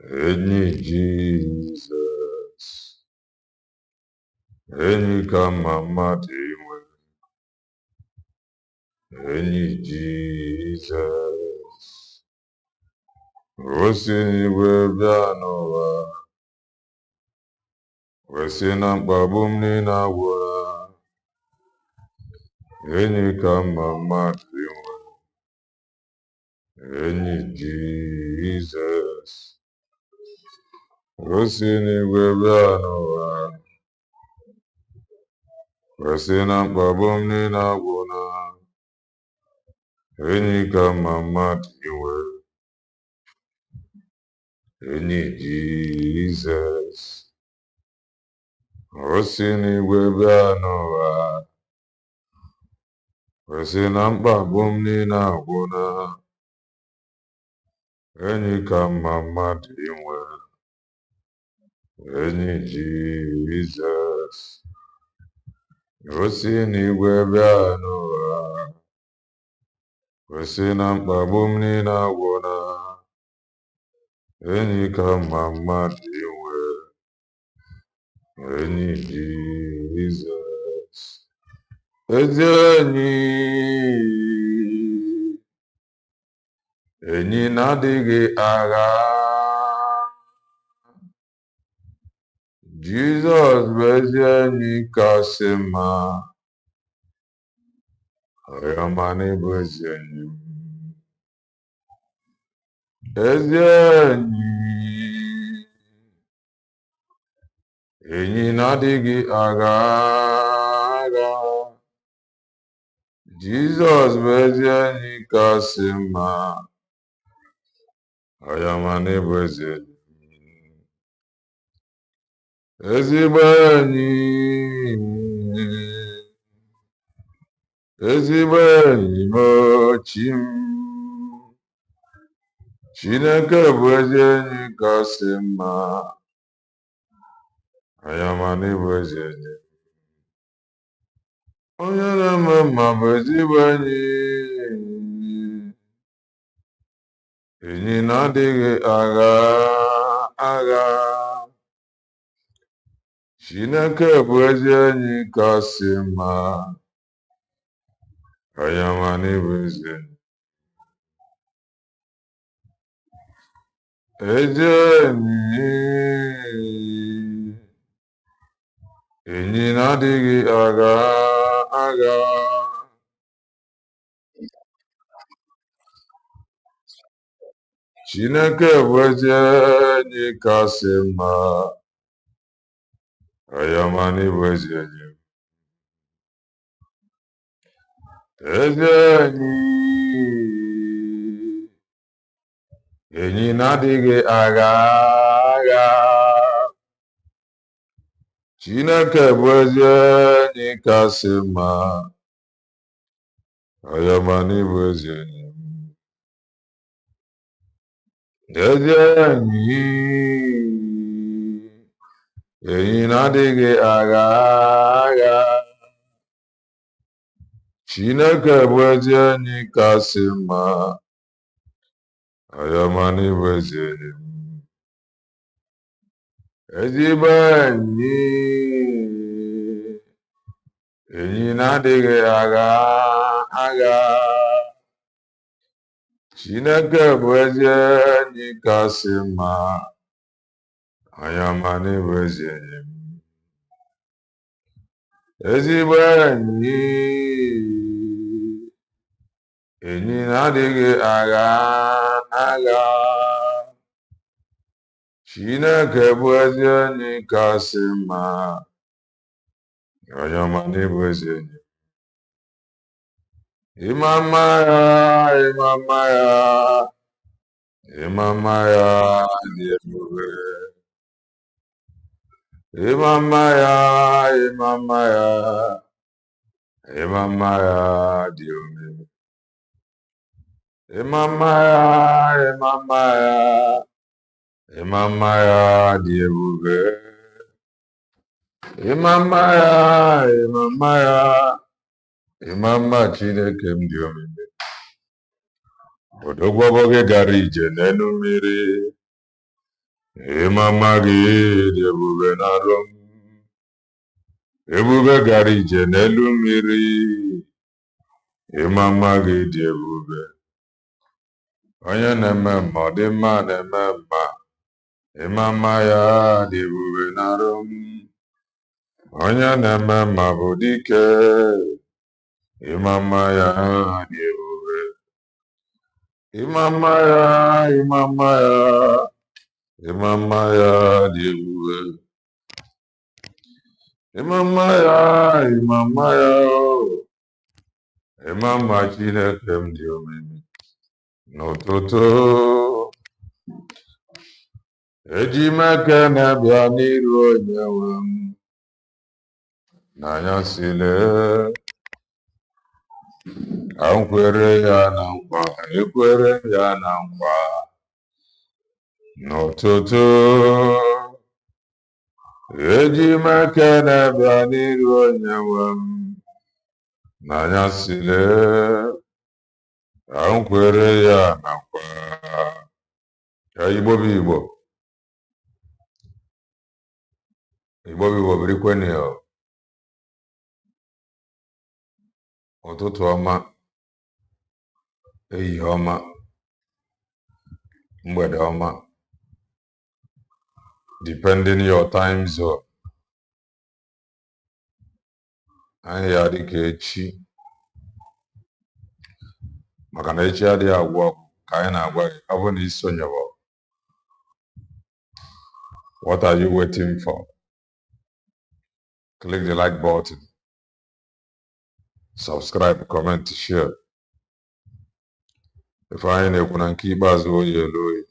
Enyi Jesus, enyi ka mma mmadụ inwe. Enyi Jesus, o si n'igwe bịa n'ụwa, wee sị na mkpagbu m niile agwụla. Enyi ka mma mmadụ inwe. Enyi Jesus, o si n'igwe bịa n'ụwa, wee sị na mkpagbu m niile agwụla. Enyi ka mma mmadụ inwe. Enyi Jesus, o si n'igwe bịa n'ụwa, wee sị na mkpagbu m niile agwụla. Enyi ka mma mmadụ inwe. Enyi Jesus, o si n'igwe bịa n'ụwa, wee sị na mkpagbu m niile agwụla. Enyi ka mma mmadụ inwe. Enyi Jesus, ezi enyi, enyi na-adịghị agha. Jizọs bụ ezi enyi kasị mma. Ọyọma n'ịbụ ezi enyi m. Ezi enyi, enyi na-adịghị agha. Jizọs bụ ezi enyi kasị mma. Ọyọma n'ịbụ ezi enyi. Ezigbo enyi, ezigbo enyi m chi m. Chineke bụ ezi enyi kasị mma. Ọyọma n'ịbụ ezi enyi. Onye na-eme mma bụ ezigbo enyi. Enyi na-adịghị agha. Chineke bụ ezi enyi kasị mma. Ọyọma n'ịbụ ezi enyi. Ezi enyi, enyi na-adịghị agha. Chineke bụ ezi enyi kasị mma. Ọyọma n'ịbụ ezi enyi. Ezi enyi, enyi na-adịghị agha. Chineke bụ ezi enyi kasị mma. Ọyọma n'ịbụ ezi enyi. Ezi enyi, enyi na-adịghị agha. Chineke bụ ezi enyi kasị mma. Ọyọma n'ịbụ ezi enyi. Ezigbo enyi, enyi na-adịghị agha. Chineke bụ ezi enyi kasị mma. Ọyọma n'ịbụ ezi enyi. Ezigbo enyi, enyi na-adịghị agha. Chineke bụ ezi enyi kasị mma. Ọyọma n'ịbụ ezi enyi. Ịma mma ya, ịma mma ya, ịma mma ya dị ebube. Ịma mma ya, ịma mma ya, ịma mma ya dị omimi. Ịma mma ya, ịma mma ya, ịma mma ya dị ebube. Ịma mma ya, ịma mma ya, ịma mma Chineke m dị omimi. Odogwu gị gara ije n'elu mmiri. Ịmama gị dị ebube n'arụ m. Ebube gara ije n'elu mmiri. Ịmama gị dị ebube. Onye na-eme mma ọ dị mma na-eme mma. Ịmama ya dị ebube n'arụ m. Onye na-eme mma bụ dike. Ịmama ya dị ebube. Ịmama ya, ịmama ya, ịmama ya dị ebube. Ịmama ya, ịmama ya, ịmama Chineke m dị omimi. N'ụtụtụ eji m ekene bịa n'iru Onyenwe m. N'anyasị lee, ka m kwere ya na nkwa, ekwere m ya na nkwa. N'ụtụtụ eji m ekene bịa n'iru Onyenwe m. N'anyasị lee, ka m kwere ya na nkwa. Ya Igbo bụ Igbo. Igbo bụ Igbo birikweni ya. Ụtụtụ ọma, ehihie ọma, mgbede ọma, depending your time zone. Anyị ya dịka echi, maka na echi adịghị agwụ ọgwụ ka anyị na-agwa gị, ọ bụ na isonyewo. What are you waiting for? Click the like button, subscribe, comment, share. If anyị na-ekwu na nke ikpeazụ oyi elu oyi.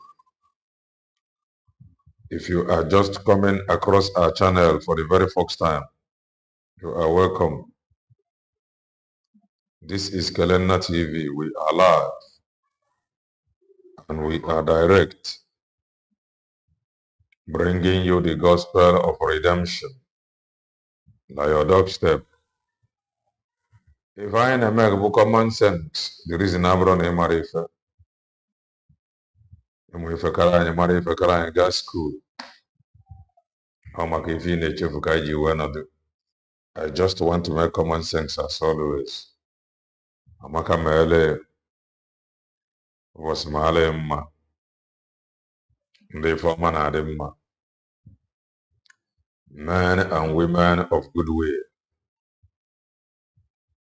If you are just coming across our channel for the very first time, you are welcome. This is Kelenna TV. We are live and we are direct, bringing you the gospel of redemption by your doorstep. If I make common sense, the reason I'm running Marifa. If I go school, how much if you need to I just want to make common sense as always. Amaka mele was male ma. They form an adema. Men and women of goodwill.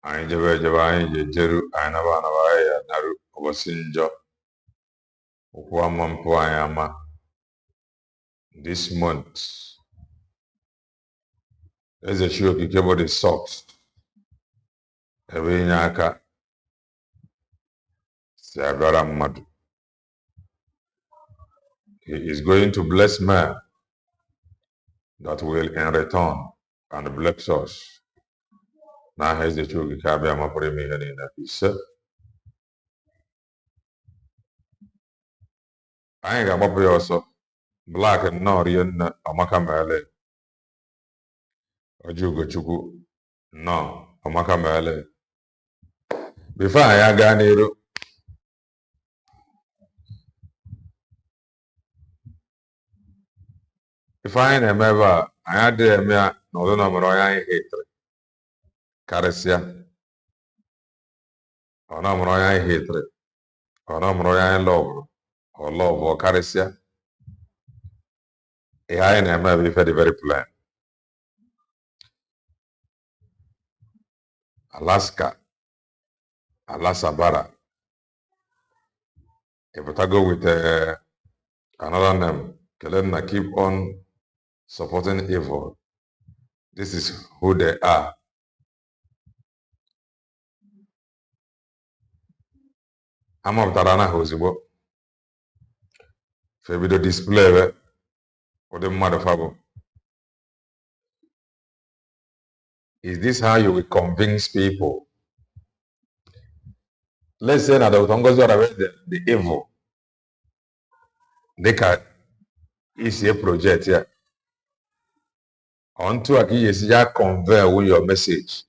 I Java Jeru, I Navana Naru Obasinjo. This month, there's a show about the socks. Ebenyaka Siagara Madu. He is going to bless men that will in return and bless us. Now has the show Kabia Mapremi in a piece. I ain't got my also black and Norian Amaka Mele. Ojugo Chuku. No, Amaka Mele. Before I got near if I ain't ever, I had the mere no number I hatred. Caressia. Or no more I hatred. Or no more I love. Or love or caressia. I ain't ever very plain. Alaska. Alasabara. If I go with another name, Kelenna keep on supporting evil. This is who they are. I'm of Tarana Hosibo. Febido display or the mother. Is this how you will convince people? Let's say that the evil. They can easy project here. Onto a key is convey with your message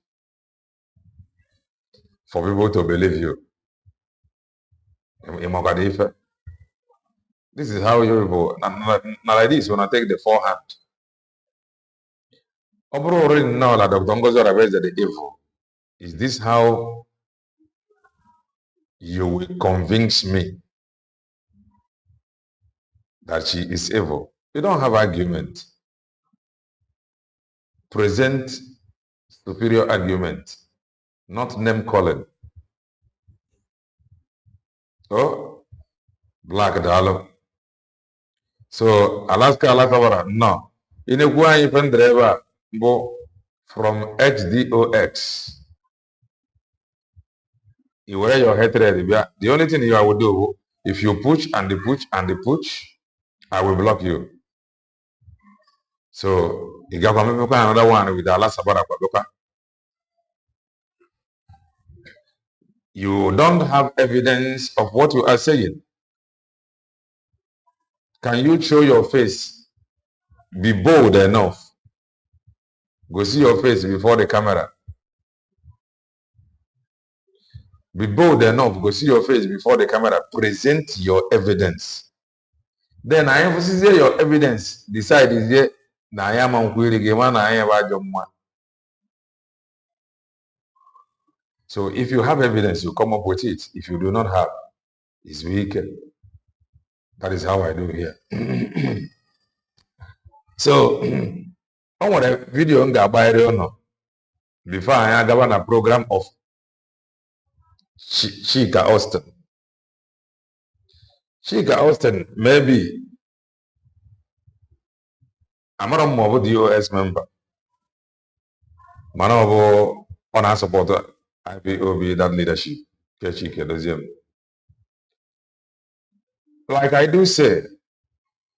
for people to believe you. This is how you people, not like this, when I take the forehand. Already know that Dr. Ngozi Oravez is the evil. Is this how you will convince me that she is evil? You don't have argument. Present superior argument, not name calling. Oh, black dollar. So Alaska no. In a way, driver from HDOX. You wear your hatred. The only thing I will do, if you push and the push and the push, I will block you. So you got another one with Alaska. You don't have evidence of what you are saying. Can you show your face? Be bold enough. Go see your face before the camera. Be bold enough. Go see your face before the camera. Present your evidence. Then I emphasize your evidence. Decide is here. Na I am on query game. So if you have evidence, you come up with it. If you do not have, it's weak. That is how I do here. So I want a video on Gabayri before I go on a program of Chika Austin. Chika Austin, maybe I'm not a mobile DOS member. Manobo on our supporter, IPOB, that leadership. Like I do say,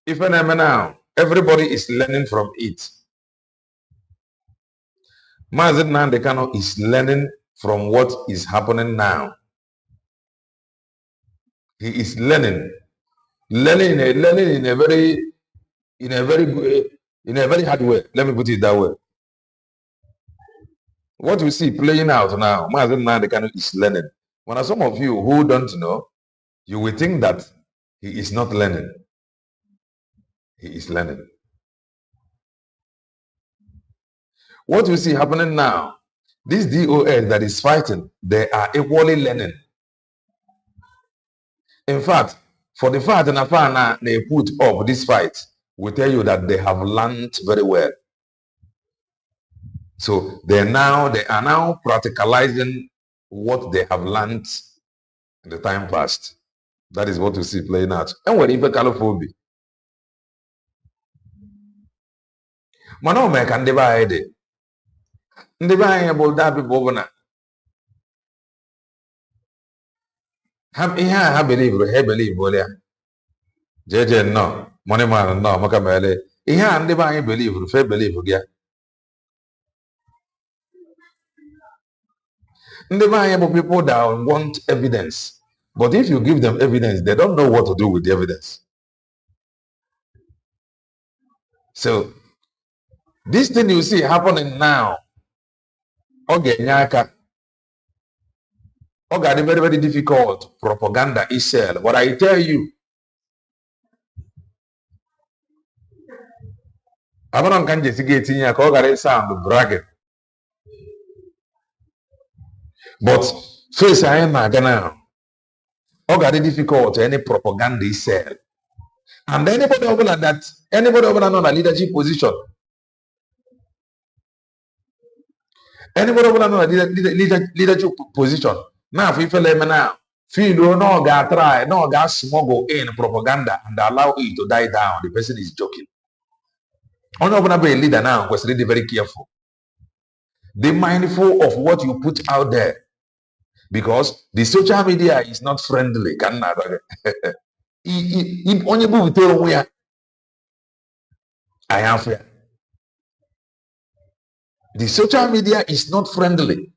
if an now, everybody is learning from it. Mazen Nandekano is learning from what is happening now. He is learning in a very hard way. Let me put it that way. What we see playing out now, Mazen Nandekano is learning. When some of you who don't know, you will think that he is not learning. He is learning. What we see happening now, this DOS that is fighting, they are equally learning. In fact, for the fact that they put up this fight, we tell you that they have learned very well. So they are now practicalizing what they have learned in the time past. That is what we see playing out. And what if Caliphobia? Mano me can divide it. Divide about that people. I believe, JJ no, money man no, Makamele. Ihe ndị be anyị believe, fe believe gị. Ndị be anyị bụ people that want evidence. But if you give them evidence, they don't know what to do with the evidence. So, this thing you see happening now, nyaka. Very, very difficult. Propaganda is sell. But I tell you, Abaran can just get in your sound bragging. But face I am now. Very difficult. Any propaganda is sell. And anybody over that, anybody over on a leadership position. Anybody over on a leadership position. Now, if you let me now, feel no guy try, no guy smuggle in propaganda and allow it to die down. The person is joking. Only open up a leader now was really very careful. Be mindful of what you put out there. Because the social media is not friendly. I am fair. The social media is not friendly.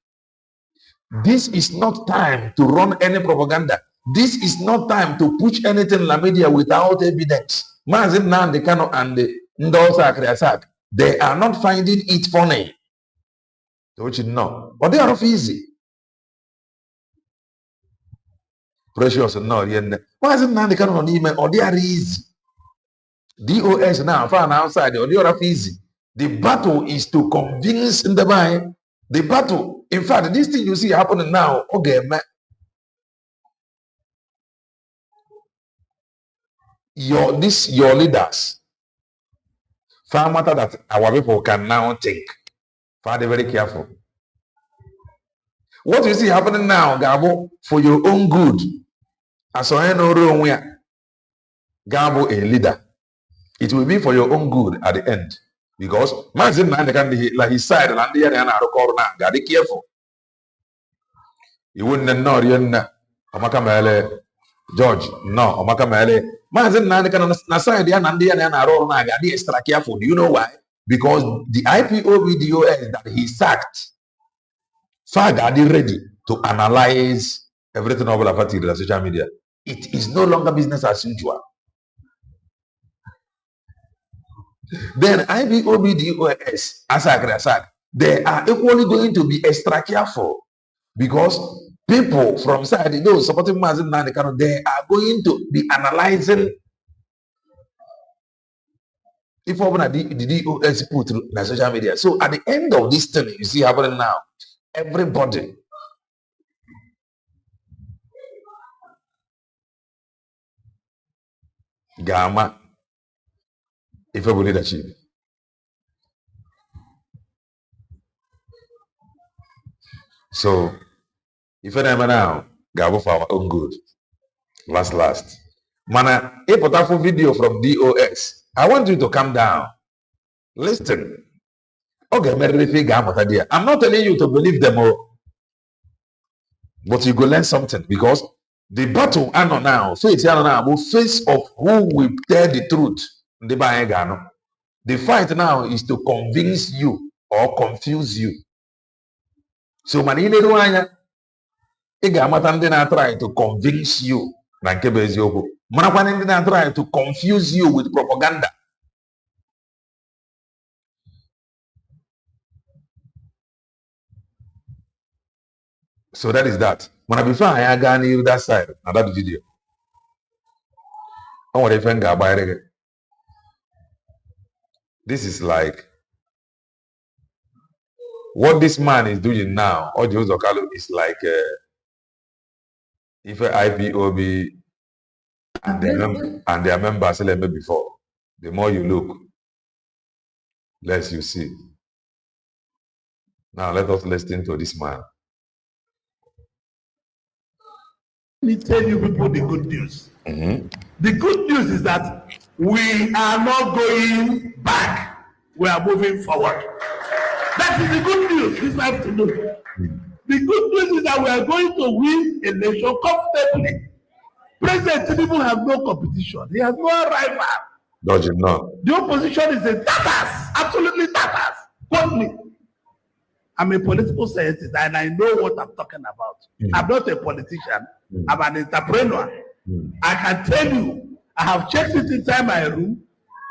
This is not time to run any propaganda. This is not time to push anything in the media without evidence. Mazin Nandekano and the Ndosa, they are not finding it funny. Don't you know? But they are off easy. Precious no yen. Why is it not the kind of name or they are easy? DOS now found outside or the other easy. The battle is to convince in the mind. The battle, in fact, this thing you see happening now, okay, man, your leaders, far matter that our people can now think. Far very careful. What you see happening now, Gabo, for your own good. As I know, Gabo a leader. It will be for your own good at the end. Because Mazin like he said, and the other gotta be careful. You wouldn't know Omakamele George, no, Omakamele. Mazin Nasai, the Andia and Arona, gotta extra careful. Do you know why? Because the IPOB DOS that he sacked, Fagadi ready to analyze everything about the social media. It is no longer business as usual. Then IPOB DOS, ASAC, they are equally going to be extra careful because people from side, those supporting Mazin Nandekano, they are going to be analyzing if the DOS put through the social media. So at the end of this thing, you see happening now, everybody Gama, if I leadership. So if I never now, go for our own good. Last. Mana, a powerful video from DOS. I want you to calm down. Listen. Okay, I'm not telling you to believe them all, but you go learn something because the battle I know now, faith now, will face of who will tell the truth. The fight now is to convince you or confuse you. So manine ị ga-amata ndị na-try to convince you na nke bụ eziokwu marakwana ndị na-try to confuse you with propaganda. So that is that. Mana before anyị aga n'ihu that side na that video, o nwere ife m ga-agbanyere gị. This is like what this man is doing now. Orji Uzor Kalu is like if IPOB and their members element before. The more you look, less you see. Now let us listen to this man. Let me tell you people the good news. The good news is that we are not going back. We are moving forward. That is the good news this afternoon. The good news is that we are going to win a election comfortably. President Tinubu has no competition. He has no rival. Dodging no. The opposition is a tatters, absolutely tatters. Quote me. I'm a political scientist and I know what I'm talking about. I'm not a politician. I'm an entrepreneur. I can tell you, I have checked it inside my room.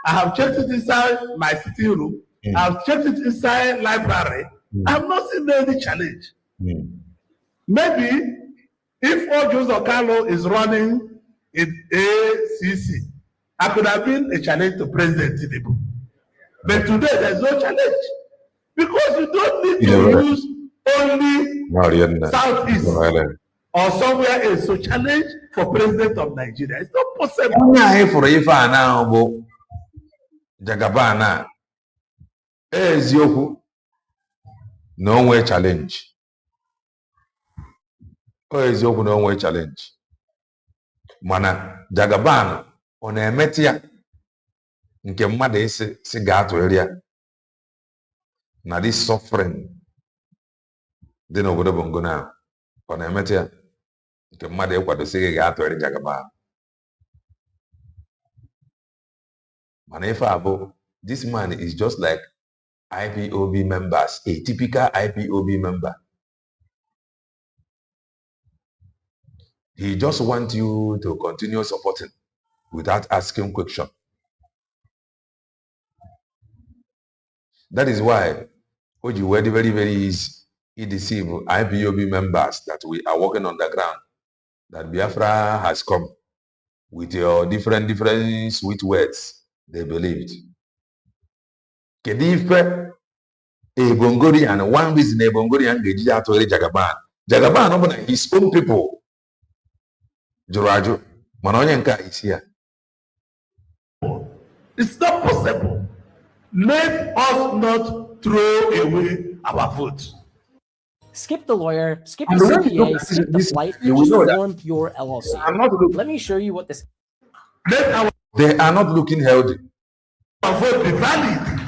I have checked it inside my sitting room. I have checked it inside library. I have not seen any challenge. Maybe if Orji Uzor Kalu is running in ACC, I could have been a challenge to President Tinubu. But today there's no challenge. Because you don't need to use only Southeast or somewhere else to challenge for President of Nigeria. It's not possible. For if I now Jagabana eziokwu no way challenge. Eziokwu no way challenge. Mana Jagaban ọ na-emeti ya nke mmadụ isi si ga-atụgharị ya na this suffering dị n'obodo Bongo na ọ na-emeti ya nke mmadụ ịkwadosi ga-atụgharị Jagaban. Mana ife abụ, this man is just like IPOB members, a typical IPOB member. He just wants you to continue supporting without asking question. That is why Oji were very, very easy. He deceived IPOB members that we are working on the ground. that Biafra has come with your different sweet words. They believed. Kedife Ebongorian, one reason Ebongorian they did to Jagaban. Jagaban open his own people. Juraju. Manonyanka is here. It's not possible. Let us not throw away our vote. Skip the lawyer, skip the CPA, skip the flight, just form your LLC. Let me show you what this... They are not looking healthy. Our vote be valid.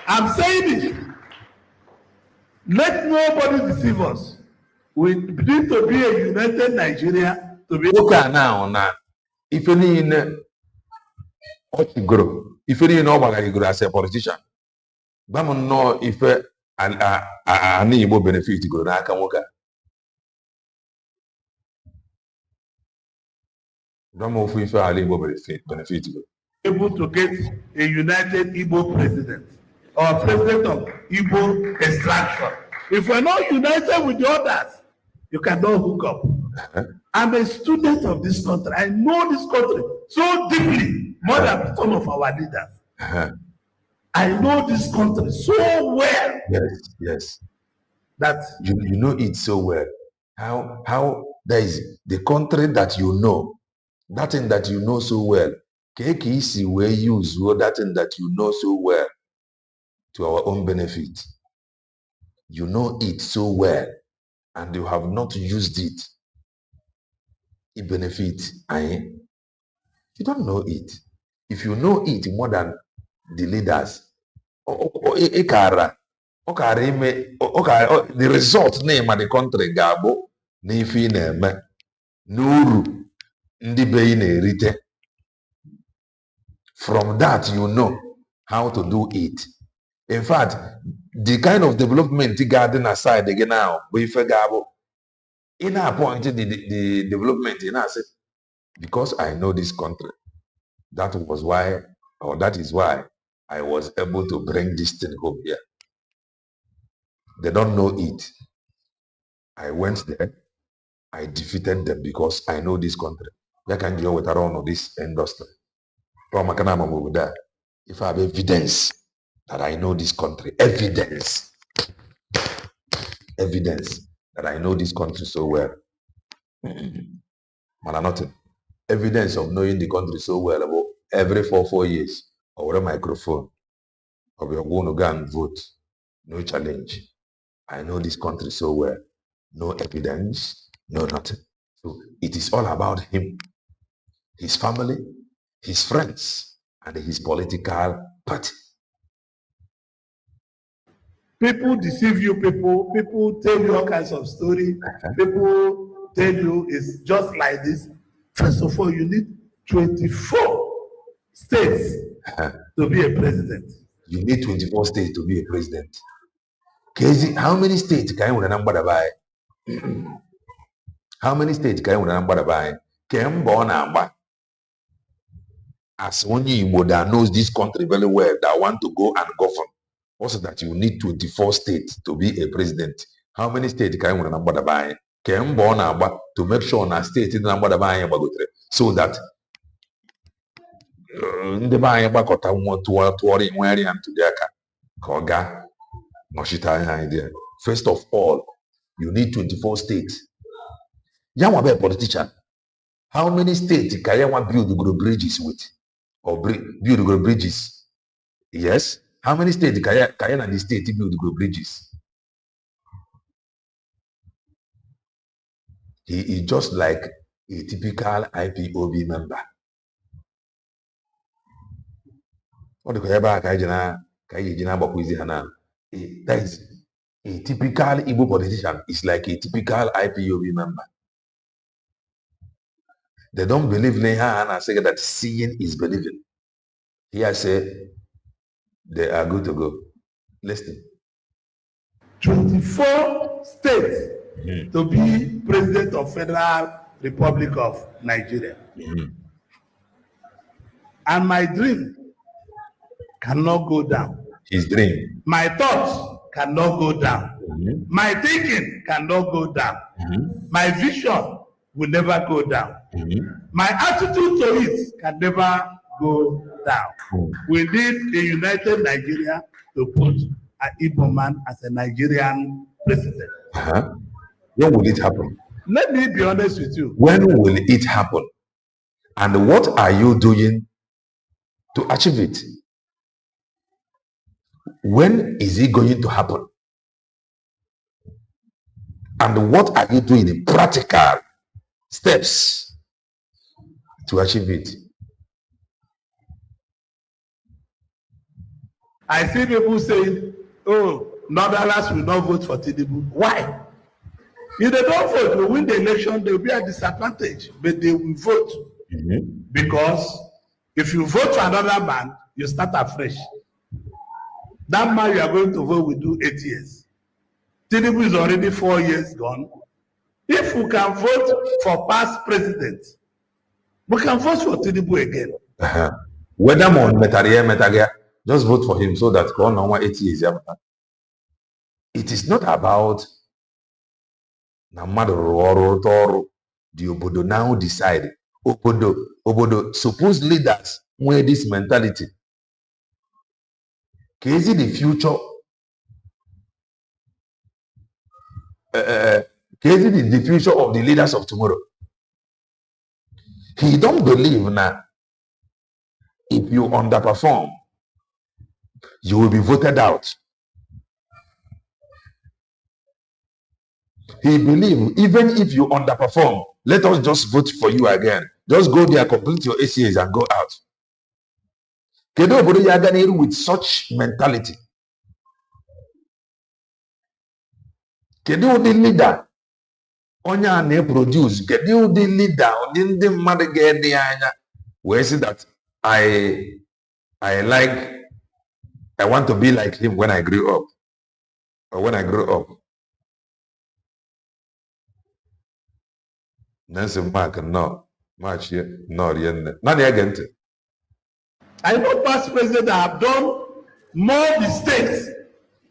I'm saying it. Let nobody deceive us. We need to be a united Nigeria to be... Okay, now, if any in Ochigoro, if any in Obagagoro as a politician, Bam no if an Igbo benefit go na aka nwoke. Bam ofu ife ala Igbo benefit go. Able to get a united Igbo president or president of Igbo extraction. If we're not united with the others, you cannot hook up. I'm a student of this country. I know this country so deeply, more than some of our leaders. I know this country so well. Yes. That you know it so well. How there is the country that you know, that thing that you know so well. KKC will use that thing that you know so well to our own benefit. You know it so well, and you have not used it. It benefits. You don't know it. If you know it more than the leaders, the result name of the country gabo n'ifi na-eme n'uru ndị be na-erite. From that you know how to do it. In fact, the kind of development garden aside again now, we gabo in a point the development in us because I know this country. That was why, or that is why I was able to bring this thing home here. They don't know it. I went there. I defeated them because I know this country. I can deal with around this industry. If I have evidence that I know this country, evidence that I know this country so well. Man, nothing. Evidence of knowing the country so well about every 4 years. Or a microphone, or we're going to go and vote. No challenge. I know this country so well. No evidence, no nothing. So it is all about him, his family, his friends, and his political party. People deceive you, people tell you all kinds of stories. People tell you it's just like this. First of all, you need 24 states to be a president. You need 24 states to be a president. Casey, how many states can you remember by? How many states can you remember by? As one Igbo that knows this country very well, that want to go and govern. Also that you need 24 states to be a president. How many states can you remember by? To make sure na state in number by so that ndị be anyị gbakọta tụọrọ nwere ya ntuli aka ka ọ gaa nọchite anya anyị dị. First of all, you need 24 states. Ya nwa be politician, how many states can you want build bridges with or build bridges? Yes. How many states can you na the state build bridges? He is just like a typical IPOB member. That is a typical Igbo politician. Is like a typical IPOB member. They don't believe in her and say that seeing is believing. Here I say they are good to go. Listen. 24 states to be president of Federal Republic of Nigeria. And my dream cannot go down. His dream. My thoughts cannot go down. My thinking cannot go down. My vision will never go down. My attitude to it can never go down. We need a united Nigeria to put an Igbo man as a Nigerian president. When will it happen? Let me be honest with you. When will it happen? And what are you doing to achieve it? When is it going to happen? And what are you doing in practical steps to achieve it? I see people saying, oh, Northerners will not vote for Tinubu. Why? If they don't vote, we win the election, they will be at disadvantage, but they will vote. Because if you vote for another man, you start afresh. That man you are going to vote will do 8 years. Tinubu is already 4 years gone. If we can vote for past president, we can vote for Tinubu again. Whether more Metaria, just vote for him so that Corona 8 years. It is not about the Obodo now decide. Obodo, suppose leaders wear this mentality. Is it the future? Is it the future of the leaders of tomorrow? He don't believe now. If you underperform, you will be voted out. He believes even if you underperform, let us just vote for you again. Just go there, complete your ACAs and go out. Kedu obodo ya aga n'iru with such mentality? Kedu ụdị leader onye a na-produce? Kedu ụdị leader ndị mmadụ ga-ede anya wee sị that I want to be like him when I grew up, or when I grew up. Nelson Mark no match here, no none again. I know past presidents that have done more mistakes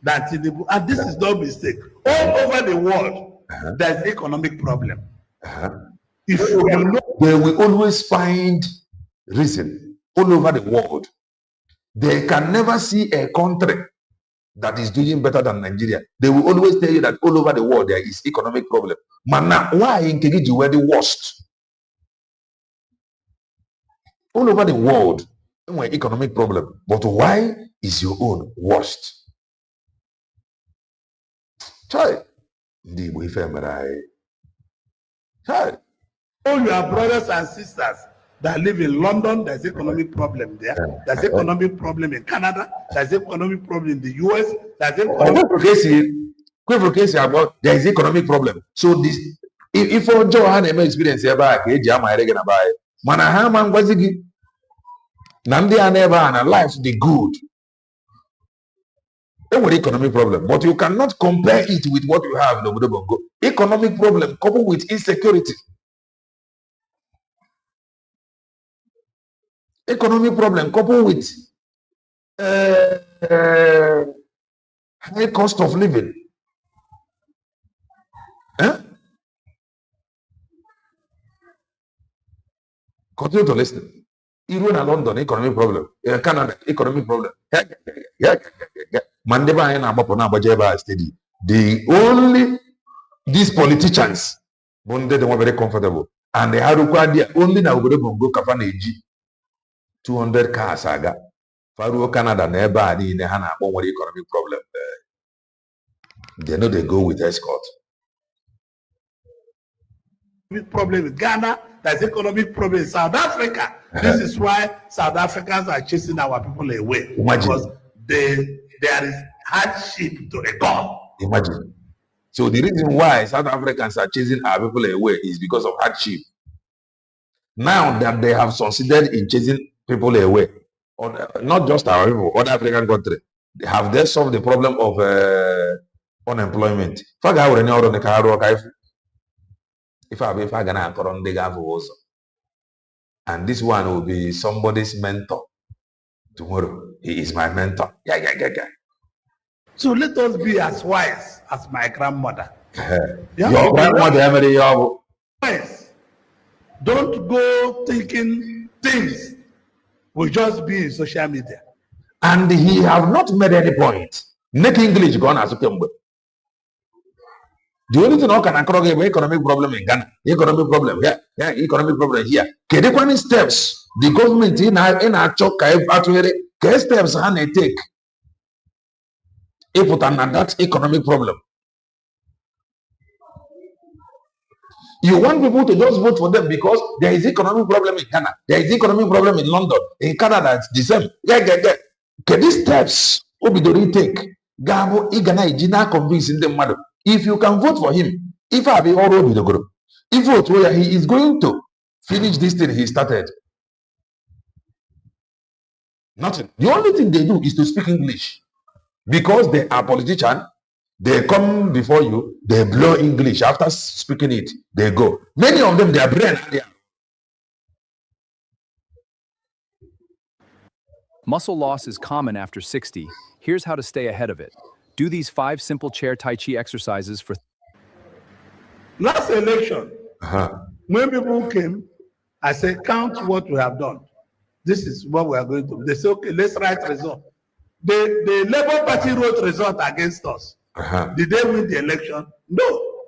than Tinubu, and this is no mistake. All over the world, there's economic problem. If you know, they will always find reason all over the world. They can never see a country that is doing better than Nigeria. They will always tell you that all over the world there is economic problem. Man, now, why in Kegiji were the worst? All over the world, economic problem. But why is your own worst? Try. Try. All your brothers and sisters that live in London, there's economic problem there. There's economic problem in Canada. There's economic problem in the US. There's economic about there is economic problem. So this, if for Joe had experience here back, Nandi and ever and life the good. Economic problem, but you cannot compare it with what you have in Obodo Bongo. Economic problem coupled with insecurity. Economic problem coupled with high cost of living. Continue to listen. Even in London, economic problem. Canada, economic problem. The only these politicians, they were very comfortable. And they had only now go kafana 200 cars aga. Faru Canada never in the Hana economic problem. They know they go with escort. Problem with Ghana, there's economic problem in South Africa. This is why South Africans are chasing our people away. Imagine. Because there is hardship to a God. Imagine. So the reason why South Africans are chasing our people away is because of hardship. Now that they have succeeded in chasing people away, not just our people, other African countries, have they solved the problem of unemployment? If I gonna and this one will be somebody's mentor tomorrow. He is my mentor. Yeah. So let us be as wise as my grandmother. Your grandmother, wise Don't go thinking things will just be in social media. And he have not made any point. Make English gone as okay. The only thing I can occur is economic problem in Ghana, economic problem here, economic problem here. Any steps the government in our choke steps can they take? If that economic problem. You want people to just vote for them because there is economic problem in Ghana, there is economic problem in London, in Canada, it's the same. These steps will be the retake. Gabo Igana Ijina convincing them mother. If you can vote for him, if I be all with the group, if vote where he is going to finish this thing he started. Nothing. The only thing they do is to speak English. Because they are politicians, they come before you, they blow English. After speaking it, they go. Many of them, their brain. Muscle loss is common after 60. Here's how to stay ahead of it. Do these 5 simple chair Tai Chi exercises for... Last election, when people came, I said, count what we have done. This is what we are going to do. They said, okay, let's write result. The Labour Party wrote result against us. Did they win the election? No.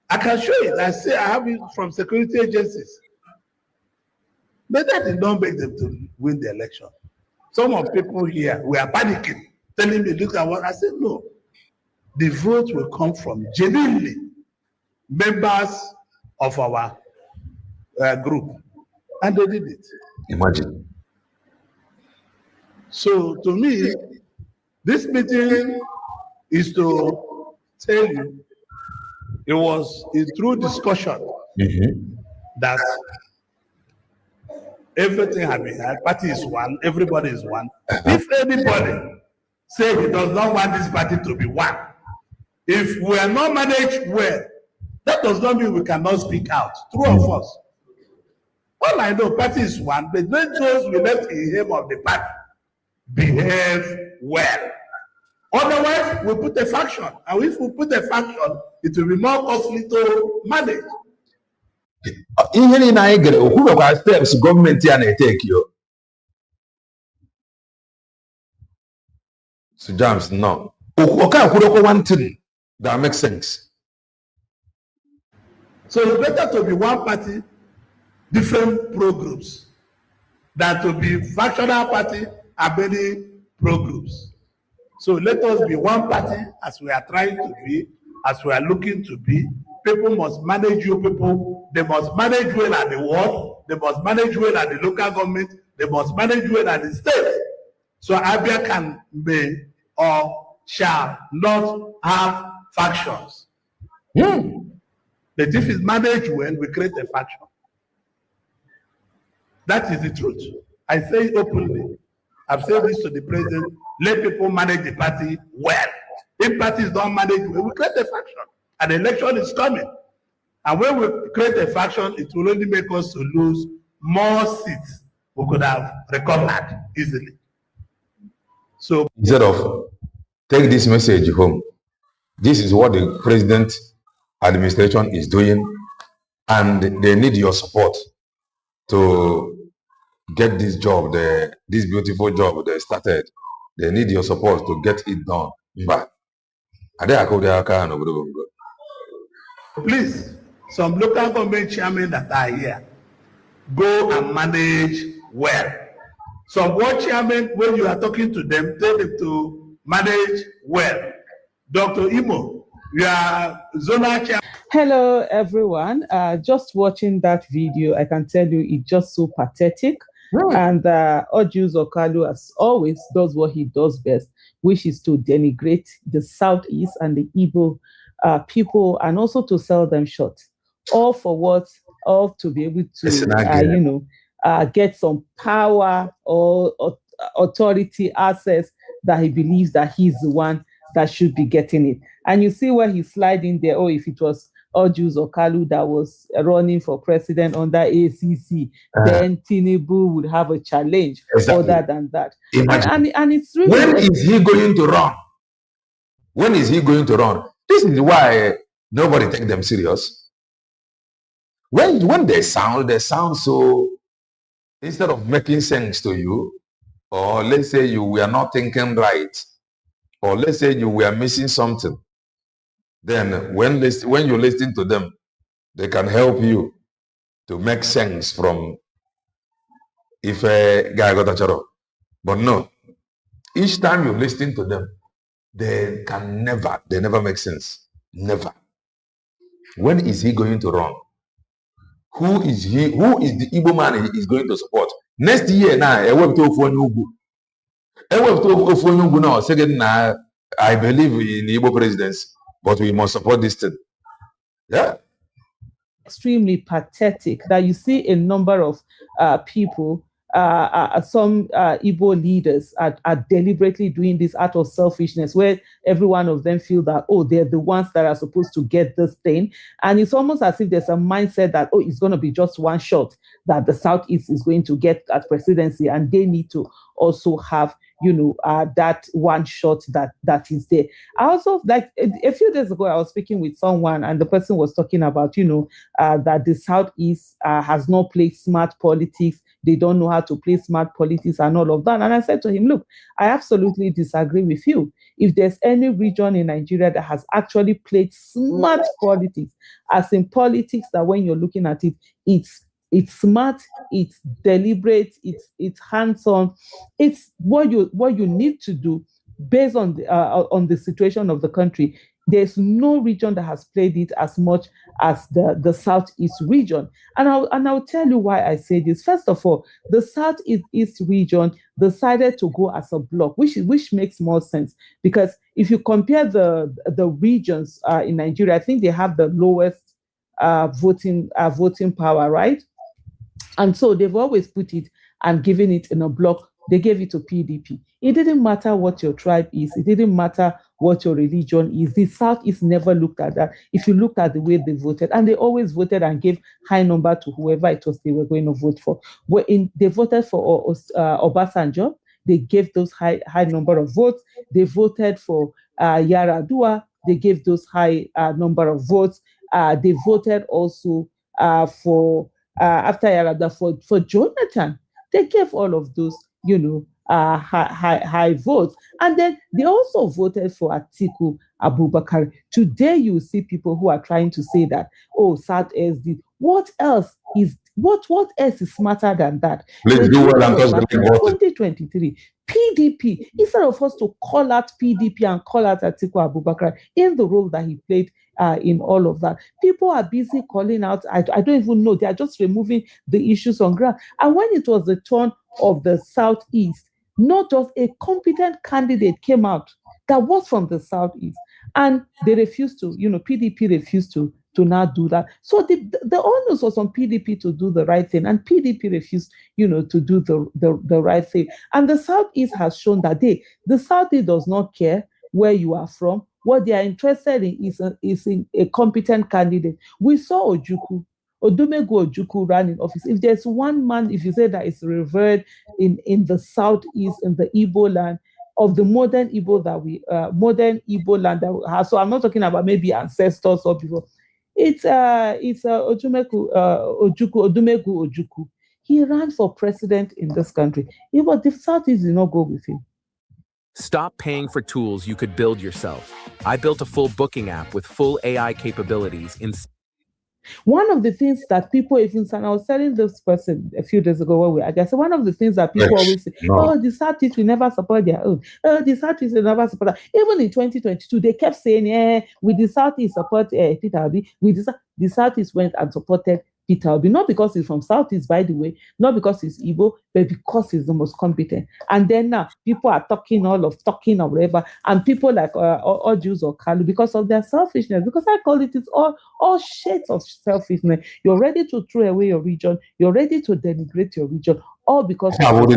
I can show it. I say I have it from security agencies. But that did not make them to win the election. Some of people here were panicking, telling me, look at what I said. No, the vote will come from genuinely members of our group, and they did it. Imagine. So to me, this meeting is to tell you it was a true discussion that everything had been had. Party is one, everybody is one. If anybody say he does not want this party to be one, if we are not managed well, that does not mean we cannot speak out. True of us. All I know, party is one, but when those we left in the name of the party behave well. Otherwise, we put a faction. And if we put a faction, it will be more costly to manage. Even in Nigeria, who are steps government here take you? So James, no. Okay, one thing that makes sense. So it's better to be one party, different pro-groups, than to be factional party and many pro-groups. So let us be one party as we are trying to be, as we are looking to be. People must manage you people. They must manage well at the ward. They must manage well at the local government. They must manage well at the state. So Abia can be or shall not have factions. But if it's managed well, we create a faction. That is the truth. I say it openly. I've said this to the president. Let people manage the party well. If parties don't manage well, we create a faction. An election is coming. And when we create a faction, it will only make us to lose more seats we could have recovered easily. So instead of take this message home, this is what the president administration is doing, and they need your support to get this job, this beautiful job they started. They need your support to get it done. But please, some local government chairmen that are here, go and manage well. Some ward chairmen, when you are talking to them, tell them to manage well. Dr. Imo, you are zonal chairman. Hello, everyone. Just watching that video, I can tell you it's just so pathetic. And Ojus Okalu, as always, does what he does best, which is to denigrate the Southeast and the Igbo people, and also to sell them short. All for what? All to be able to, get some power or authority access that he believes that he's the one that should be getting it. And you see where he's sliding there. Oh, if it was Ojus Okalu that was running for president under ACC, then Tinubu would have a challenge other than that. And it's really... When is he going to run? When is he going to run? This is why nobody takes them serious. when they sound so, instead of making sense to you, or let's say you were not thinking right, or let's say you were missing something, then when you listen to them, they can help you to make sense from if a guy got a charo. But no, each time you listen to them, they never make sense. Never. When is he going to run? Who is he? Who is the Igbo man he is going to support? Next year now, I believe in Igbo presidency, but we must support this thing. Yeah. Extremely pathetic that you see a number of people, some Igbo leaders are deliberately doing this out of selfishness, where every one of them feel that, oh, they're the ones that are supposed to get this thing. And it's almost as if there's a mindset that, oh, it's going to be just one shot that the Southeast is going to get at presidency, and they need to also have, that one shot that is there. I also, like a few days ago, I was speaking with someone, and the person was talking about, that the Southeast has not played smart politics. They don't know how to play smart politics and all of that. And I said to him, look, I absolutely disagree with you. If there's any region in Nigeria that has actually played smart politics, as in politics that when you're looking at it, it's smart, it's deliberate, it's hands-on, it's what you need to do based on the situation of the country. There's no region that has played it as much as the Southeast region. And I'll tell you why I say this. First of all, the Southeast region decided to go as a block, which makes more sense, because if you compare the regions in Nigeria, I think they have the lowest voting power, right? And so they've always put it and given it in a block. They gave it to PDP. It didn't matter what your tribe is. It didn't matter what your religion is. The Southeast never looked at that. If you looked at the way they voted, and they always voted and gave high number to whoever it was they were going to vote for. They voted for Obasanjo. They gave those high number of votes. They voted for Yaradua. They gave those high number of votes. They voted also for after Yaradua for Jonathan. They gave all of those, high votes. And then they also voted for Atiku Abubakar. Today, you see people who are trying to say that, oh, South SD. What else is smarter than that? Let's do well and talk 2023. PDP, instead of us to call out PDP and call out Atiku Abubakar in the role that he played in all of that, people are busy calling out. I don't even know. They are just removing the issues on ground. And when it was the turn of the Southeast, not just a competent candidate came out that was from the Southeast, and they refused to. PDP refused to now do that. So the onus was on PDP to do the right thing, and PDP refused, to do the right thing. And the Southeast has shown that the Southeast does not care where you are from. What they are interested in is in a competent candidate. We saw Odumegu Ojukwu ran in office. If there's one man, if you say that is revered in the Southeast, in the Igbo land, of the modern Igbo land that we have. So I'm not talking about maybe ancestors or people. It's Odumegu Ojukwu. He ran for president in this country. But the Southeast did not go with him. Stop paying for tools you could build yourself. I built a full booking app with full AI capabilities. One of the things that people even say, and I was telling this person a few days ago, I guess one of the things that people always say, oh, the Southeast will never support their own. Oh, the Southeast will never support that. Even in 2022, they kept saying, with the Southeast support Peter Obi. With the Southeast went and supported Peter Obi, not because he's from Southeast, by the way, not because he's Igbo, but because he's the most competent. And then now people are talking or whatever, and people like Ojus or Kalu, because of their selfishness, because I call it's all shades of selfishness. You're ready to throw away your region, you're ready to denigrate your region, all because of and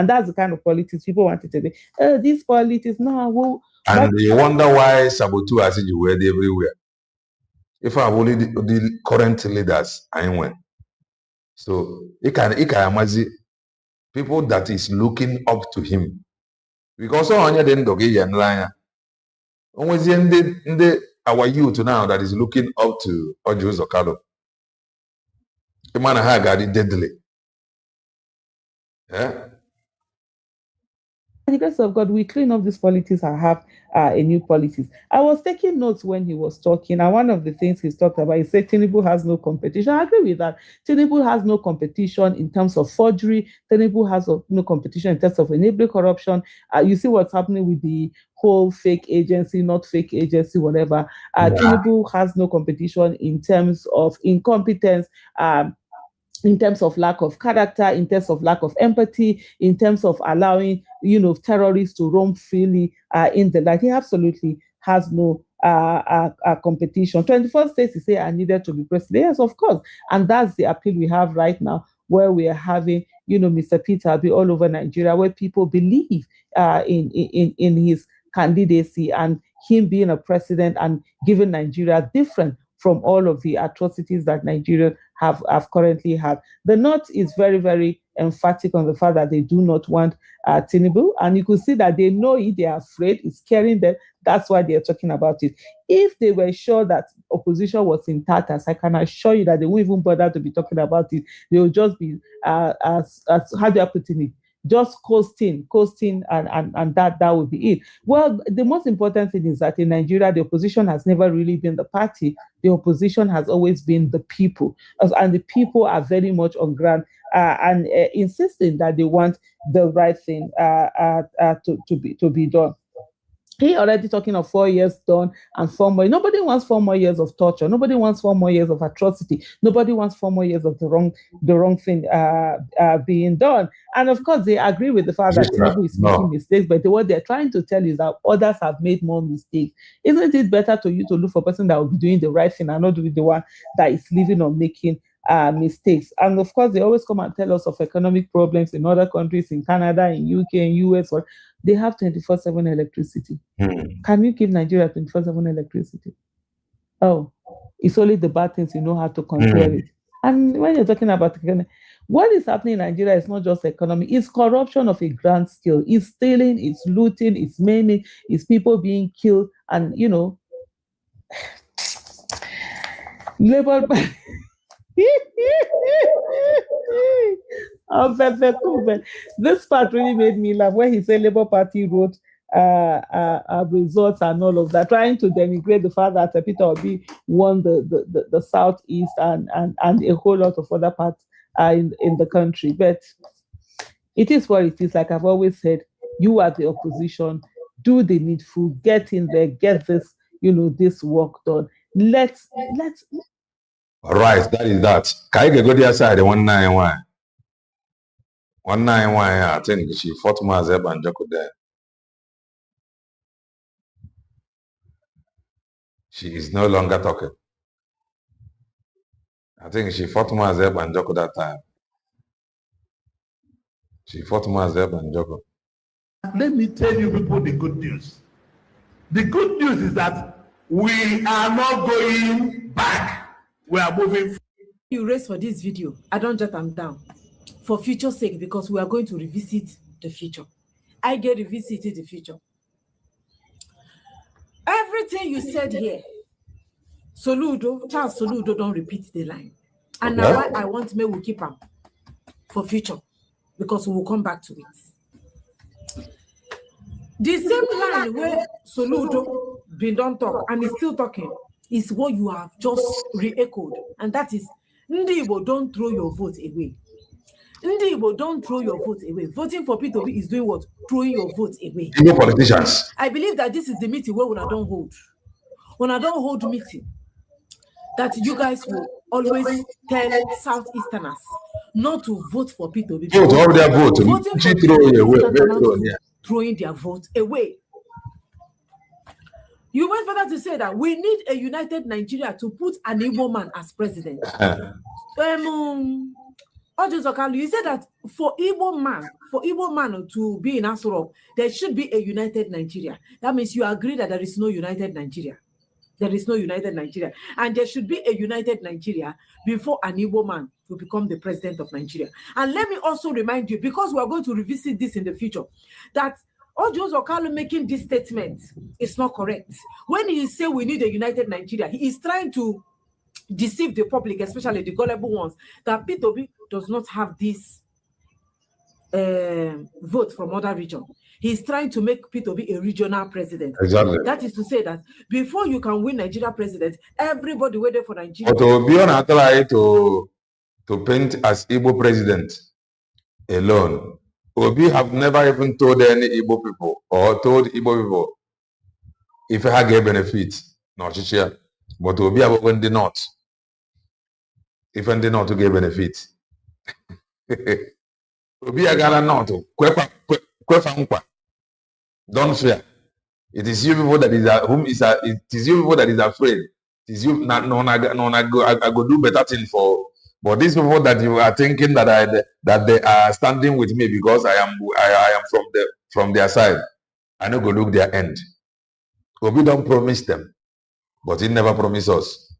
that's the kind of politics people wanted to do. This politics, no. And you wonder why Sabotu has you word everywhere. If I only the current leaders, I win. So it can imagine people that is looking up to him. Because on your den dogi and line. Always in the our youth now that is looking up to Ojo Zokalo. The man had got it deadly. Yeah. By the grace of God, we clean up these politics and have a new politics. I was taking notes when he was talking, and one of the things he's talked about, he said Tinubu has no competition. I agree with that. Tinubu has no competition in terms of forgery. Tinubu has no competition in terms of enabling corruption. You see what's happening with the whole fake agency, not fake agency, whatever. Tinubu has no competition in terms of incompetence. In terms of lack of character, in terms of lack of empathy, in terms of allowing, terrorists to roam freely in the land. He absolutely has no competition. 24 states, he say, are needed to be president. Yes, of course. And that's the appeal we have right now, where we are having, Mr. Peter be all over Nigeria, where people believe in his candidacy and him being a president and giving Nigeria different from all of the atrocities that Nigeria have currently had. The North is very, very emphatic on the fact that they do not want Tinubu, and you could see that they know it, they are afraid, it's scaring them. That's why they're talking about it. If they were sure that opposition was in tatters, I can assure you that they won't even bother to be talking about it. They will just be, as how do I put it? Just coasting, and that would be it. Well, the most important thing is that in Nigeria, the opposition has never really been the party. The opposition has always been the people, and the people are very much on ground and insisting that they want the right thing to be done. He already talking of 4 years done and 4 more. Nobody wants 4 more years of torture. Nobody wants 4 more years of atrocity. Nobody wants 4 more years of the wrong thing being done. And of course, they agree with the fact that Tinubu is making mistakes, but what they're trying to tell is that others have made more mistakes. Isn't it better to you to look for a person that will be doing the right thing and not doing the one that is living or making mistakes? And of course, they always come and tell us of economic problems in other countries, in Canada, in UK, in US, or they have 24/7 electricity. Can you give Nigeria 24/7 electricity? Oh, it's only the bad things you know how to compare it. And when you're talking about what is happening in Nigeria is not just economy, it's corruption of a grand scale. It's stealing, it's looting, it's maiming, it's people being killed, and Labour. This part really made me laugh when he said Labour Party wrote results and all of that, trying to denigrate the fact that Peter Obi won the Southeast and a whole lot of other parts in the country. But it is what it is. Like I've always said, you are the opposition, do the needful, get in there, get this, this work done. Let's all right, that is that. Can you go the other side? 191. 191, I think she fought Mazeb and Joko there. She is no longer talking. I think she fought Mazeb and Joko that time. She fought Mazeb and Joko. Let me tell you people the good news. The good news is that we are not going back. We are moving. You raise for this video, I don't jot them down for future sake because we are going to revisit the future. I get revisited the future. Everything you said here, Charles Soludo don't repeat the line. And now I want me will keep them for future because we will come back to it. The same line where Soludo been done talk and is still talking is what you have just re-echoed, and that is Ndi Igbo, don't throw your vote away. Ndi Igbo, don't throw your vote away. Voting for P2B is doing what? Throwing your vote away. No politicians. I believe that this is the meeting where when I don't hold meeting, that you guys will always tell Southeasterners not to vote for P2B. Vote, all their vote. Throwing their vote away. You went further to say that we need a united Nigeria to put an Igbo man as president. Ojo Zokalo, you said that for Igbo man to be in Asoro, there should be a united Nigeria. That means you agree that there is no united Nigeria. There is no united Nigeria. And there should be a united Nigeria before an Igbo man will become the president of Nigeria. And let me also remind you, because we are going to revisit this in the future, that Ojos Okalo making this statement is not correct. When he say we need a united Nigeria, he is trying to deceive the public, especially the gullible ones, that P2B does not have this vote from other regions. He's trying to make P2B a regional president. Exactly. That is to say that before you can win Nigeria president, everybody waited for Nigeria. But Obi on try to paint as Igbo president alone. Obi have never even told any Igbo people or told Igbo people if I get benefits. No, Chichia. But Obi have when the not. If I did not to get benefits. Obi agara not. Don't fear. It is you people that is it is you people that is afraid. It is you I go do better thing for. But these people that you are thinking that they are standing with me because I am from their side, I no go look their end. Obi don't promise them, but he never promise us.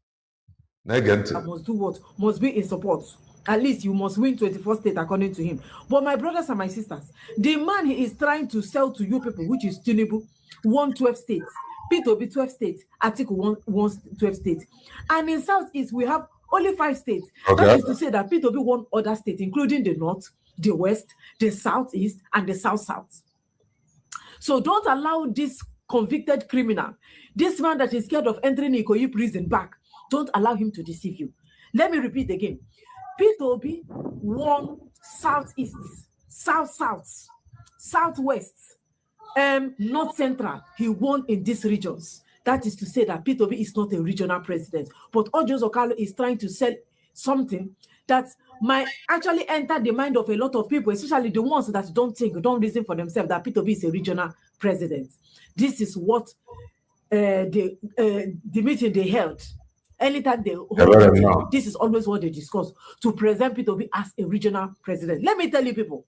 I must do what? Must be in support. At least you must win 24 states according to him. But my brothers and my sisters, the man he is trying to sell to you people, which is Tinubu, won 12 states. P2B 12 states. Atiku won 12 states. And in Southeast, we have only 5 states. Okay. That is to say that P2B won other states, including the North, the West, the Southeast, and the South-South. So don't allow this convicted criminal, this man that is scared of entering Ikoyi prison back, don't allow him to deceive you. Let me repeat again. P2B won Southeast, South-South, Southwest, North Central. He won in these regions. That is to say that P2B is not a regional president. But Ojos Okalo is trying to sell something that might actually enter the mind of a lot of people, especially the ones that don't reason for themselves that P2B is a regional president. This is what the meeting they held. Anytime they hold this is always what they discuss, to present P2B as a regional president. Let me tell you people.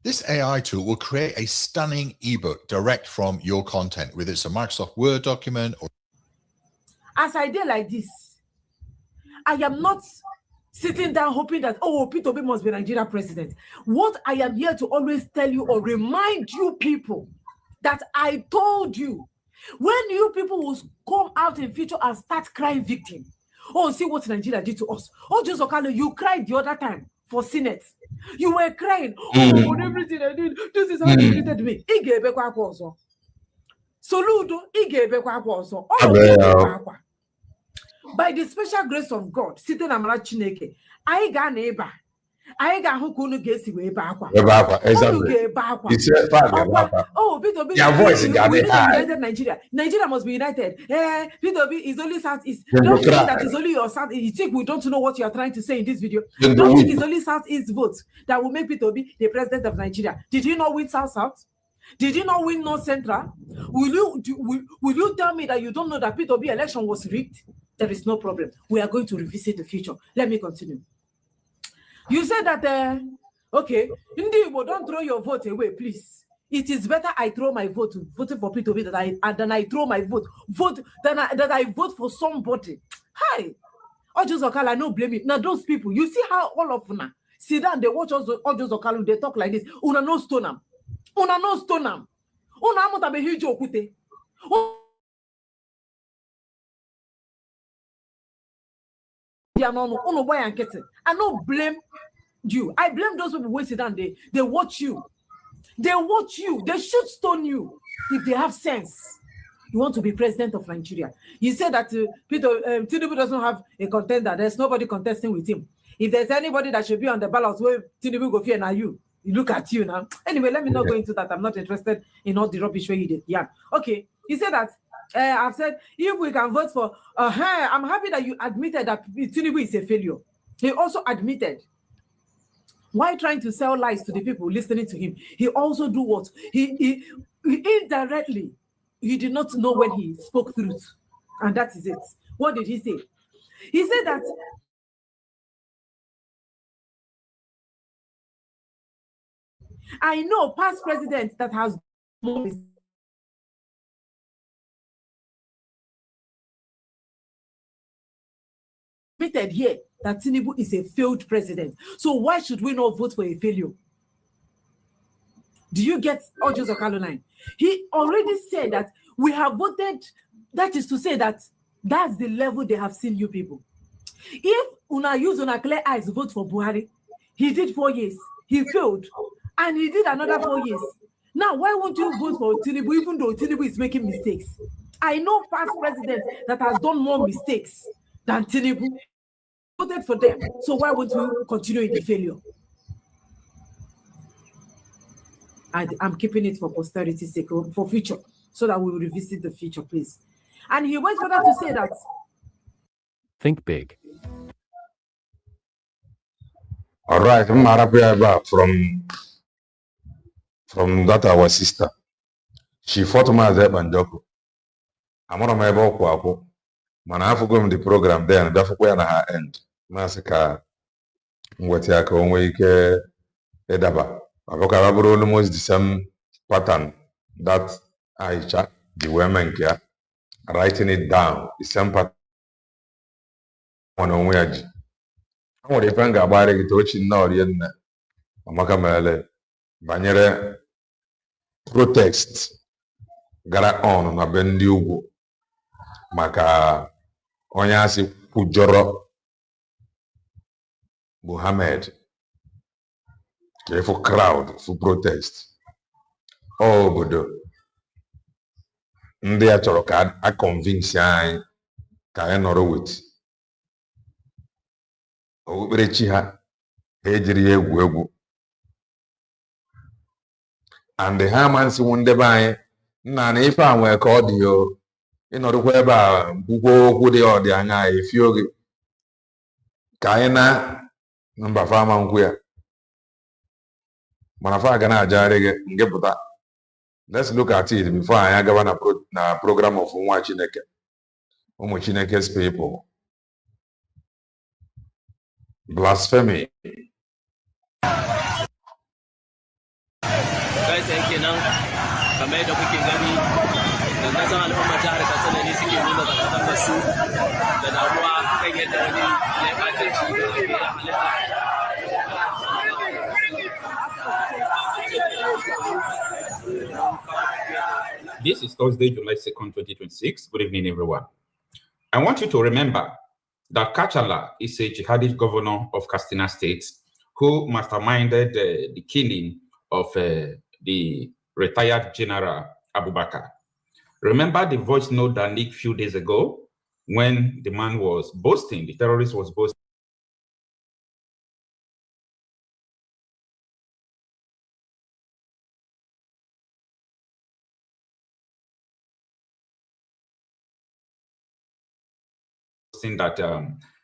This AI tool will create a stunning ebook direct from your content, whether it's a Microsoft Word document or... As I did like this, I am not sitting down hoping that, oh, P2B must be Nigeria president. What I am here to always tell you or remind you people that I told you, when you people will come out in future and start crying victim, oh, see what Nigeria did to us. Oh, Joseph Okalo, you cried the other time for Senate. You were crying, oh, on everything I did. This is how they treated me. Soludo, also. By the special grace of God, sitting Amara Chineke, I got neighbor. I got who couldn't guess way back. Exactly. Oh, P2B, your voice is united Nigeria. Nigeria must be united. P2B is only Southeast. Don't think that is only your South. You think we don't know what you are trying to say in this video? Don't think it's only Southeast votes that will make P2B the president of Nigeria. Did you not win South-South? Did you not win North Central? Will you tell me that you don't know that P2B election was rigged? There is no problem. We are going to revisit the future. Let me continue. You said that, okay, indeed, don't throw your vote away, please. It is better I throw my vote voting for P2B than I throw my vote that I vote for somebody. Hi, Ojos Okalo, no blame it. Now those people, you see how all of them sit down, they watch Ojos Okalo, they talk like this. Una no stone them. Una no stone them. Una amota be huge okute. I don't blame you. I blame those people who sit down. They watch you. They watch you. They should stone you if they have sense. You want to be president of Nigeria. You said that Tinubu doesn't have a contender. There's nobody contesting with him. If there's anybody that should be on the ballot where Tinubu go fear now, you look at you now. Anyway, let me not go into that. I'm not interested in all the rubbish where he did. Yeah. Okay. He said that. I've said, if we can vote for, I'm happy that you admitted that Tinubu is a failure. He also admitted, while trying to sell lies to the people listening to him, he also do what? He indirectly, he did not know when he spoke truth. And that is it. What did he say? He said that I know past presidents that has admitted here that Tinubu is a failed president. So why should we not vote for a failure? Do you get Ojus Okalo line? He already said that we have voted. That is to say that that's the level they have seen you people. If una use una clear eyes vote for Buhari, he did 4 years, he failed, and he did another 4 years. Now, why won't you vote for Tinubu even though Tinubu is making mistakes? I know past presidents that has done more mistakes than Tinubu. Voted for them, so why won't you continue in the failure? I'm keeping it for posterity's sake, for future, so that we will revisit the future, please. And he went further to say that. Think big. All right, from that our sister. She fought Maazị Banjoko. Amara m ebe ọkwụ akwụ. Mana afụgo m the program there and bịafụkwa ya na ha end. Masị ka nweta ya ka o nwee ike ịdaba. Abụkara bụrụ almost the same pattern that Aisha the women nke ya. Writing it down, the same pattern on onwe ya ji. O nwere ife m ga-agbara gị tochi nnọọ rie nne Amaka Mele banyere protest gara on na be ndị ugwu maka onye asị kwujọrọ Muhammad ka ịfụ crowd for protest obodo ndị a chọrọ ka a convince anyị ka anyị nọrọ with okpukperechi ha ejiri ya egwu and ha amansiwu ndebe anyị nna na ife a nwee ka ọ dị o ịnọdụkwa ebe a mkwukwo okwu dị ọdị anya efi oge ka anyị na mba fama nkwu ya mana fa ga na-ajagharị gị nke pụta. Let's look at it before anyị agaba na program of nwa Chineke ụmụ Chineke's people. Blasphemy. Kenan kamar yadda kuke gani da zan al'umma jihar Katsina ne suke nuna zanga-zangar su da damuwa kan yadda wani ya ɓatanci da ake halitta. This is Thursday, July 2nd, 2026. Good evening, everyone. I want you to remember that Kachala is a jihadist governor of Katsina State who masterminded the killing of the retired General Abubakar. Remember the voice note that leaked a few days ago when the man was boasting, the terrorist was boasting. That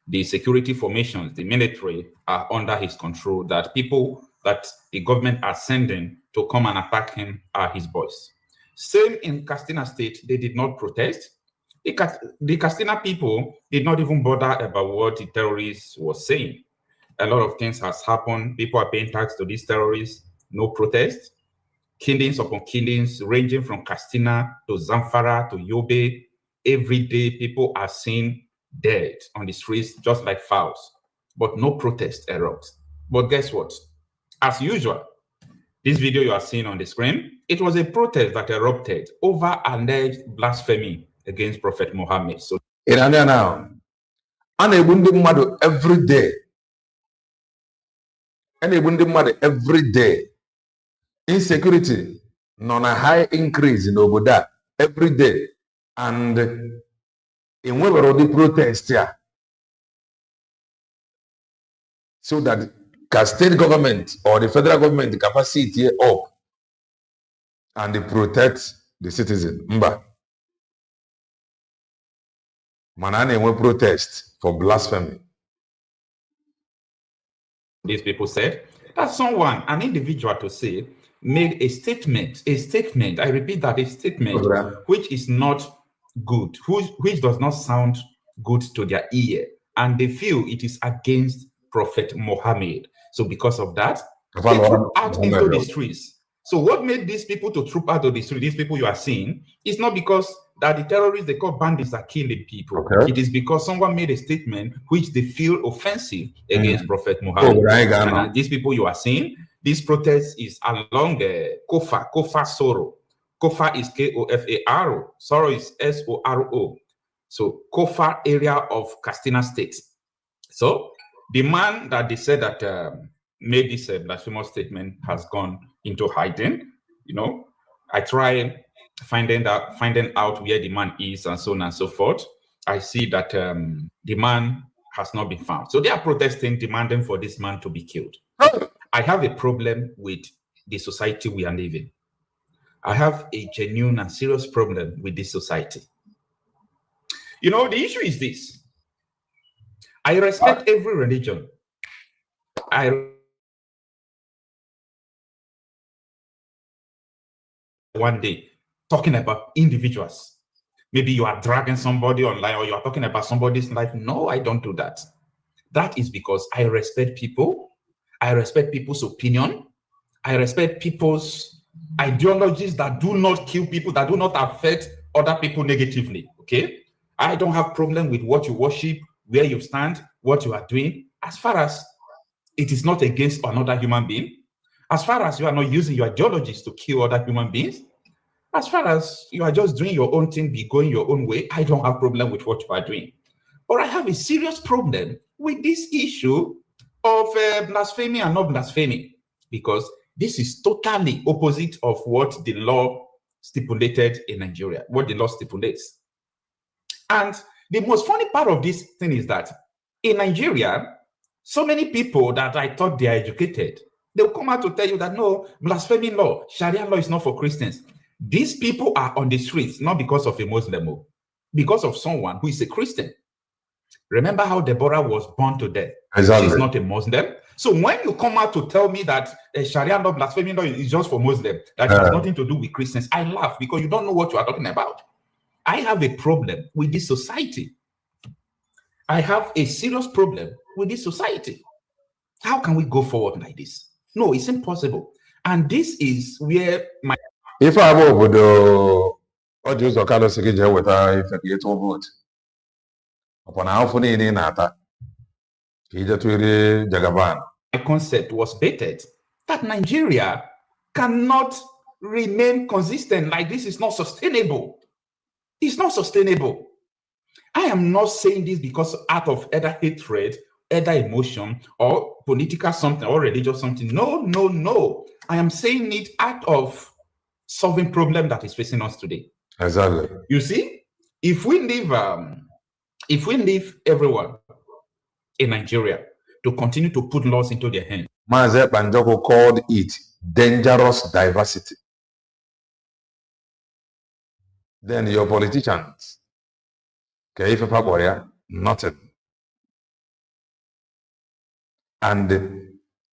the security formations, the military, are under his control, that people that the government are sending to come and attack him are his boys. Same in Katsina State, they did not protest. The Katsina people did not even bother about what the terrorists was saying. A lot of things has happened. People are paying tax to these terrorists, no protest. Killings upon killings, ranging from Katsina to Zamfara to Yobe. Every day, people are seen dead on the streets, just like fowls, but no protest erupts. But guess what? As usual, this video you are seeing on the screen, it was a protest that erupted over alleged blasphemy against Prophet Muhammad. So in Anya now, and a wounded mother every day. And a wounded mother every day. Insecurity, non a high increase in Oboda every day. And in where already protest here. So that state government or the federal government the capacity up and they protect the citizen. Mba. Manane will protest for blasphemy. These people said that someone, an individual to say, made a statement, I repeat that, a statement, which is not good, which does not sound good to their ear, and they feel it is against Prophet Muhammad. So because of that, they troop out into the streets. So what made these people to troop out of the street, these people you are seeing, is not because that the terrorists they call bandits are killing people. Okay. It is because someone made a statement which they feel offensive against Prophet Muhammad. And these people you are seeing, this protest is along Kofa Soro. Kofa is K-O-F-A-R-O. Soro is S-O-R-O. So Kofa area of Katsina State. So the man that they said that made this blasphemous statement has gone into hiding. You know, I try finding out where the man is and so on and so forth. I see that the man has not been found. So they are protesting, demanding for this man to be killed. I have a problem with the society we are living. I have a genuine and serious problem with this society. You know, the issue is this. I respect every religion. One day talking about individuals. Maybe you are dragging somebody online or you are talking about somebody's life. No, I don't do that. That is because I respect people. I respect people's opinion. I respect people's ideologies that do not kill people, that do not affect other people negatively. Okay? I don't have problem with what you worship, where you stand, what you are doing, as far as it is not against another human being, as far as you are not using your ideologies to kill other human beings, as far as you are just doing your own thing, be going your own way, I don't have problem with what you are doing. But I have a serious problem with this issue of blasphemy and not blasphemy, because this is totally opposite of what the law stipulated in Nigeria, what the law stipulates. And the most funny part of this thing is that in Nigeria, so many people that I thought they are educated, they'll come out to tell you that no, blasphemy law, Sharia law is not for Christians. These people are on the streets, not because of a Muslim, because of someone who is a Christian. Remember how Deborah was burned to death? Exactly. She's not a Muslim. So when you come out to tell me that Sharia law, blasphemy law is just for Muslims, that has nothing to do with Christians, I laugh because you don't know what you are talking about. I have a problem with this society. I have a serious problem with this society. How can we go forward like this? No, it's impossible. And this is where my... If I were with the audience or Carlos Segija with a little vote upon our phone in Nata, Jagaban. My concept was baited that Nigeria cannot remain consistent. Like this is not sustainable. It's not sustainable. I am not saying this because out of either hatred, either emotion, or political something, or religious something. No, no, no. I am saying it out of solving problem that is facing us today. Exactly. You see, if we leave everyone in Nigeria to continue to put laws into their hands. Maze Banjoko called it dangerous diversity. Then your politicians, nothing. And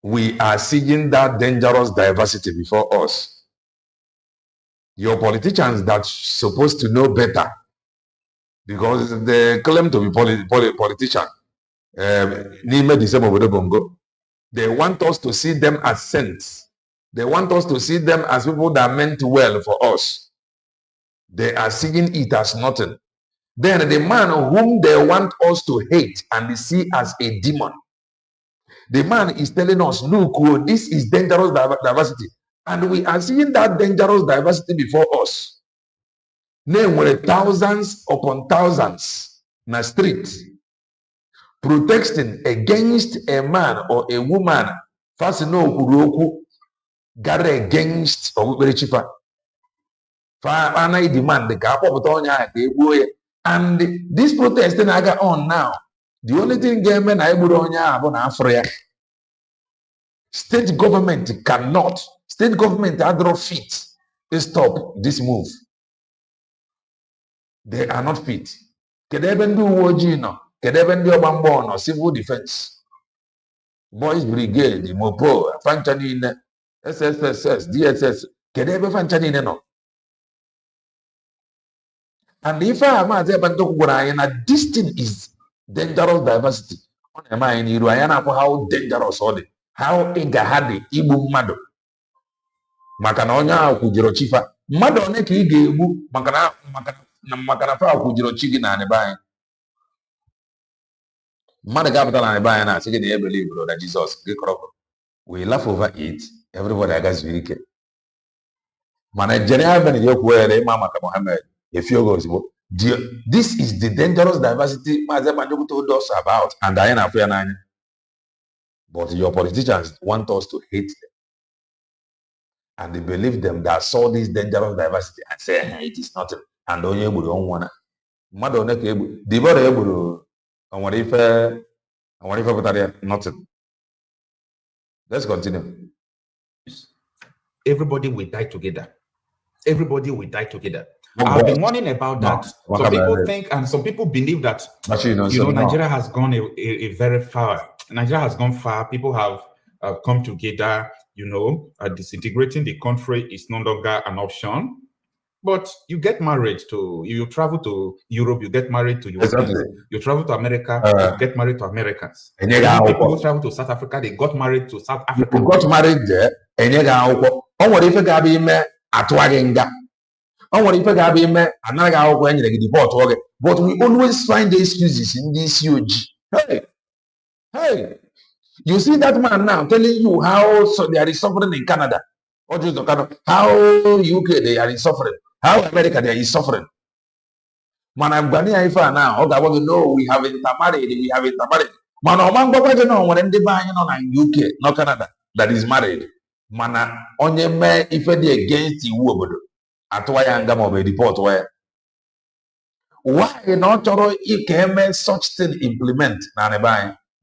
we are seeing that dangerous diversity before us. Your politicians that's supposed to know better, because they claim to be politicians. They want us to see them as saints. They want us to see them as people that meant well for us. They are seeing it as nothing. Then the man whom they want us to hate and see as a demon, the man is telling us, look, this is dangerous diversity. And we are seeing that dangerous diversity before us. There were thousands upon thousands in the street protesting against a man or a woman. Fasino Kuroku got against Obuberechifa. I demand the gap of Tonya. And this protest then I got on now. The only thing government I would on Africa. State government cannot. State government are not fit to stop this move. They are not fit. Can they even do Wojino? Can they even do Obambo or civil defense? Boys Brigade, Mopo, Fanchanine, SSSS, DSS. Can they even Fanchanine? No. And if I am at the this thing is dangerous diversity. On my mind, how dangerous all it. How igahadi ibu mmadụ maka na onye ahụ kwujiro chifa mmadụ one ka ị ga-egbu maka na fa kwujiro chi gị na anịba anyị mmadụ ga-apụta na anịba anyị na-asị gị na ya believe that Jesus gị kọrọ we laugh over it everybody agazi ike mana Nigeria ben yoku ere mama ka Mohammed if you go this is the dangerous diversity Mazi Banjogu told us about and I na fear nanya. But your politicians want us to hate them. And they believe them that saw this dangerous diversity and say, hey, it is nothing. And only you don't want to. The body able and what if nothing. Let's continue. Everybody will die together. Everybody will die together. I've been warning about that. Some people think and some people believe that Nigeria has gone a very far. Nigeria has gone far. People have come together. Disintegrating the country is no longer an option. But you get married you travel to Europe, you get married to Europeans. Exactly. You travel to America, you get married to Americans. And people who travel to South Africa, they got married to South Africa. You got married there, and you got but we always find the excuses in this huge. Hey, you see that man now telling you how they are suffering in Canada, how UK they are suffering, how America they are suffering. Man, I'm going to now. No, we have intermarried. Man, when they buy UK, not Canada, that is married. Man, only me if they against you. Why not such thing implement?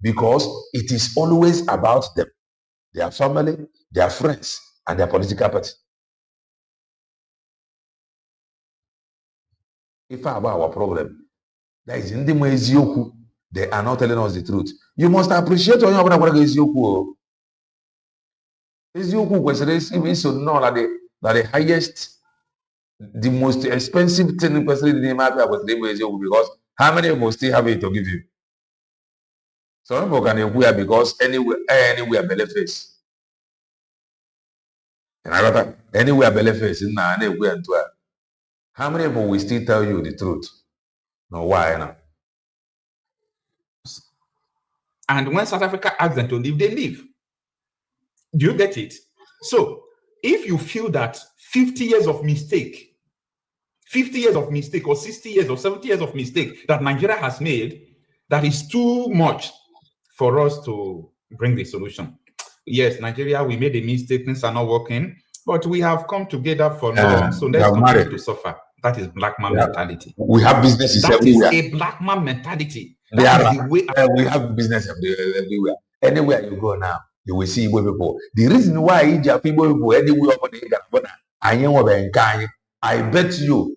Because it is always about them, their family, their friends, and their political party. If about our problem, that is in the Ezioku, they are not telling us the truth. You must appreciate when you're going to Ezioku. Ezioku was even so know that the highest, the most expensive thing was Ezioku, because how many of us still have it to give you? Some people can wear because anywhere belly face. And I got anywhere belly face in anywhere to wear. How many people will still tell you the truth? No, why now? And when South Africa asks them to leave, they leave. Do you get it? So if you feel that 50 years of mistake, 50 years of mistake, or 60 years or 70 years of mistake that Nigeria has made, that is too much for us to bring the solution. Yes, Nigeria, we made a mistake, things are not working, but we have come together for now, so let's continue to suffer. That is black man mentality. We have businesses everywhere. That is a black man mentality. We have business everywhere. Anywhere you go now, you will see Igbo people. The reason why Igbo people anywhere I bet you,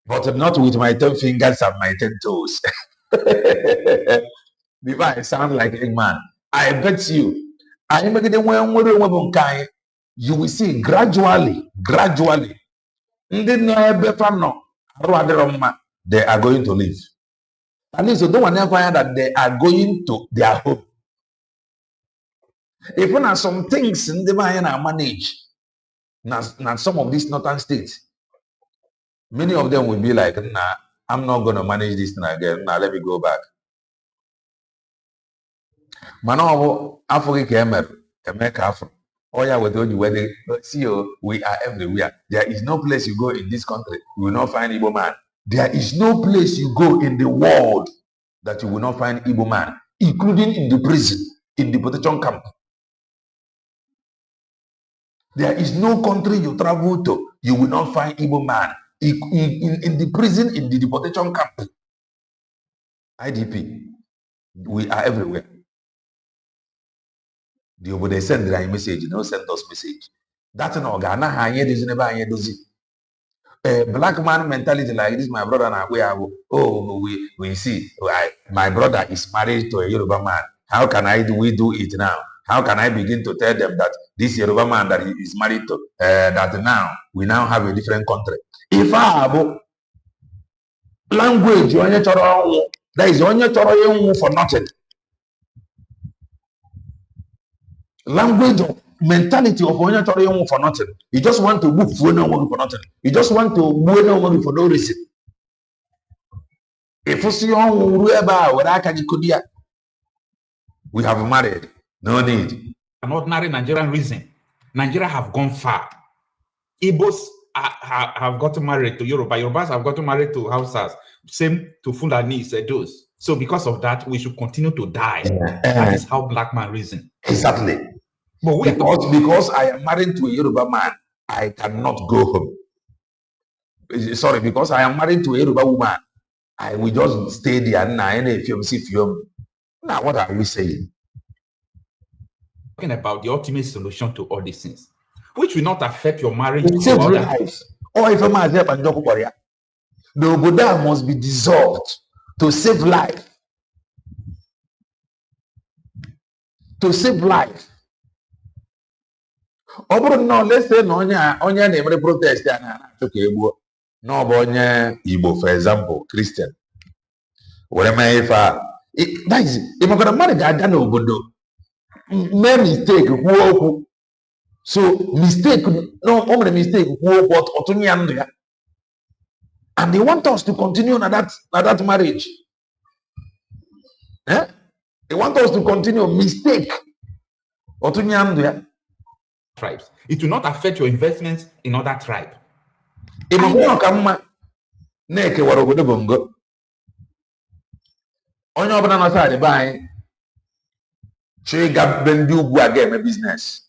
but not with my 10 fingers and my 10 toes. Before I sound like a man, I bet you. You will see gradually, they are going to leave. At least you don't want to find that they are going to their home. If you have some things in the mind and manage, now some of these northern states, many of them will be like, nah, I'm not going to manage this thing again. Now let me go back. Manovo Africa America Afro. Oh yeah, we told you where they see you, we are everywhere. There is no place you go in this country, you will not find Igbo man. There is no place you go in the world that you will not find Igbo man, including in the prison, in the detention camp. There is no country you travel to, you will not find Igbo man. In the prison, in the deportation camp. IDP, we are everywhere. The over they send their message, no send us message. That's an organ. Black man mentality like this, my brother and we see my brother is married to a Yoruba man. How can we do it now? How can I begin to tell them that this Yoruba man that he is married to, that now we now have a different country? If I have language, that is only for nothing. Language of mentality of onye for nothing. You just want to move for nothing. You just want to move for no reason. If you see we have married, no need. An ordinary Nigerian reason. Nigeria have gone far. Igbos have gotten married to Yoruba. Yorubas have gotten married to Hausas. Same to Fulani, Edos. So because of that, we should continue to die. That is how black man reason. Exactly. But because I am married to a Yoruba man, I cannot go home. Sorry, because I am married to a Yoruba woman, I will just stay there. Now, what are we saying? Talking about the ultimate solution to all these things, which will not affect your marriage. Save lives. Or if a man is the Obodo must be dissolved to save life. To save life. No, let's say no name protest no Igbo, for example, Christian. Whatever if that is if I'm gonna marry that Obodo, make mistake who so mistake no only mistake who but otunyanda. And they want us to continue on that marriage. Eh? They want us to continue mistake. Tribes. It will not affect your investments in other tribes. Onye ọbụla nọ side be anyị chọọ ịga be ndị ugwu a ga-eme business.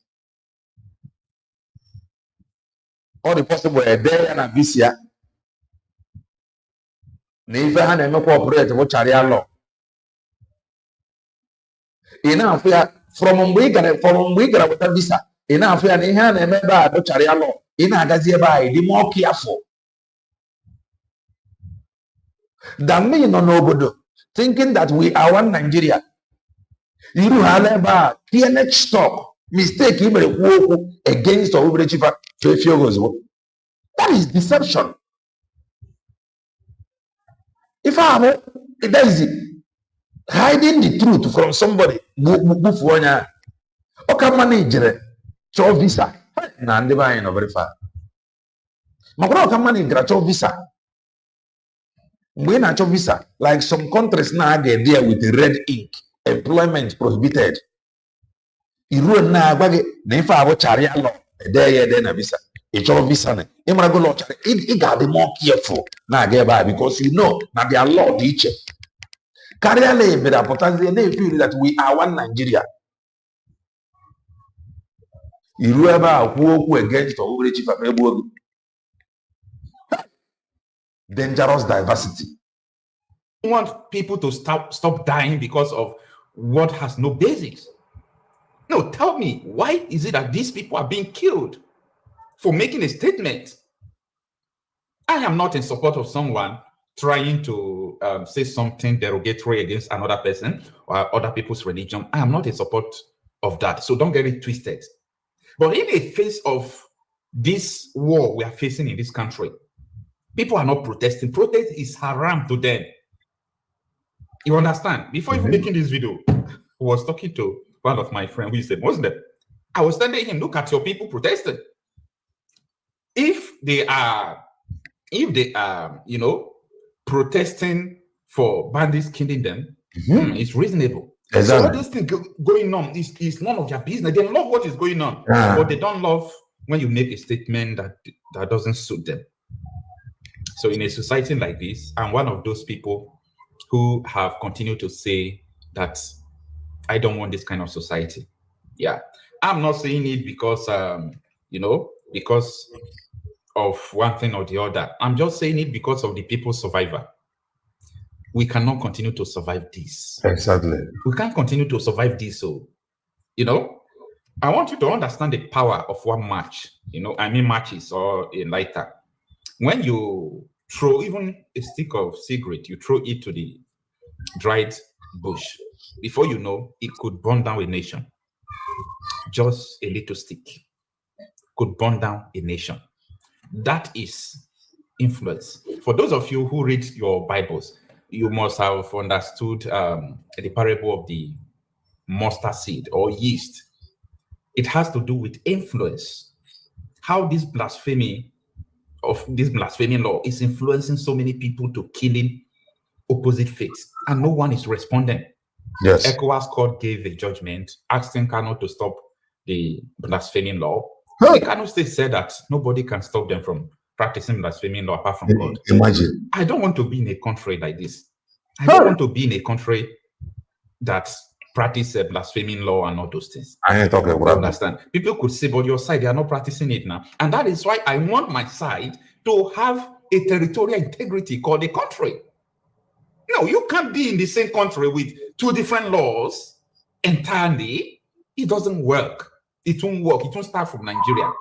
Ọ dị possible ede ya na visa na ife ha na-emekwa operate bụ charia law. Ị na-afụ ya from mgbe ị gara weta visa, ị na-afụ ya na ihe a na-eme ebe a bụ charia law. Ị na-agazi ebe a dị more careful than me nọ n'obodo thinking that we are one Nigeria. Iru hala ebe a TNH stop mistake i mere kwuo okwu against Obubere Chifa to Efiogo. That is deception. If I have that is hiding the truth from somebody, okay, manager, cho visa, na ndị anyị nọ very far. Makwa ọka manager cho visa. Mgbe ị na-achọ visa, like some countries now get there with red ink, employment prohibited. Iru na agwa gị na ife abụ charia law, ede na visa. Ị chọrọ visa na ị mara go law charia, ị ga-adị more careful na aga ebe a because you know na their law dị iche. Karịa la ebere apụtazie na-efeel that we are one Nigeria. Iru ebe a kwuo okwu against Obubere Chifa ma egbuo gị. Dangerous diversity. You want people to stop dying because of what has no basics. No, tell me, why is it that these people are being killed for making a statement? I am not in support of someone trying to say something derogatory against another person or other people's religion. I am not in support of that. So don't get it twisted. But in the face of this war we are facing in this country, people are not protesting. Protest is haram to them. You understand? Before even making this video, I was talking to one of my friends who is a Muslim. I was telling him, look at your people protesting. If they are, you know, protesting for bandits killing them, it's reasonable. Exactly. So all these things going on is none of their business. They love what is going on, but they don't love when you make a statement that doesn't suit them. So in a society like this, I'm one of those people who have continued to say that I don't want this kind of society. Yeah, I'm not saying it because, you know, because of one thing or the other. I'm just saying it because of the people's survival. We cannot continue to survive this. Exactly. We can't continue to survive this. So, you know, I want you to understand the power of one match. You know, I mean matches or a lighter. When you throw even a stick of cigarette, you throw it to the dried bush. Before you know, it could burn down a nation. Just a little stick could burn down a nation. That is influence. For those of you who read your Bibles, you must have understood the parable of the mustard seed or yeast. It has to do with influence. How this blasphemy law is influencing so many people to killing opposite faiths, and no one is responding. Yes. ECOWAS court gave a judgment asking Kano to stop the blasphemy law. The Kano State said that nobody can stop them from practicing blasphemy law apart from God. Imagine. I don't want to be in a country like this. I don't want to be in a country that practice blaspheming law and all those things. I ain't talking about understand. People could say, but your side, they are not practicing it now. And that is why I want my side to have a territorial integrity called a country. No, you can't be in the same country with two different laws entirely. It doesn't work. It won't work. It won't start from Nigeria.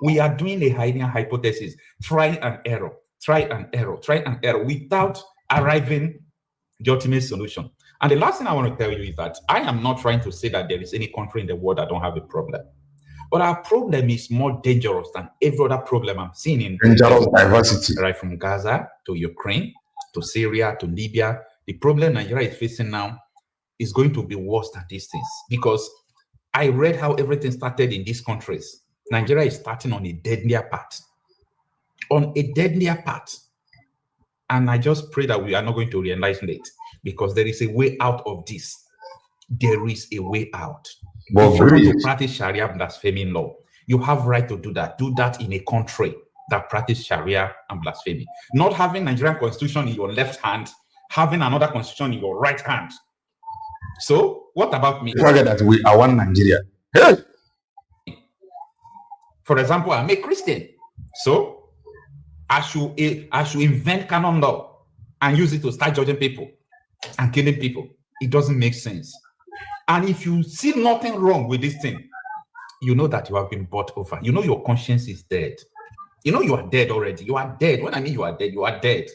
We are doing a Heidean hypothesis. Try and error, try and error, try and error without arriving the ultimate solution. And the last thing I want to tell you is that I am not trying to say that there is any country in the world that don't have a problem. But our problem is more dangerous than every other problem I'm seeing in dangerous diversity. Right from Gaza to Ukraine to Syria to Libya. The problem Nigeria is facing now is going to be worse than these things, because I read how everything started in these countries. Nigeria is starting on a deadlier path. On a deadlier path. And I just pray that we are not going to realize late, because there is a way out of this. There is a way out. Well, if you want to practice Sharia blaspheming law, you have right to do that. Do that in a country that practice Sharia and blasphemy. Not having Nigerian constitution in your left hand, having another constitution in your right hand. So, what about me? Forget that we are one Nigeria. Hey! For example, I'm a Christian. So, I should invent canon law and use it to start judging people and killing people. It doesn't make sense. And if you see nothing wrong with this thing, you know that you have been bought over. You know your conscience is dead. You know you are dead already. You are dead. When I mean you are dead, you are dead.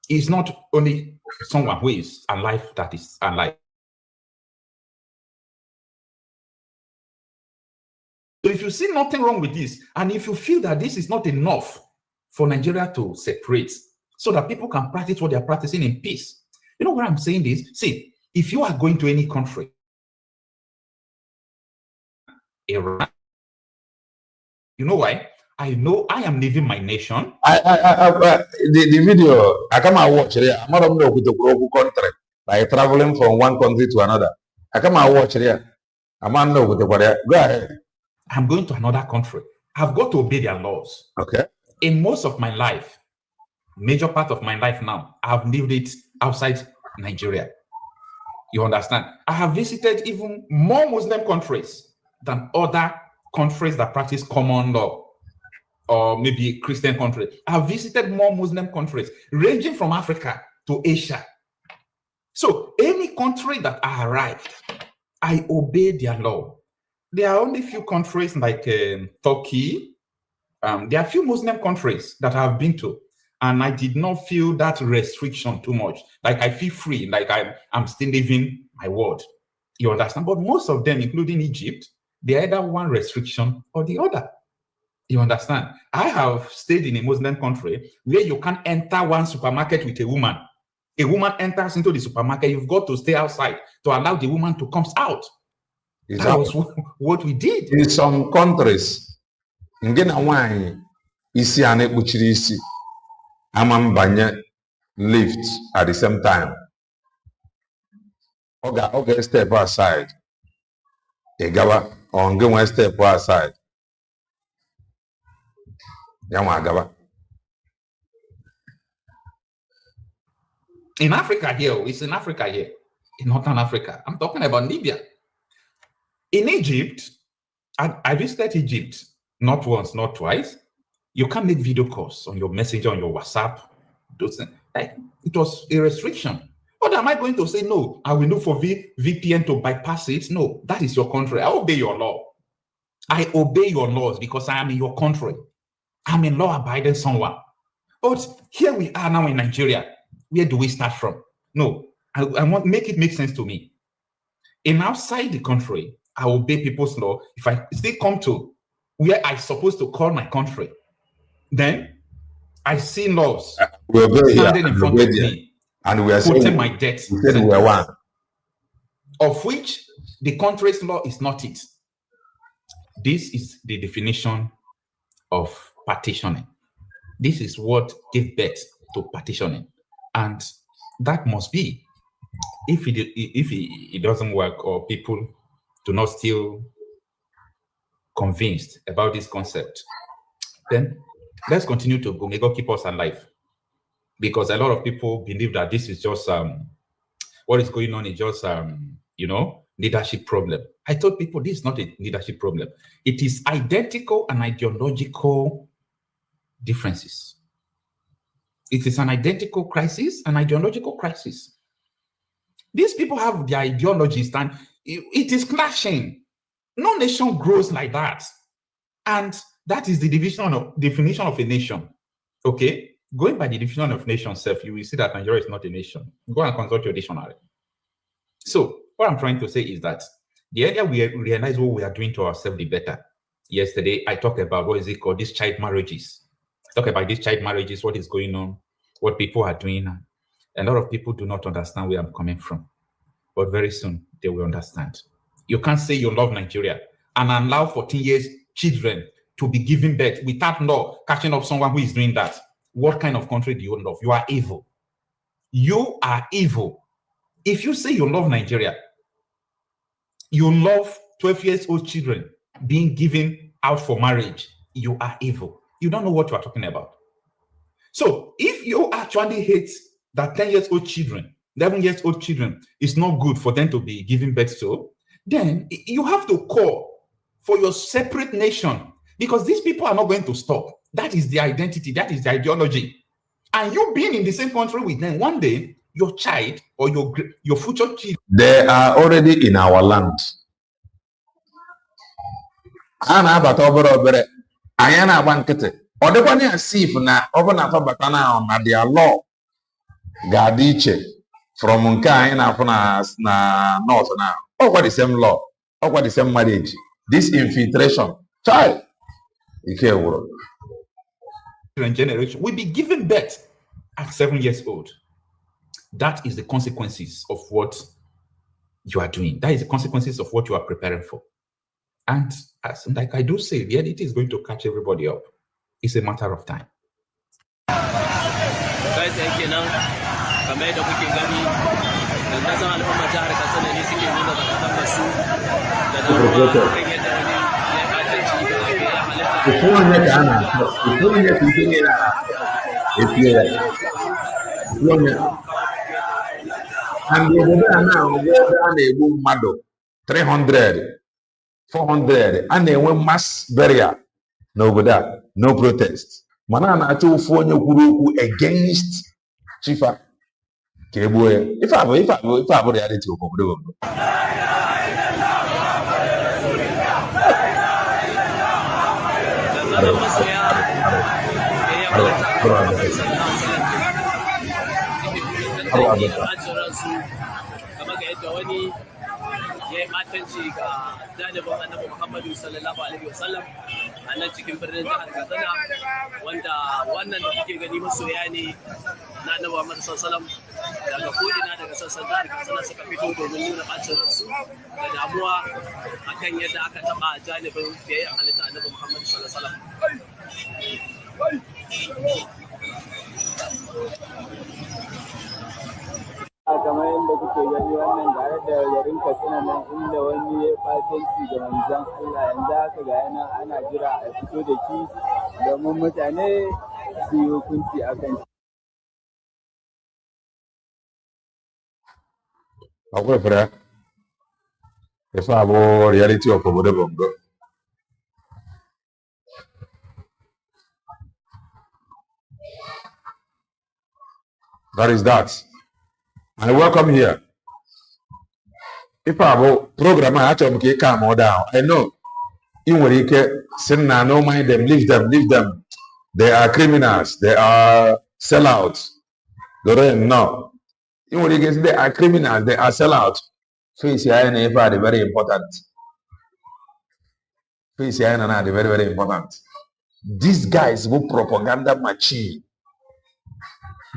It's not only someone who is alive that is alive. So if you see nothing wrong with this, and if you feel that this is not enough for Nigeria to separate so that people can practice what they are practicing in peace. You know what I'm saying is, see, if you are going to any country, Iran, you know why? I know I am leaving my nation. The video, I come and watch it. I'm not with the global country, like traveling from one country to another. I come and watch it. I'm not with the whatever. Go ahead. I'm going to another country. I've got to obey their laws. Okay. In most of my life, major part of my life now, I've lived it outside Nigeria. You understand? I have visited even more Muslim countries than other countries that practice common law, or maybe Christian countries. I have visited more Muslim countries, ranging from Africa to Asia. So any country that I arrived, I obey their law. There are only few countries like Turkey. There are few Muslim countries that I've been to, and I did not feel that restriction too much. Like I feel free, like I'm still living my word. You understand? But most of them, including Egypt, they're either one restriction or the other. You understand? I have stayed in a Muslim country where you can't enter one supermarket with a woman. A woman enters into the supermarket, you've got to stay outside to allow the woman to come out. That was what we did. In some countries, ngena wine isi ane kpuchiri isi ama mbanye lift at the same time. Okay, step aside. Egawa on one step aside. Yamagawa. In Africa here, it's in Africa here, in Northern Africa. I'm talking about Libya. In Egypt, I visited Egypt not once, not twice. You can't make video calls on your messenger, on your WhatsApp. Like, it was a restriction. But am I going to say, no, I will look for VPN to bypass it? No, that is your country. I obey your law. I obey your laws because I am in your country. I'm a law-abiding someone. But here we are now in Nigeria. Where do we start from? No, I want to make it make sense to me. In outside the country, I obey people's law. If I still come to where I'm supposed to call my country, then I see laws standing in front of me, and we are putting my debt, one. Of which the country's law is not it. This is the definition of partitioning. This is what gave birth to partitioning. And that must be if it doesn't work, or people do not still convinced about this concept, then let's continue to go. May God keep us alive, because a lot of people believe that this is just what is going on is just leadership problem. I told people this is not a leadership problem. It is identical and ideological differences. It is an identical crisis, an ideological crisis. These people have their ideologies and it is clashing. No nation grows like that. And that is the definition of a nation. Okay? Going by the definition of nation self, you will see that Nigeria is not a nation. Go and consult your dictionary. So what I'm trying to say is that the earlier we realize what we are doing to ourselves, the better. Yesterday, I talked about what is it called, these child marriages. Talk about these child marriages, what is going on, what people are doing. A lot of people do not understand where I'm coming from. But very soon, they will understand. You can't say you love Nigeria and allow 14 years children to be giving birth without law catching up someone who is doing that. What kind of country do you love? You are evil. You are evil. If you say you love Nigeria, you love 12-year-old children being given out for marriage, you are evil. You don't know what you are talking about. So if you actually hate that 10-year-old children, 11-year-old children, it's not good for them to be given birth to, then you have to call for your separate nation, because these people are not going to stop. That is the identity, that is the ideology. And you being in the same country with them, one day, your child or your future children, they are already in our land. Ana abata obere anya na agba nkịtị ọ dịkwa na asif na ọ bụ na afa bata na na their law ga-adị iche from nke anyị na-afụ na north na ọkwa the same law, ọkwa the same marriage. This infiltration child ike wụrụ generation will be given birth at 7 years old. That is the consequences of what you are doing. That is the consequences of what you are preparing for. And as like I do say, the reality is going to catch everybody up. It's a matter of time. And the now 300, 400, and they went mass burial. No good, no protest. Manana to phone against Chifa. If I have reality of ya yi matanci ga janibin annabi Muhammadu sallallahu alaihi wasallam a nan cikin birnin jihar Katsina, wanda wannan da kuke gani masoya ne na annabi Muhammadu sallallahu alaihi wasallam daga ko'ina daga sassan jihar Katsina suka fito domin nuna bacin ransu da damuwa akan yadda aka taba janibin da ya halitta annabi Muhammadu sallallahu alaihi kamar yadda kuke gani wannan gare da garin Katsina nan inda wani ya fatanci ga manzon Allah, yanzu haka ga yana ana jira a fito da shi domin mutane su yi hukunci akan shi. Akwai fura ya sa abu reality of obodo bongo. That is that. And welcome here. If I have a program, I actually can calm down. I know. In Warike, Sinna, no mind them, leave them, leave them. They are criminals. They are sellouts. No. In Warike, they are criminals. They are sellouts. Face Yana are very important. Face Yana are very, very important. These guys were propaganda machine.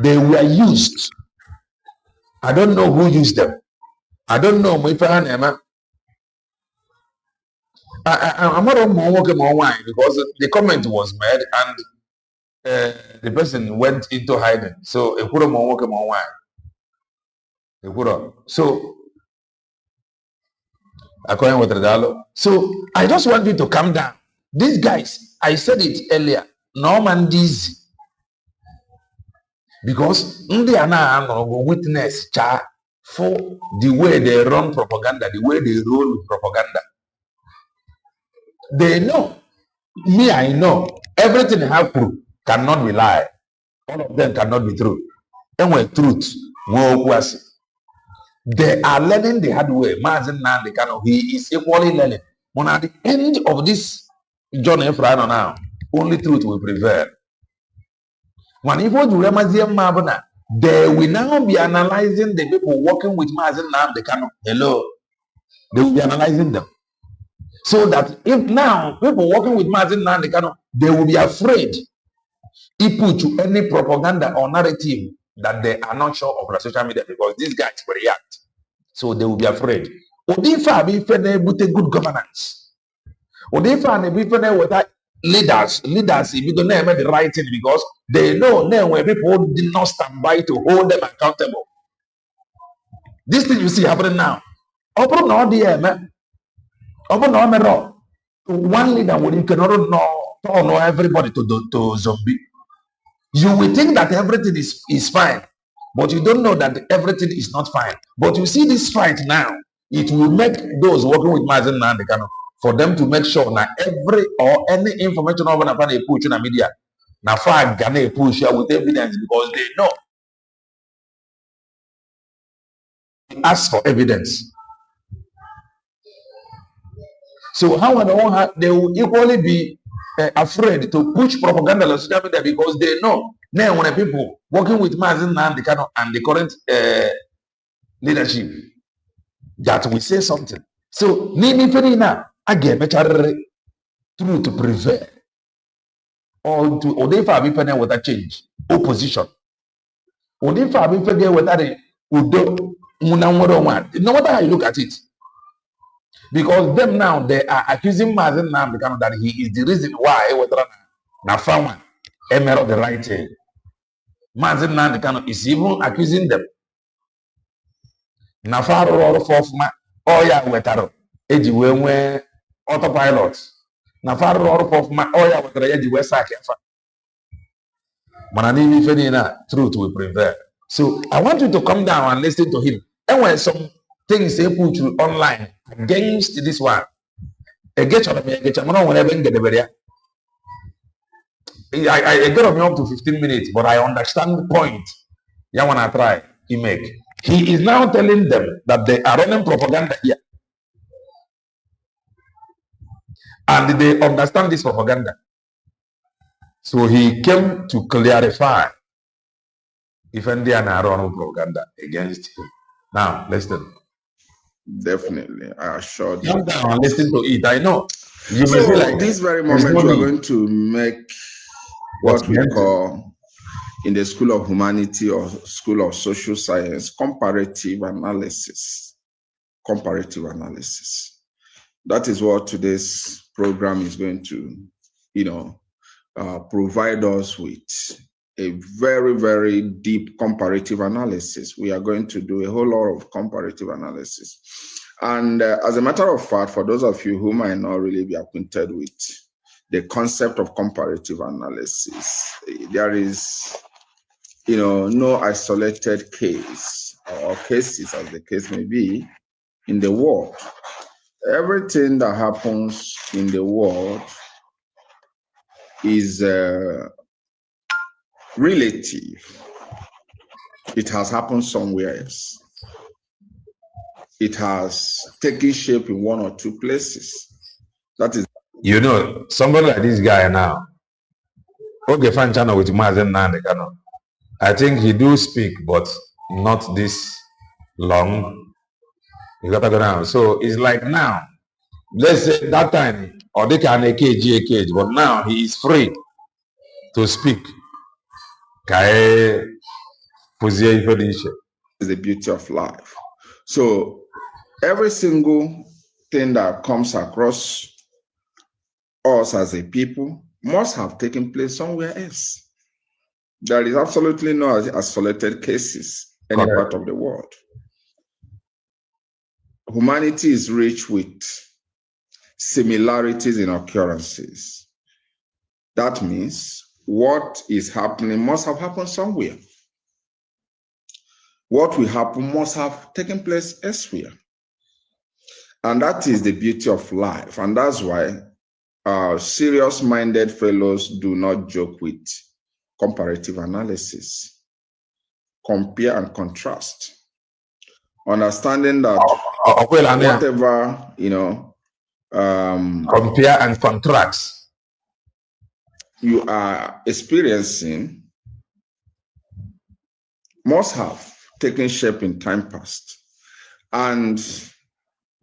They were used. I don't know who used them. I don't know if I'm not working on wine because the comment was made and the person went into hiding. So I put on working on wine. So, according with Redalo, so I just want you to calm down. These guys, I said it earlier, Norman Dizzy, because they are now witness for the way they run propaganda, the way they roll with propaganda. They know. Me, I know. Everything have proof cannot be lie. All of them cannot be true. And when truth, they are learning the hard way. Mazin Nandekano, he is equally learning. When at the end of this John F. Rano now, only truth will prevail. When if you Ramazian Mabana, they will now be analyzing the people working with Mazin Nandekano. Hello. They will be analyzing them. So that if now people working with Mazin Nandekano, they will be afraid if put to any propaganda or narrative that they are not sure of the social media because these guys will react. So they will be afraid. Odifa be fene with a good governance. Odifa be fene with leaders if you don't have the right thing because they know when people did not stand by to hold them accountable. This thing you see happening now. Open no DM. Open no mirror. One leader will cannot know everybody to zombie. You will think that everything is fine, but you don't know that everything is not fine. But you see this fight now, it will make those working with Mazen Nandekano for them to make sure that every or any information over a push in the media, now far gonna push with evidence because they know. Ask for evidence. So how they will equally be afraid to push propaganda on social media because they know now when people working with Mazen Nandekano and the current leadership that we say something. So Nini Ferina again better true to prevail or to Odefa be penny with a change opposition. Odefa be penny with that Udo Munamoro one. No matter how you look at it. Because them now they are accusing Mazen Nandekano that he is the reason why na found emer of the right thing. Mazen Nandekano is even accusing them. Na far roll for ma oya wetaro eji we autopilot. Na far roll for ma oya wetaro eji we sack yafa. Manani mi feni na truth will prevail. So I want you to come down and listen to him. And when some things they put you online against this one, I get on me, I get on whenever I get the video. I get on me up to 15 minutes, but I understand the point. Yeah, when I try, he make. He is now telling them that they are running propaganda here. And they understand this propaganda. So he came to clarify if India are running propaganda against him. Now, listen. Definitely, I assure you. Come down and listen to it. I know. You So may feel like this very moment, we are going to make what we call in the School of Humanity or School of Social Science, comparative analysis. Comparative analysis. That is what today's program is going to, provide us with a very, very deep comparative analysis. We are going to do a whole lot of comparative analysis. And as a matter of fact, for those of you who might not really be acquainted with the concept of comparative analysis, there is, no isolated case or cases, as the case may be, in the world. Everything that happens in the world is relative. It has happened somewhere else. It has taken shape in one or two places. That is, somebody like this guy now. Okay, fan channel with Mazen Nandekano. I think he do speak, but not this long. You got to go down. So it's like now, let's say that time, or they can a cage, but now he is free to speak. Is the beauty of life. So every single thing that comes across us as a people must have taken place somewhere else. There is absolutely no isolated cases in any part of the world. humanity is rich with similarities in occurrences. That means what is happening must have happened somewhere. What will happen must have taken place elsewhere. And that is the beauty of life. And that's why serious-minded fellows do not joke with comparative analysis. Compare and contrast. Understanding that whatever, compare and contrast you are experiencing must have taken shape in time past. And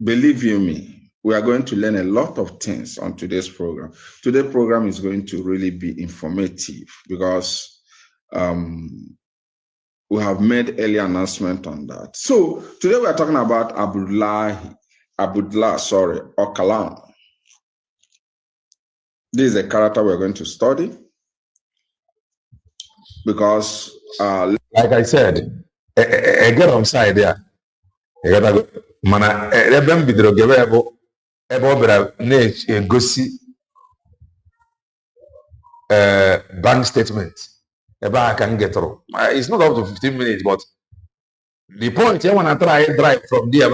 believe you me, we are going to learn a lot of things on today's program. Today's program is going to really be informative because we have made early announcement on that. So today we are talking about Abdullah Öcalan. This is a character we're going to study because, like I said, I get on side there. Mana ebe bidoro gebe ebe obera na gosi bank statement ebe I can get through. It's not up to 15 minutes, but the point I want to try drive from there.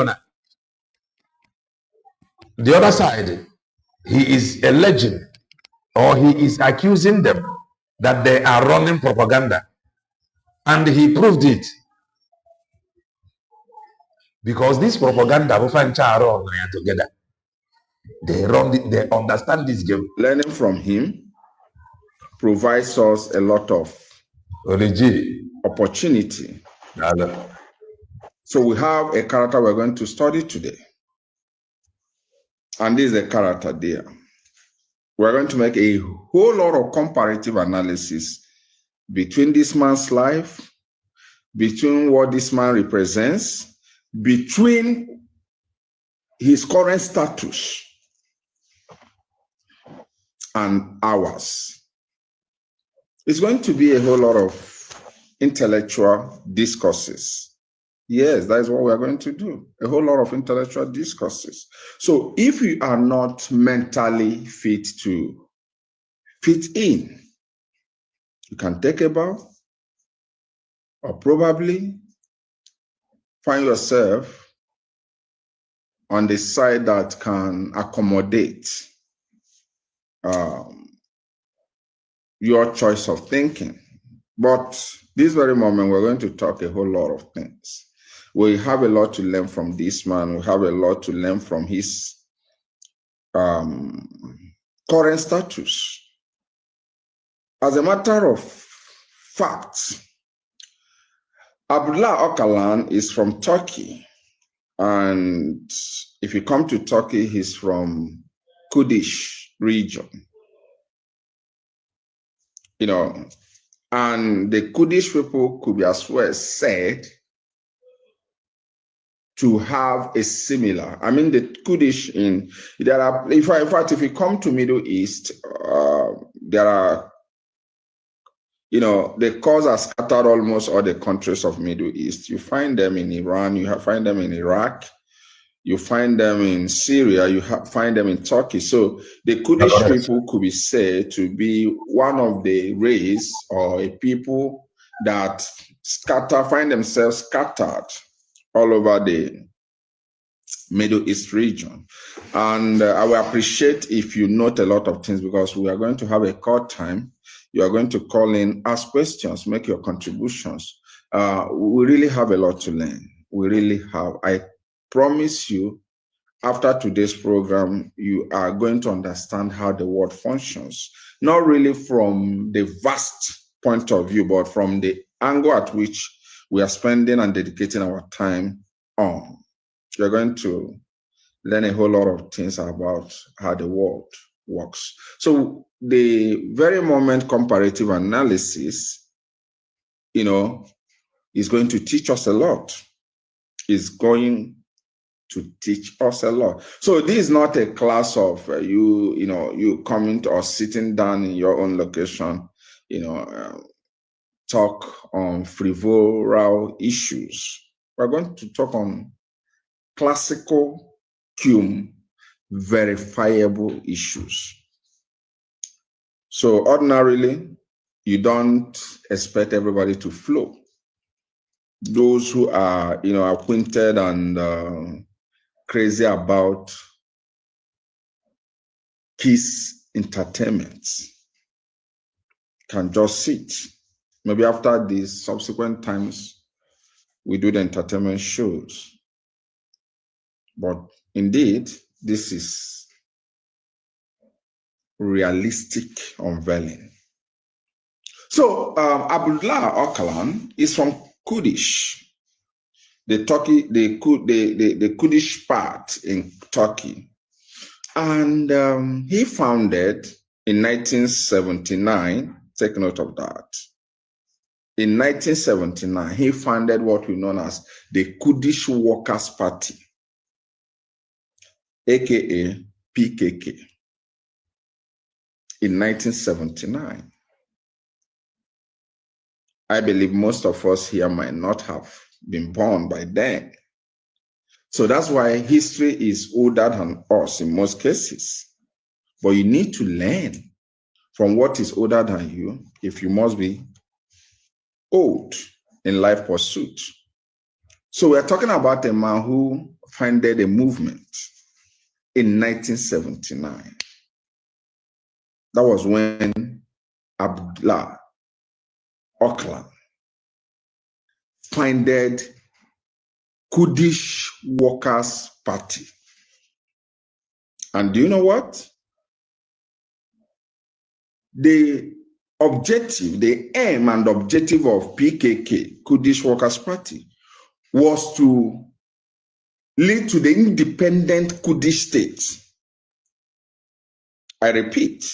The other side, he is alleging or he is accusing them that they are running propaganda, and he proved it. Because this propaganda, we find together. They understand this game. Learning from him provides us a lot of opportunity. So we have a character we're going to study today. And this is a character there. We're going to make a whole lot of comparative analysis between this man's life, between what this man represents, between his current status and ours. It's going to be a whole lot of intellectual discourses. Yes, that is what we are going to do. A whole lot of intellectual discourses. So if you are not mentally fit to fit in, you can take a bow or probably find yourself on the side that can accommodate your choice of thinking. But this very moment, we're going to talk a whole lot of things. We have a lot to learn from this man. We have a lot to learn from his current status. As a matter of fact, Abdullah Öcalan is from Turkey. And if you come to Turkey, he's from Kurdish region. And the Kurdish people could be as well said to have a similar, the Kurdish in fact, if you come to Middle East, there are, the cause are scattered almost all the countries of Middle East. You find them in Iran, you find them in Iraq, you find them in Syria, you find them in Turkey. So the Kurdish people could be said to be one of the race or a people that find themselves scattered all over the Middle East region. And I will appreciate if you note a lot of things, because we are going to have a call time. You are going to call in, ask questions, make your contributions. We really have a lot to learn. We really have. I promise you, after today's program, you are going to understand how the world functions, not really from the vast point of view, but from the angle at which we are spending and dedicating our time on. You're going to learn a whole lot of things about how the world works. So the very moment comparative analysis, is going to teach us a lot. Is going to teach us a lot. So this is not a class of you coming or sitting down in your own location, talk on frivolous issues. We're going to talk on classical QM verifiable issues. So ordinarily, you don't expect everybody to flow. Those who are, acquainted and crazy about Kiss Entertainment can just sit. Maybe after these subsequent times, we do the entertainment shows. But indeed, this is realistic unveiling. So Abdullah Öcalan is from Kurdish, the Kurdish part in Turkey. And he founded in 1979, take note of that. In 1979, he founded what we know as the Kurdish Workers' Party, aka PKK, in 1979. I believe most of us here might not have been born by then. So that's why history is older than us in most cases. But you need to learn from what is older than you if you must be old in life pursuit. So we're talking about a man who founded a movement in 1979. That was when Abdullah Öcalan founded Kurdish Workers' Party. And do you know what? The objective, the aim and objective of PKK, Kurdish Workers' Party, was to lead to the independent Kurdish state. I repeat,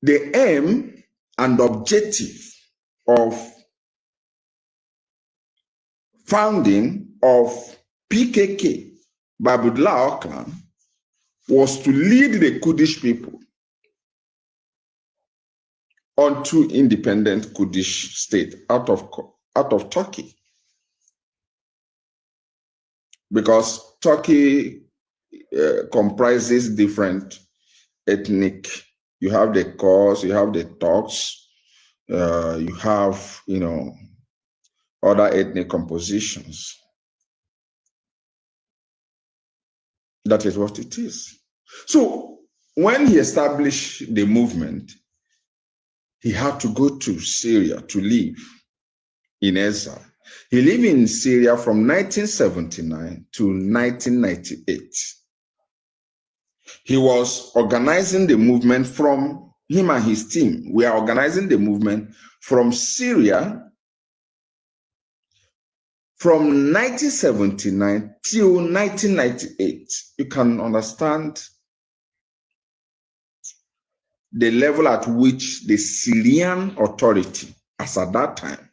the aim and objective of founding of PKK by Abdullah Öcalan was to lead the Kurdish people onto independent Kurdish state out of Turkey. Because Turkey comprises different ethnic. You have the Kurds, you have the Turks, you have, other ethnic compositions. That is what it is. So when he established the movement, he had to go to Syria to live in exile. He lived in Syria from 1979 to 1998. He was organizing the movement from, him and his team were organizing the movement from Syria from 1979 till 1998. You can understand the level at which the Syrian authority, as at that time,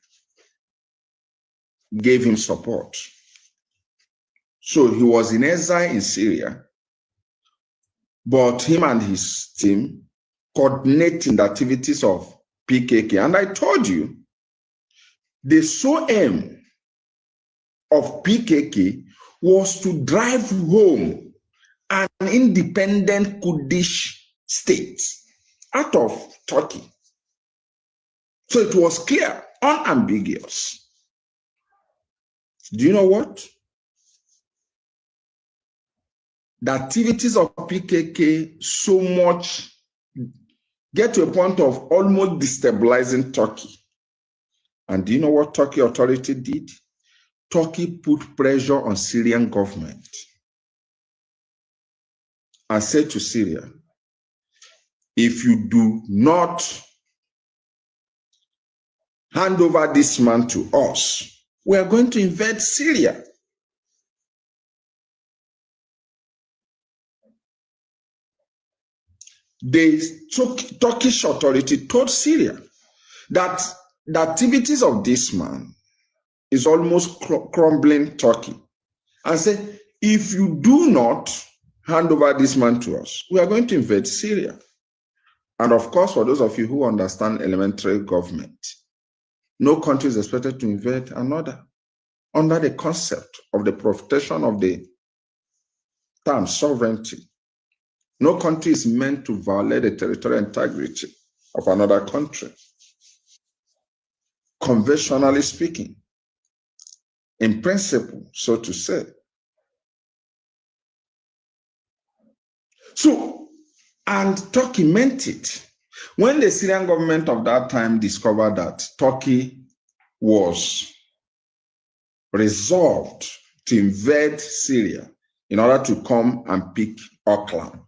gave him support. So he was in exile in Syria, but him and his team coordinating the activities of PKK. And I told you, the sole aim of PKK was to drive home an independent Kurdish state out of Turkey. So it was clear, unambiguous. Do you know what? The activities of PKK so much get to a point of almost destabilizing Turkey. And do you know what Turkey authority did? Turkey put pressure on Syrian government and said to Syria, if you do not hand over this man to us, we are going to invade Syria. The Turkish authority told Syria that the activities of this man is almost crumbling Turkey, and said, if you do not hand over this man to us, we are going to invade Syria. And of course, for those of you who understand elementary government, no country is expected to invade another. under the concept of the protection of the term sovereignty. No country is meant to violate the territorial integrity of another country. Conventionally speaking, in principle, so to say. So, and Turkey meant it. When the Syrian government of that time discovered that Turkey was resolved to invade Syria in order to come and pick Oakland,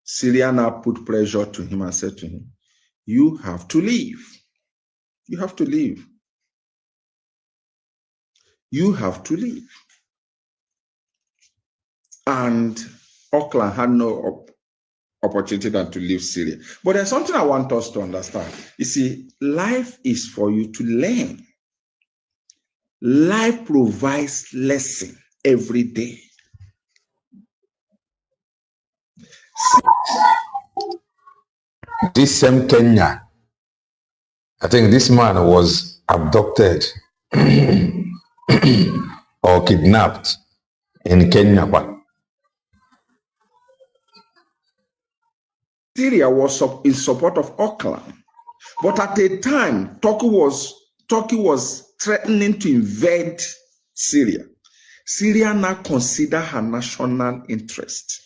Syria now put pressure to him and said to him, you have to leave. You have to leave. You have to leave. And Oakland had no opportunity than to leave Syria. But there's something I want us to understand. You see, life is for you to learn. Life provides lesson every day. This same Kenya, I think this man was abducted or kidnapped in Kenya. Syria was in support of Oakland, but at a time, Turkey was threatening to invade Syria. Syria now considered her national interest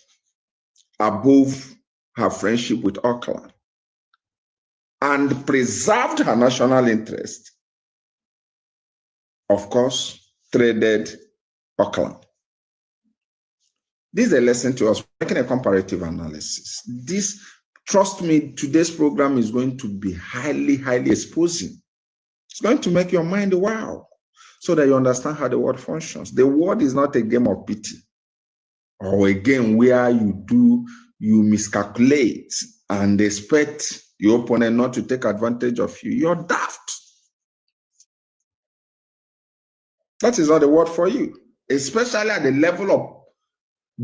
above her friendship with Oakland and preserved her national interest. Of course, traded Oakland. This is a lesson to us, making a comparative analysis. This, trust me, today's program is going to be highly, highly exposing. It's going to make your mind wow, so that you understand how the world functions. The world is not a game of pity or a game where you miscalculate and expect your opponent not to take advantage of you. You're daft. That is not the word for you, especially at the level of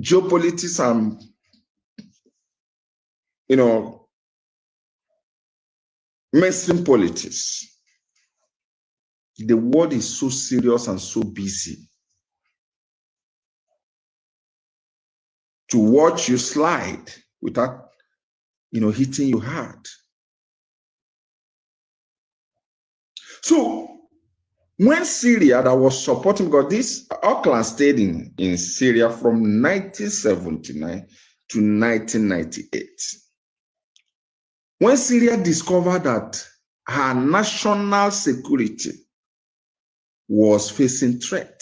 geopolitics and, mainstream politics. The world is so serious and so busy to watch you slide without, hitting you hard. So when Syria that was supporting, because this Oakland stayed in Syria from 1979 to 1998. When Syria discovered that her national security was facing threat,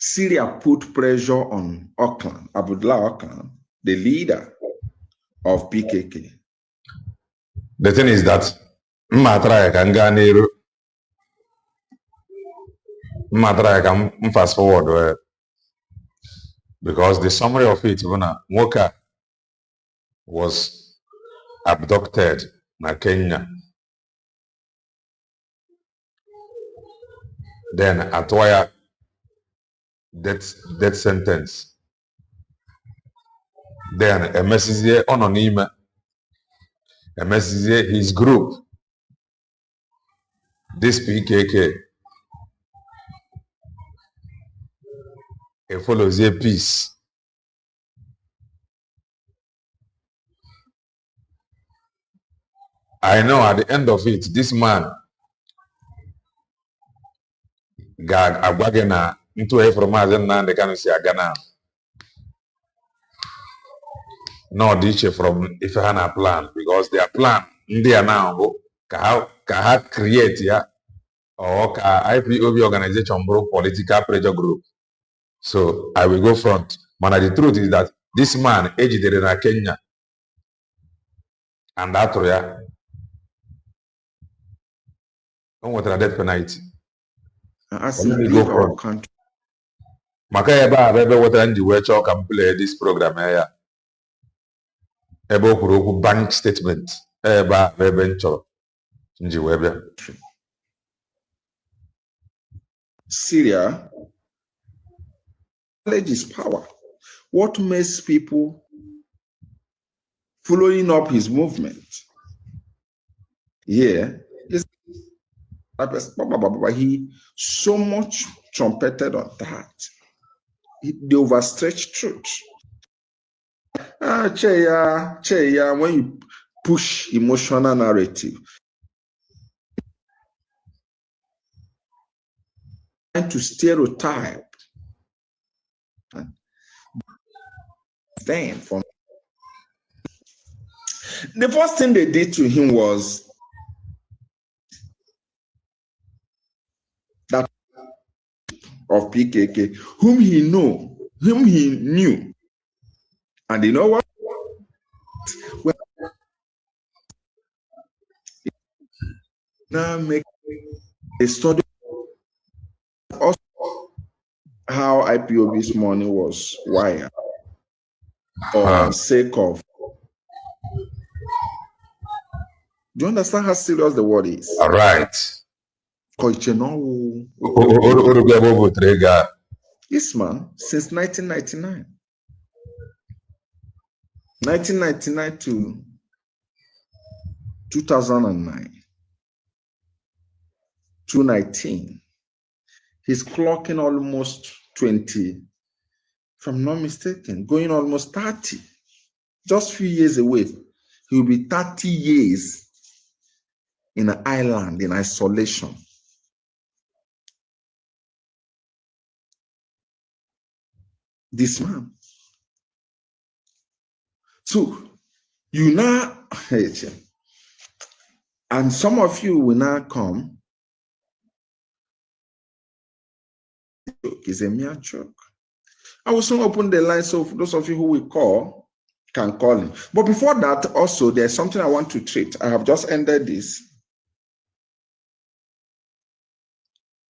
Syria put pressure on Oakland, Abdullah Oakland, the leader of PKK. The thing is that Matra can fast forward because the summary of it, Walker was abducted in Kenya. Then Atwaya death sentence. Then MSCA Ononime, MSCA his group, this PKK, it follows a peace. I know at the end of it, this man got a wagana into a from and they can see a Ghana. No ditch from Ifehana plan because their plan they are now can create or IPOB organization broke political pressure group. So I will go front. But the truth is that this man aged in Kenya and that don't want a death penalty. As let me go front. Country. Makaya ba what and you can play this program here. Ebo bank statement. Eba venture. Syria, knowledge is power. What makes people following up his movement here is He so much trumpeted on that. The overstretched truth. Cheya, when you push emotional narrative, trying to stereotype, then from the first thing they did to him was that of PKK, whom he knew, and you know what? Well, now make a study also how IPOB's money was wired for the sake of. Do you understand how serious the word is? All right. Yes, man, since 1999. 1999 to 2009. 2019. He's clocking almost 20, if I'm not mistaken, going almost 30. Just a few years away. He will be 30 years in an island, in isolation. This man. So, you now, and some of you will now come, it's a mere joke. I will soon open the line so those of you who will call can call him. But before that, also, there's something I want to treat. I have just ended this.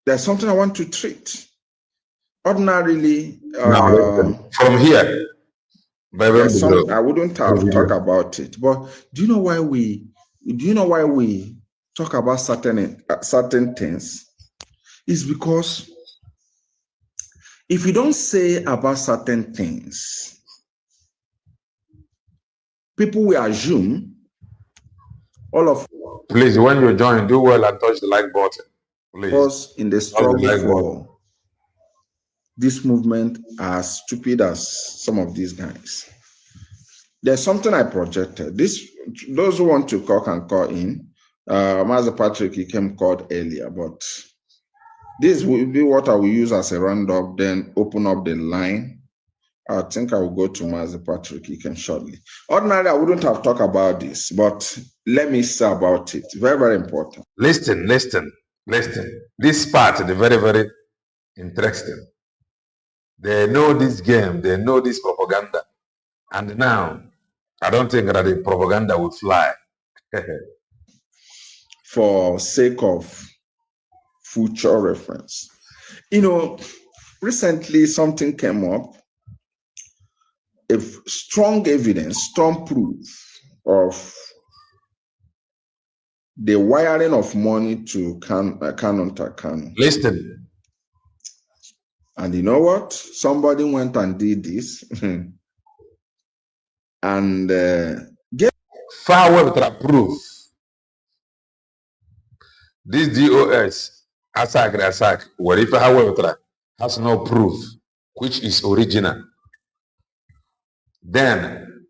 There's something I want to treat. Ordinarily, from here, I wouldn't have talked about it. But do you know why we talk about certain things? It's because if you don't say about certain things, people will assume all of. Please, when you join, do well and touch the like button. Please. In the struggle for this movement, as stupid as some of these guys. There's something I projected. Those who want to call can call in. Master Patrick, he came called earlier, but this will be what I will use as a roundup, then open up the line. I think I will go to Master Patrick, he can shortly. Ordinarily, I wouldn't have talked about this, but let me say about it. Very, very important. Listen. This part is very, very interesting. They know this game, they know this propaganda. And now, I don't think that the propaganda will fly. For sake of future reference. You know, recently something came up, strong evidence, strong proof of the wiring of money to Canon Takano. Listen. And you know what? Somebody went and did this and get far with proof. This DOS, ASAC, whatever, however, has no proof, which is original. Then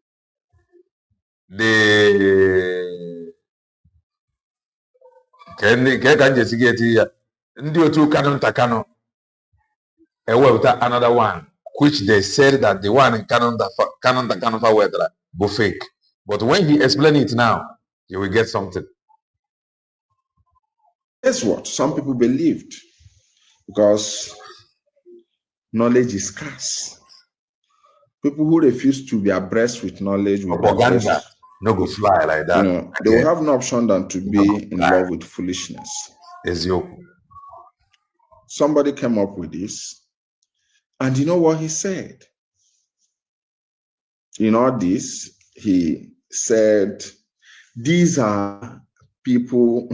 another one, which they said that the one in Canon Takano was fake. But when he explains it now, you will get something. That's what some people believed, because knowledge is scarce. People who refuse to be abreast with knowledge will propaganda no go fly like that. You know, they will have no option than to be in love with foolishness. Somebody came up with this, and you know what he said? In all this, he said, these are people,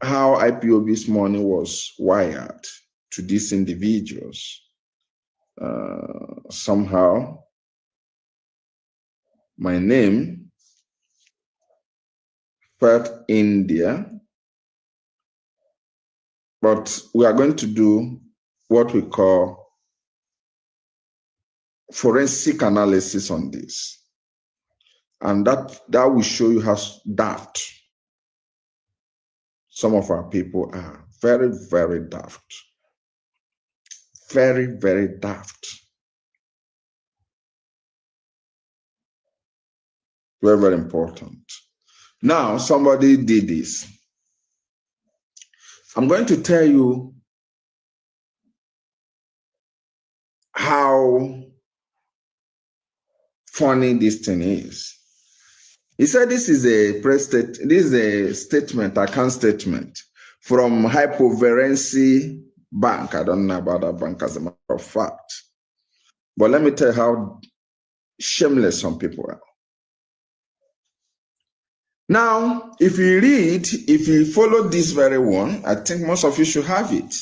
how IPOB's money was wired to these individuals. Somehow, my name felt India, But we are going to do what we call forensic analysis on this. And that will show you how daft some of our people are. Very, very daft. Very, very daft. Very, very important. Now, somebody did this. I'm going to tell you how funny this thing is. He said this is a statement, account statement from Hypoverency Bank. I don't know about that bank as a matter of fact. But let me tell you how shameless some people are. Now, if you follow this very one, I think most of you should have it.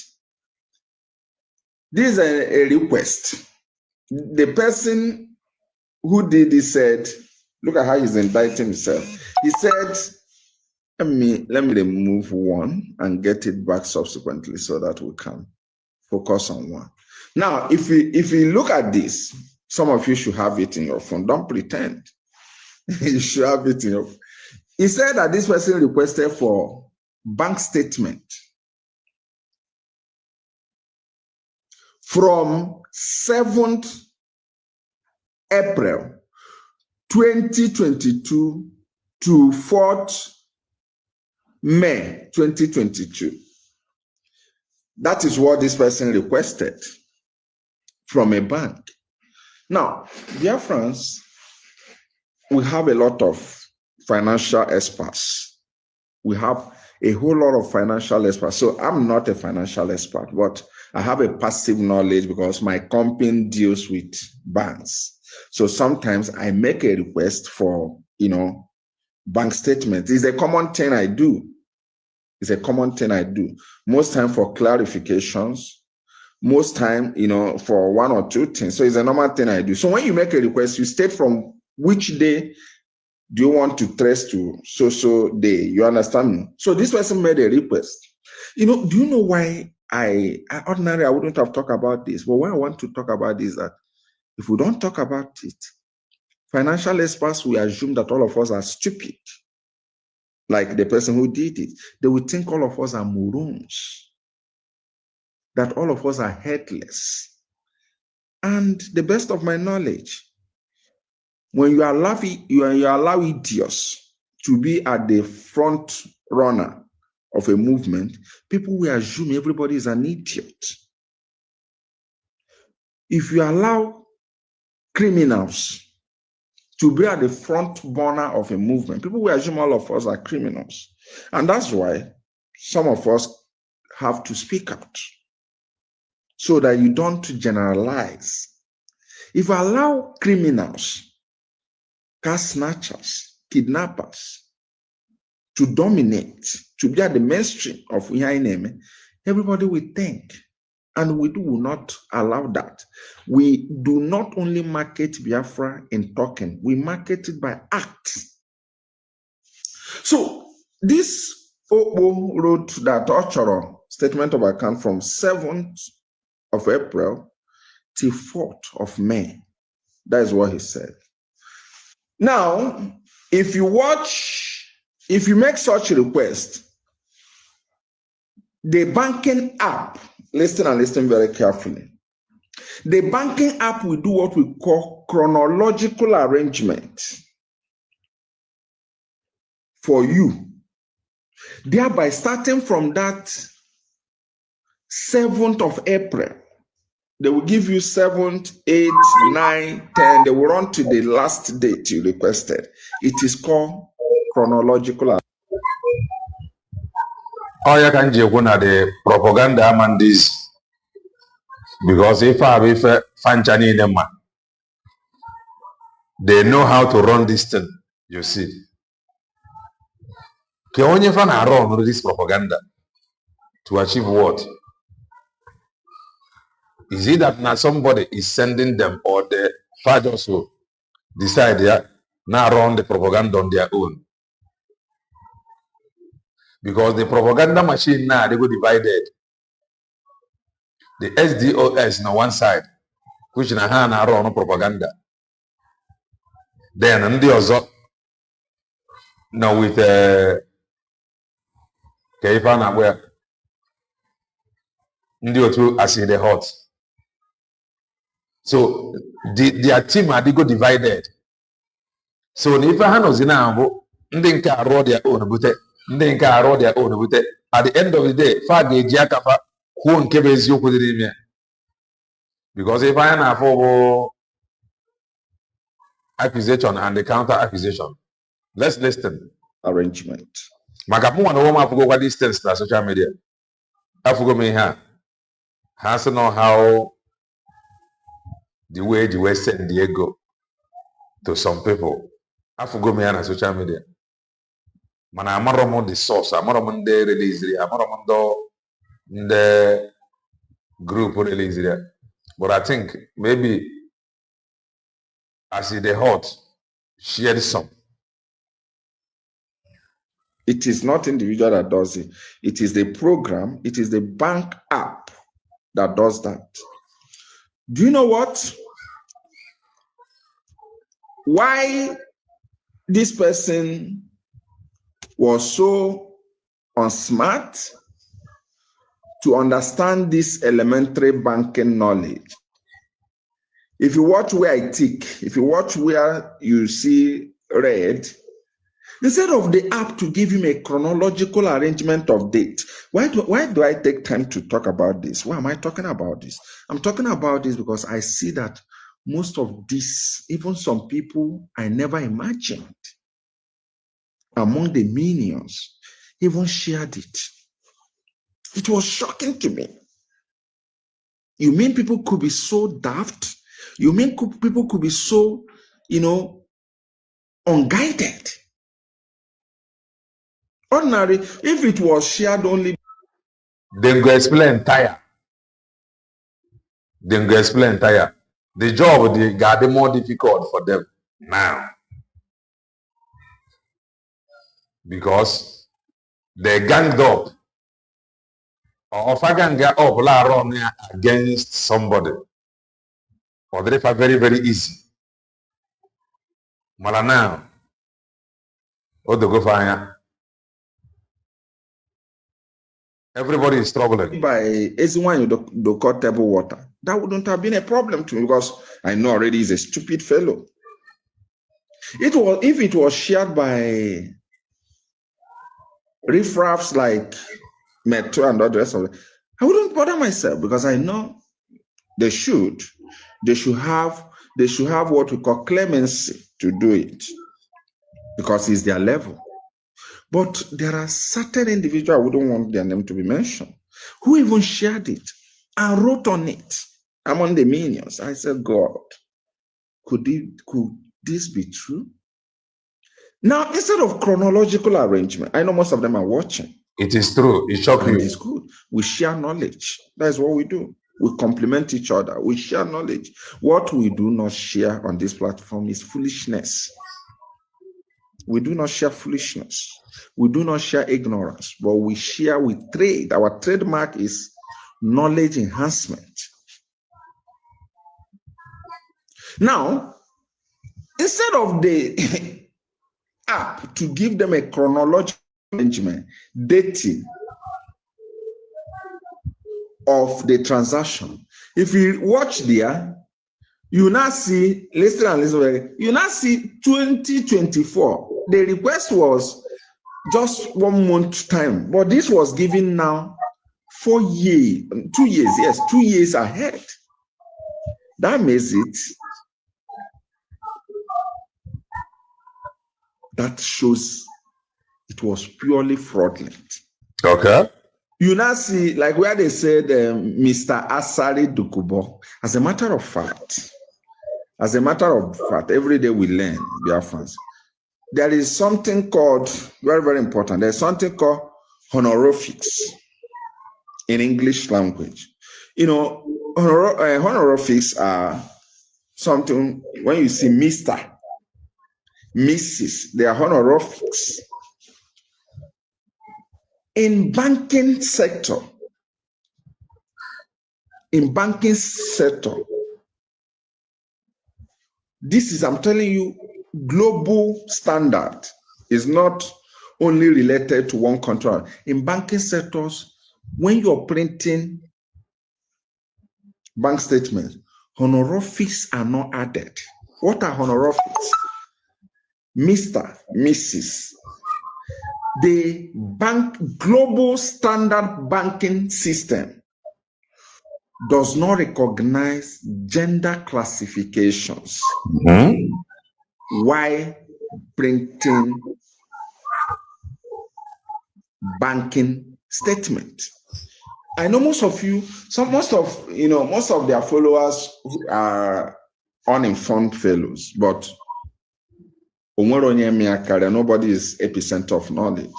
This is a request. The person who did this said, look at how he's indicting himself. He said, let me remove one and get it back subsequently so that we can focus on one. Now, if you look at this, some of you should have it in your phone. Don't pretend. You should have it in your phone. He said that this person requested for bank statement from 7th April 2022 to 4th May 2022. That is what this person requested from a bank. Now, dear friends, we have a lot of financial experts. We have a whole lot of financial experts. So I'm not a financial expert, but I have a passive knowledge because my company deals with banks. So sometimes I make a request for, bank statements. It's a common thing I do. It's a common thing I do. Most time for clarifications, most time, for one or two things. So it's a normal thing I do. So when you make a request, you state from which day do you want to trace to so day. You understand me? So this person made a request. Do you know why I ordinarily I wouldn't have talked about this? But why I want to talk about this is that if we don't talk about it, financial experts will assume that all of us are stupid. Like the person who did it. They will think all of us are morons. That all of us are headless. And the best of my knowledge, when you allow idiots to be at the front runner of a movement, people will assume everybody is an idiot. If you allow criminals to be at the front burner of a movement, people will assume all of us are criminals. And that's why some of us have to speak out so that you don't generalize. If you allow criminals, cash snatchers, kidnappers to dominate, to be at the mainstream of Yaineme, everybody will think. And we will not allow that. We do not only market Biafra in talking, we market it by acts. So this Obo wrote that Ochoro statement of account from 7th of April till 4th of May. That is what he said. Now, if you make such a request, the banking app, listen very carefully. The banking app will do what we call chronological arrangement for you. Thereby, starting from that 7th of April, they will give you 7th, 8th, 9th, 10th. They will run to the last date you requested. It is called chronological. Oh, you can just go the propaganda man this because if Fanchani them, they know how to run this thing. You see, can you find run this propaganda to achieve what? Is it that now somebody is sending them, or the fathers who decide now run the propaganda on their own? Because the propaganda machine now they go divided the SDOS on one side, which na ha na run propaganda. Then and the other now with Kaifana where the two as in the hot. So their team are they go divided. So if I was in Ambo, they can roll their own bute, they can roll their own bute. At the end of the day, Fagi Jakafa, who on Kebes you put it in here. Because if I have for accusation and the counter accusation, let's listen. Arrangement. Magapu and Roma for go distance na social media. I forgot me here. Has to know how the way the West San Diego to some people. I forgot me on social media. Man, I'm not the source. I'm not the release. I'm not the group release. But I think maybe as the hot shared some. It is not individual that does it. It is the program. It is the bank app that does that. Do you know what? Why this person was so unsmart to understand this elementary banking knowledge? If you watch where I tick, if you watch where you see red, instead of the app to give him a chronological arrangement of date, why do I take time to talk about this? Why am I talking about this? I'm talking about this because I see that most of this, even some people I never imagined among the minions, even shared it. It was shocking to me. You mean people could be so daft? You mean people could be so, unguided? Ordinary, if it was shared only. Then go explain tire. Then go explain tire. The job they got more difficult for them now. Because they ganged up. Or if I can get up run against somebody. Or they are very, very easy. Malana. Or the go fire. Everybody is struggling. By anyone you call table water, that wouldn't have been a problem to me because I know already he's a stupid fellow. It was if it was shared by riffraffs like Metro and all the rest of it, I wouldn't bother myself because I know they should have what we call clemency to do it because it's their level. But there are certain individuals, I wouldn't want their name to be mentioned, who even shared it and wrote on it among the minions. I said, God, could this be true? Now, instead of chronological arrangement, I know most of them are watching. It is true. It's shocking. It's good. We share knowledge. That's what we do. We complement each other. We share knowledge. What we do not share on this platform is foolishness. We do not share foolishness. We do not share ignorance, but we share, we trade. Our trademark is knowledge enhancement. Now, instead of the app to give them a chronological arrangement, dating of the transaction, if you watch there, you now see, listen, you now see 2024. The request was just 1 month time, but this was given now 4 years, 2 years, yes, 2 years ahead. That makes it, that shows it was purely fraudulent. Okay. You now see, like where they said Mr. Asari Dukubo. As a matter of fact, every day we learn, Biafrans. There is something called, very, very important, there's something called honorifics in English language. Honorifics are something, when you see Mr., Mrs., they are honorifics. In banking sector, in banking sector, this is, I'm telling you, global standard is not only related to one country. In banking sectors, when you're printing bank statements, honorifics are not added. What are honorifics? Mr., Mrs. The global standard banking system does not recognize gender classifications while printing banking statement. I know most of their followers are uninformed fellows, but nobody is epicenter of knowledge.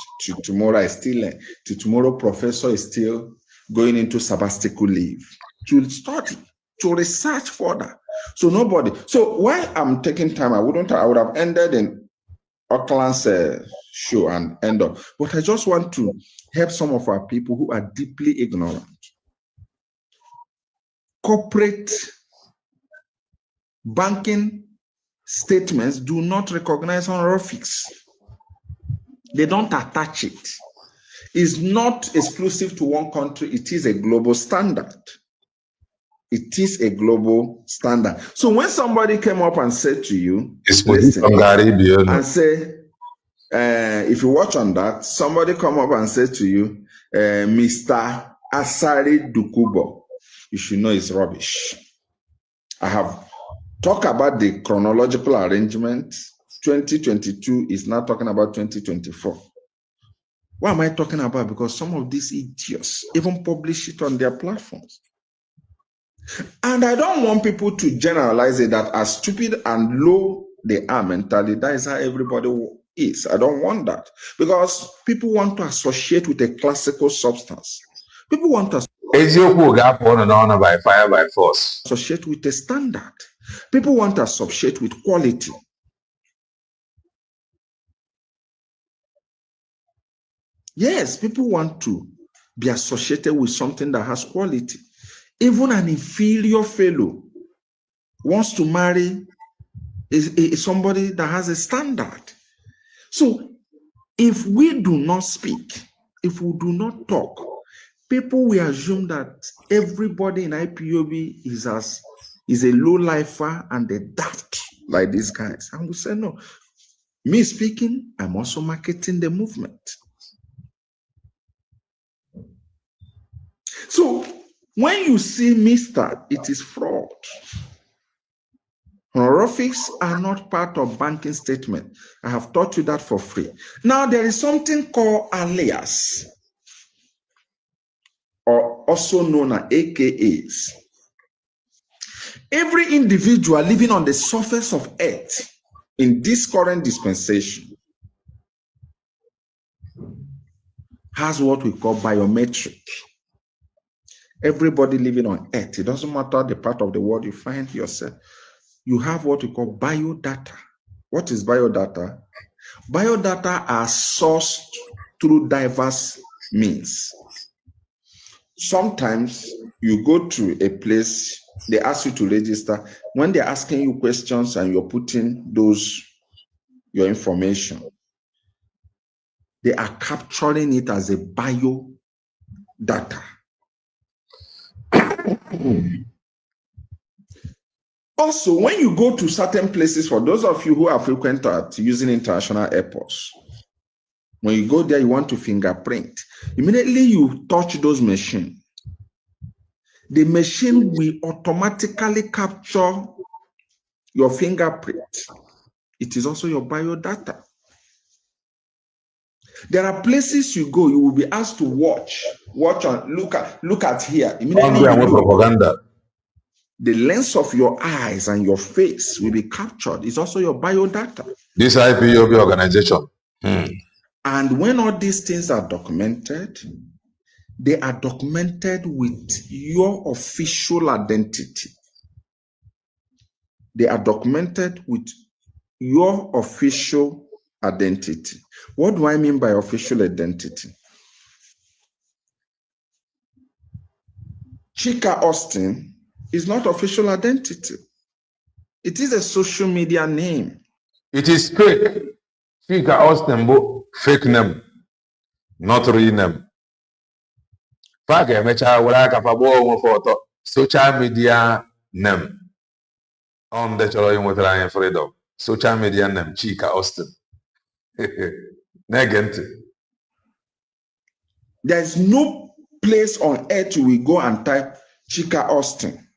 Tomorrow I still learn. Tomorrow professor is still going into sabbatical leave to study, to research further. So nobody. So while I'm taking time, I would have ended in Auckland's show and end up. But I just want to help some of our people who are deeply ignorant. Corporate banking statements do not recognize honorifics. They don't attach it. It's not exclusive to one country. It is a global standard. It is a global standard. So when somebody came up and said to you, listen, and say, if you watch on that, somebody come up and say to you, Mr. Asari Dukubo, you should know it's rubbish. I have talked about the chronological arrangement. 2022 is now talking about 2024. What am I talking about? Because some of these idiots even publish it on their platforms. And I don't want people to generalize it that as stupid and low they are mentally, that is how everybody is. I don't want that. Because people want to associate with a classical substance. People want to by fire, by force. Associate with a standard. People want to associate with quality. Yes, people want to be associated with something that has quality. Even an inferior fellow wants to marry somebody that has a standard. So if we do not speak, if we do not talk, people will assume that everybody in IPOB is a low lifer and a daft like these guys. And we say, no, me speaking, I'm also marketing the movement. So when you see Mr., it is fraud. Honorifics are not part of banking statement. I have taught you that for free. Now there is something called alias, or also known as AKAs. Every individual living on the surface of earth in this current dispensation has what we call biometric. Everybody living on earth, it doesn't matter the part of the world you find yourself, you have what we call biodata. What is biodata? Biodata are sourced through diverse means. Sometimes you go to a place, they ask you to register. When they're asking you questions and you're putting your information, they are capturing it as a biodata. Also, when you go to certain places, for those of you who are frequent at using international airports, when you go there, you want to fingerprint. Immediately you touch those machines. The machine will automatically capture your fingerprint. It is also your biodata. There are places you go, you will be asked to watch on, look at here. Immediately propaganda. The lens of your eyes and your face will be captured. It's also your biodata. This IPOB organization. And when all these things are documented, they are documented with your official identity. They are documented with your official identity. What do I mean by official identity? Chika Austin is not official identity. It is a social media name. It is fake. Chika Austin, fake name, not real name. Social media name. On the Choloy with Ryan Freedom. Social media name, Chika Austin. Negent. There's no place on earth we go and type Chika Austin.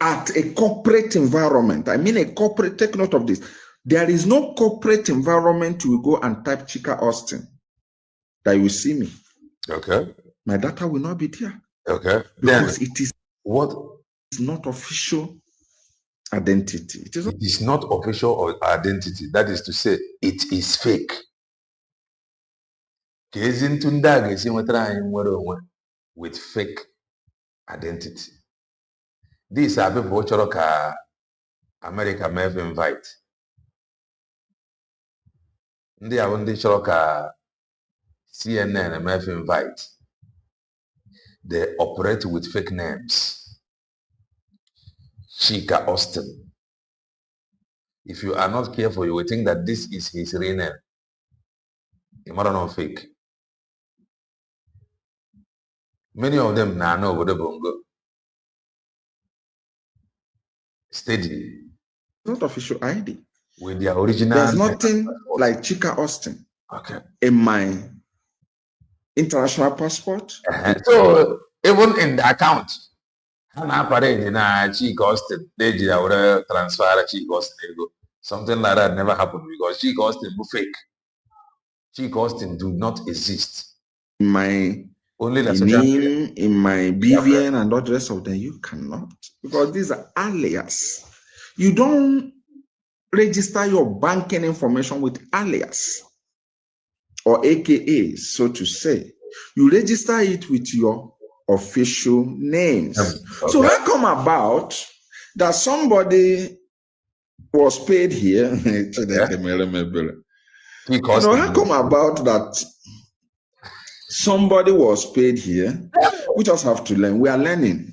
At a corporate environment, I mean a corporate, take note of this. There is no corporate environment we go and type Chika Austin that you will see me. Okay. My data will not be there. Okay. Because then, it is what? It's not official identity. It is not official identity. That is to say, it is fake. With fake identity. These are people who America may have invite. They are only CNN may have invite. They operate with fake names. Chika Austin. If you are not careful, you will think that this is his real name. You might not fake. Many of them now know what the bongo. Steady. Not official ID. With their original. There's nothing like Chika Austin. Okay. In my international passport. So even in the account, Chika Austin, they transfer Chika Austin. Something like that never happened because Chika Austin was fake. Chika Austin do not exist. My only name, in my BVN and all the rest of them, you cannot. Because these are alias. You don't register your banking information with alias or AKA, so to say. You register it with your official names. Okay. So how come about that somebody was paid here? How come about that somebody was paid here? We just have to learn. We are learning.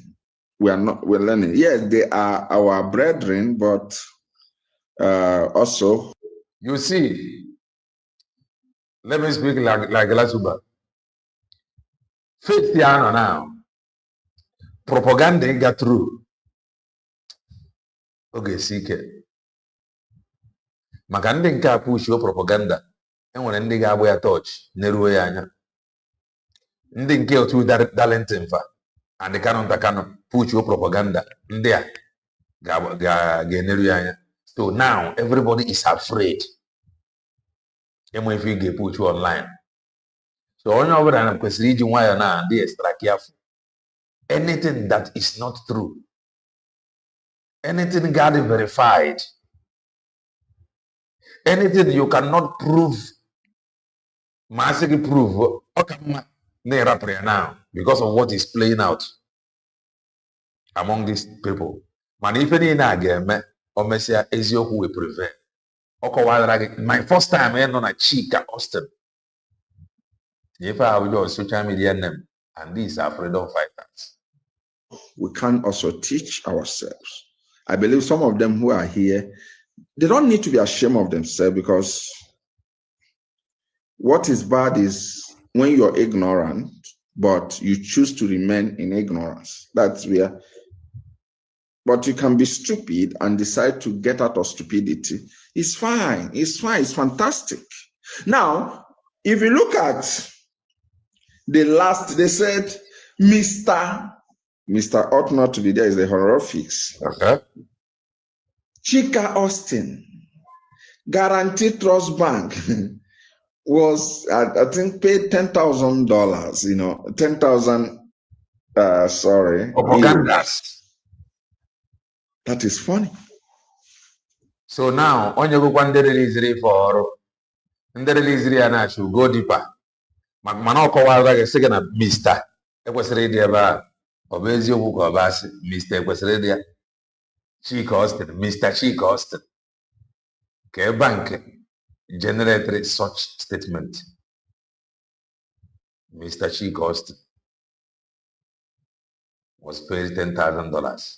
We're learning. Yes, they are our brethren, but also. You see, let me speak like Lasuba. Faith now. Propaganda got through. Okay, CK. Makande nka push your propaganda. And when ndị ga-agba ya touch, neruo ya anya. Ndị nke otu Darlington fa and the canon push your propaganda. Ndị a ga-eneru ya anya. So now everybody is afraid. Emo if you get put you online. So onye ọbụla na kwesịrị iji nwayọ na dị extra careful. Anything that is not true. Anything God verified. Anything you cannot prove. Massively prove. Okay, now because of what is playing out among these people. Man, if any game or Messia Ezioku will prevail. My first time I on a Chika Austin. If I have your social media name, and these are freedom fighters. We can also teach ourselves. I believe some of them who are here, they don't need to be ashamed of themselves, because what is bad is when you're ignorant, but you choose to remain in ignorance. That's where. But you can be stupid and decide to get out of stupidity. It's fine. It's fine. It's fantastic. Now, if you look at the last, they said, Mr. ought not to be there is the horrifics. Okay. Chika Austin, Guaranteed Trust Bank was, I think, paid $10,000, 10,000, sorry. Propagandas. That is funny. So now, on your one day release for the release should go deeper. Manoko was a second of Mr. It was ready about Obezio Wukobas, Mr. was ready. Chika Austin, Mr. Chika Austin. K Bank generated such statement. Mr. Chika Austin. was paid $10,000.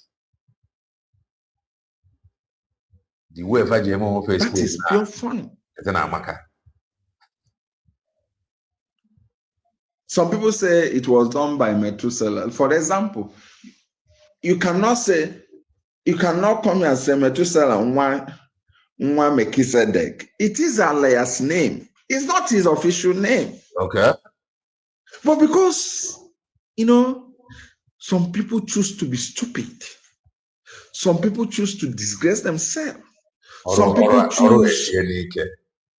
The way that is pure fun. Some people say it was done by Methuselah. For example, you cannot come here and say Methuselah Nwa Melchizedek. It is Elias' name. It's not his official name. Okay. But because, some people choose to be stupid. Some people choose to disgrace themselves. Some people choose,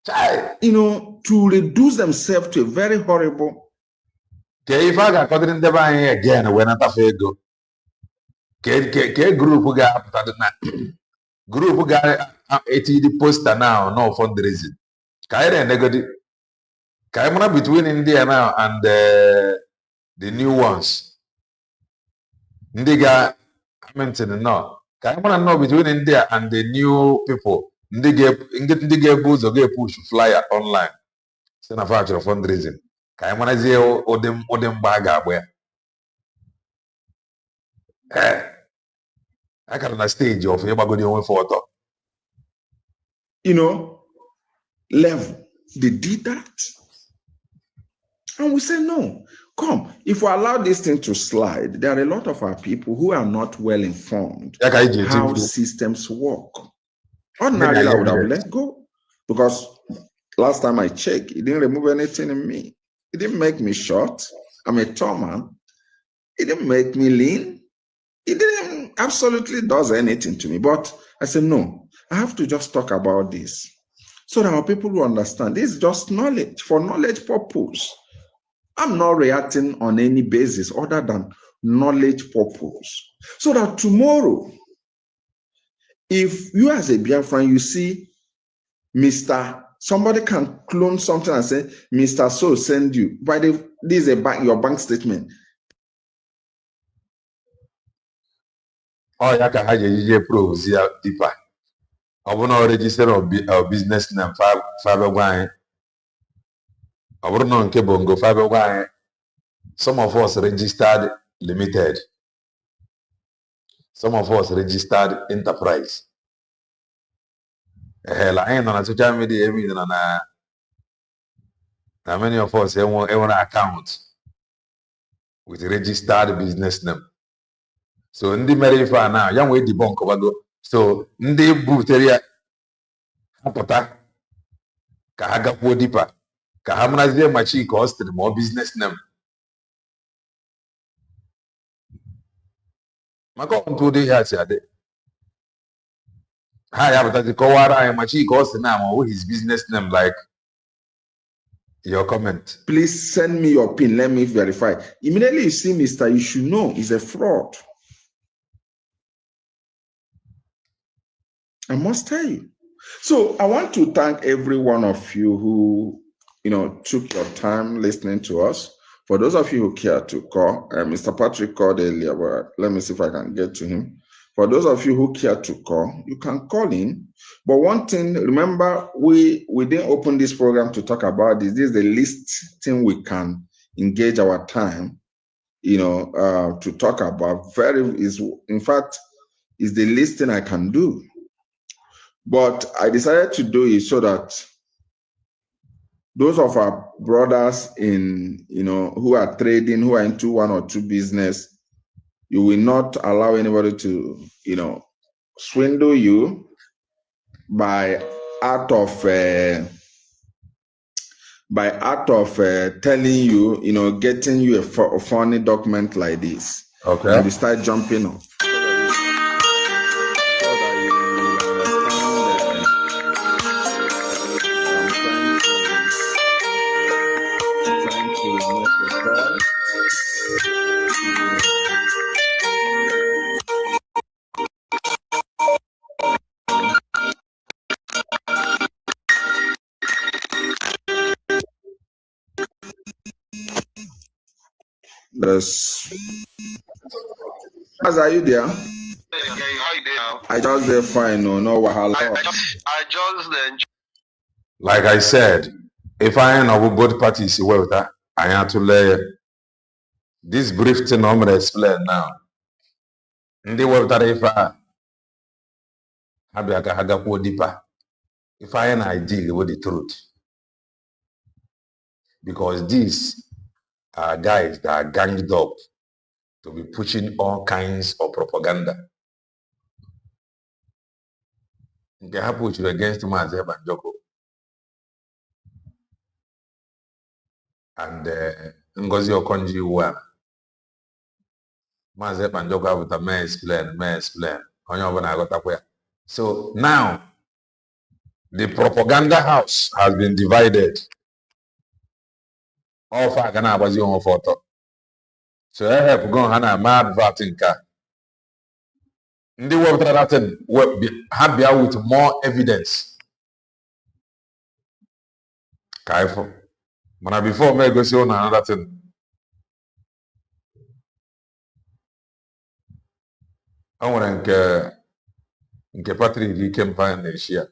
to reduce themselves to a very horrible. If I got caught in the buying again when I go. Group got 80 the poster now, no fundraising. Kaire negative. Kaimana between India now and the new ones. Ndiga mentioned no. Kaimana no between India and the new people. Ndige booze or get push flyer online. Send a factor of fundraising. Kaimana zero odem baga where. I got on a stage of everybody going photo. Level. They did that. And we say, no, come. If we allow this thing to slide, there are a lot of our people who are not well informed how systems work. Ordinarily, I would have let go. Because last time I checked, it didn't remove anything in me. It didn't make me short. I'm a tall man. It didn't make me lean. It didn't absolutely does anything to me. But I said, no, I have to just talk about this so that our people will understand. This is just knowledge for knowledge purpose. I'm not reacting on any basis other than knowledge purpose. So that tomorrow, if you as a Biafran, you see somebody can clone something and say, Mr. So send you. This is your bank statement. Oh, you can have your pro here deeper. I want to register our business name, Faber. I want to know Kebongo Faber. Some of us registered limited. Some of us registered enterprise. Hell, I ain't on social media. Now many of us have an account with registered business name. So in the Merifa now, young way debunk over. So in the booteria, Apota, Kahagapo Dipa, Kahamrazia Machi cost more business name. Mako to the Yasiade. Hi, Abata the Kowara and Machi cost now his business name like your comment. Please send me your PIN. Let me verify. Immediately you see Mr. You should know he's a fraud. I must tell you. So I want to thank every one of you who, took your time listening to us. For those of you who care to call, Mr. Patrick called earlier, but let me see if I can get to him. For those of you who care to call, you can call in. But one thing, remember, we didn't open this program to talk about this. This is the least thing we can engage our time, to talk about. In fact, is the least thing I can do. But I decided to do it so that those of our brothers who are trading, who are into one or two business, you will not allow anybody to, swindle you by out of telling you, getting you a funny document like this. Okay. And you start jumping up. Are you there? I just there fine, no wahala. I just like I said, if I ain't of both parties, well, I have to lay this brief thing I'm gonna explain now. ndị wepụtara ife a ha bịa ka ha gakwuo dipa ife anyị na-ideal with the truth, because these are guys that are ganged up to be pushing all kinds of propaganda. Nke ha pushuru against Maazị Ekpa Njọkụ and Ngozi Okonjo-Iweala. Maazị Ekpa Njọkụ apụta may explain onye ọbụla aghọtakwa ya. So now the propaganda house has been divided. All fa ga na-agbazi onwe ofe ọtọ. So help go ha na ma advert nke a. Ndị wepụtara datin ha bịa with more evidence. Ka ifo. Mana before me egosi ụnụ another thing. O nwere nke Patrick Ikemba na-eshi ya.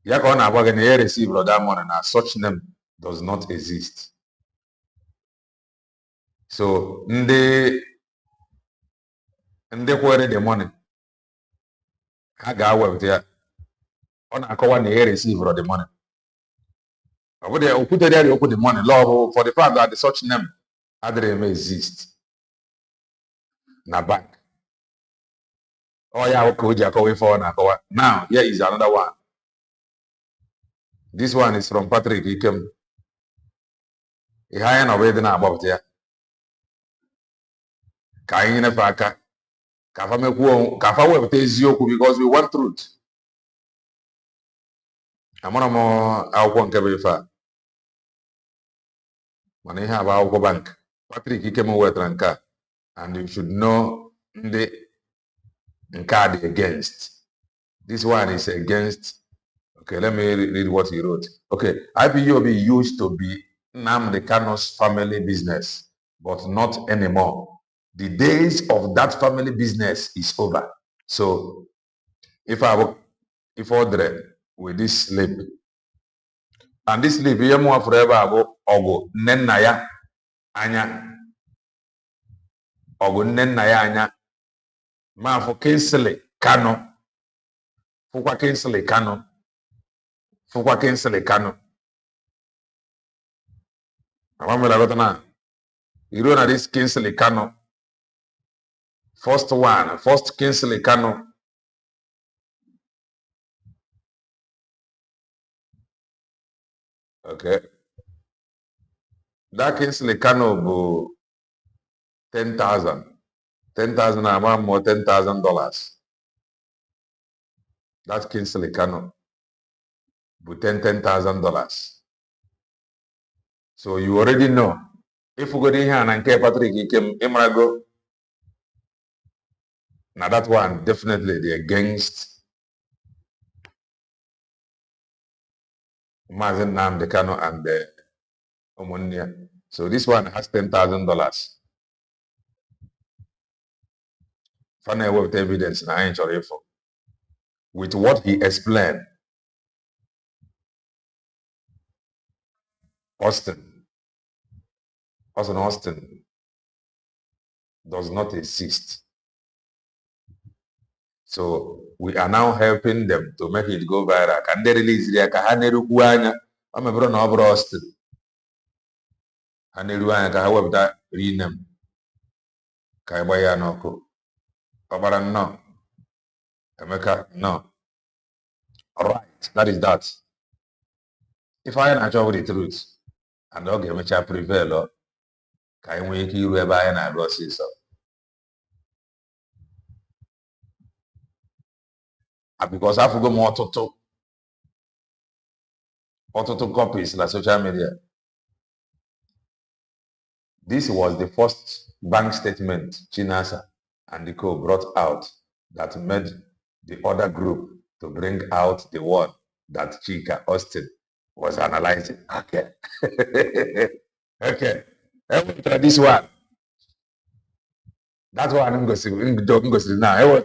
Ya ka ọ na-agwa gị na ya receive that money na such name does not exist. So ndị kwere the money ha ga-awepụta ya. Ọ na-akọwa na ya receive the money. Ọ bụ o kwutere ya okwu the money law for the fact that the such name adịrị exist na bank. Ọ ya ka o ji akọwa ife ọ na-akọwa. Now here is another one. This one is from Patrick Ikem. Ihe anyị na ọbụla dị na-agbapụta ya ka anyị nyefe aka ka fa wepụta eziokwu, because we want truth. Amara m akwụkwọ nke bụ ife a, mana ihe a bụ akwụkwọ bank. Patrick Ikem wetara nke a, and you should know ndị nke a dị against. This one is against. Okay, let me read what he wrote. Okay, IPOB used to be Nnamdi Kanu's family business, but not anymore. The days of that family business is over. So, if order with this slip, and this slip, you more forever ago, ogo nennaya anya, ogo nennaya anya, ma for Kingsley Kanu, fukwa Kingsley Kanu. Fukwa Kingsley Kanu. Amamela gotana. You know this Kingsley Kanu. First Kingsley Kanu. Okay. That Kingsley Kanu bu 10,000. 10,000 amount more $10,000. That Kingsley Kanu. $10,000. So you already know. If you go in here and Patrick Ikem Imrago, now that one definitely they're against Mazen Nnamdi Kanu and the Omonia. So this one has $10,000. Funny with evidence na ain't sure if with what he explained. Austin does not exist. So we are now helping them to make it go viral. Can they release the Kahanerukuanya? I'm a brother of Austin. Haneruanya Kahawa that rename Kaibaya Noko. Kabara no. Emeka no. Alright, that is that. If I am with the truth, and okay, which I prevail, can we keep whereby and I go see so? Because I forgot more to copies like social media. This was the first bank statement Chinasa and the co brought out that made the other group to bring out the one that Chika Austin was analyzing. Okay. Okay. This one. That's what I'm going to say now.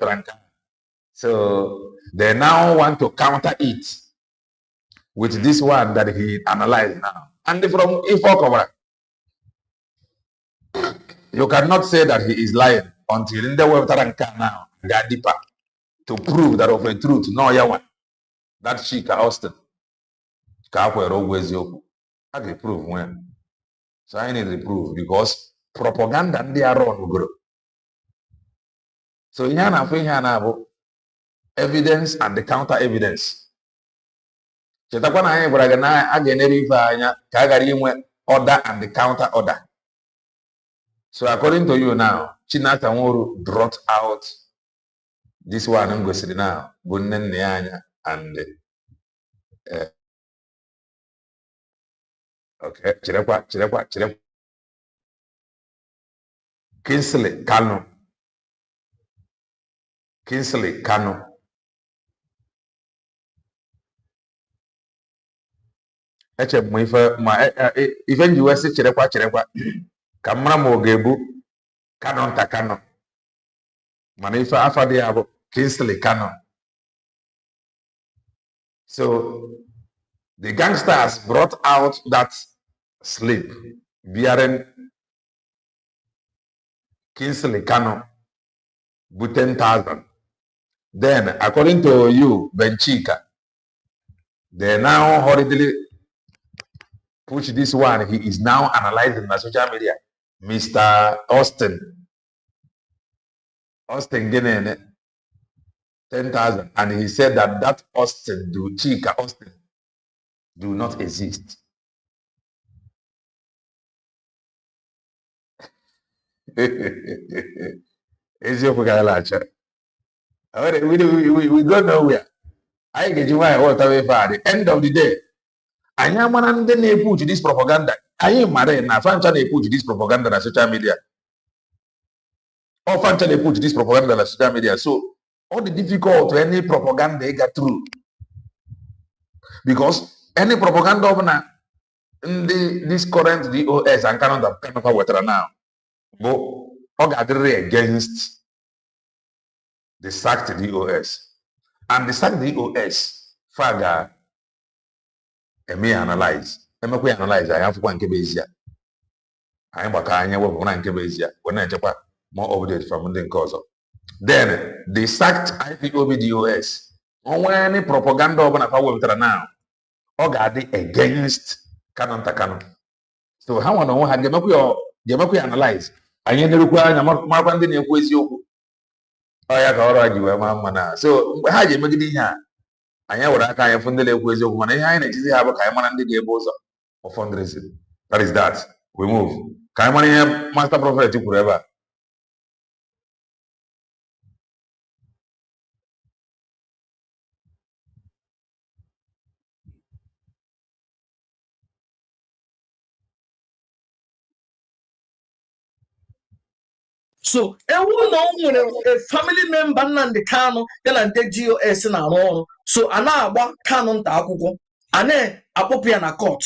So they now want to counter it with this one that he analyzed now. And from Ifokobra, you cannot say that he is lying until in the web now, get deeper to prove that of a truth. No, yawan. That Chika Austin. I can prove when. So I need to prove because propaganda and they are wrong. So here evidence and the counter evidence. Order and the counter order. So according to you now, Chinasa Nworu brought out this one now, and okay, Chirekwa. Kingsley Kanu. Even US Chirekwa. Kamara Mogebu Canon Takano. Manifa Afadiabo Kingsley Kanu. So the gangsters brought out that slip bearing Kingsley Kanu with 10,000. Then, according to you, Benchika, they now hurriedly push this one. He is now analyzing the social media. Mr. Austin getting 10,000, and he said that Austin, Chika Austin, do not exist. We go nowhere. I get you why what away for the end of the day. I am one and then they put this propaganda. I am married now. Fancha they put this propaganda on social media. Or Fancha they put this propaganda on social media. So all the difficult to any propaganda they get through. Because any propaganda of in this current DOS and cannot water now. But against the sacked DOS. And the sacked DOS, Faga, may analyze. I have one Kebesia. I am Bakanya, one Kebesia, when I take more updates from the cause. Then they sacked IPOB DOS. On any propaganda of an power now, or against Canon Takano. So, how on one had Yamaku analyze? I ain't require Marpandin Equation. I got you, Mamma. So, how you make it here? I know what I can find the equation when I have a Kaiman and the Bosa of fundraising. That is that. We move. Kaiman master prophet forever. So, a family member and the canon, then and the GOS in our so, another canon takuko, ane apopiana court.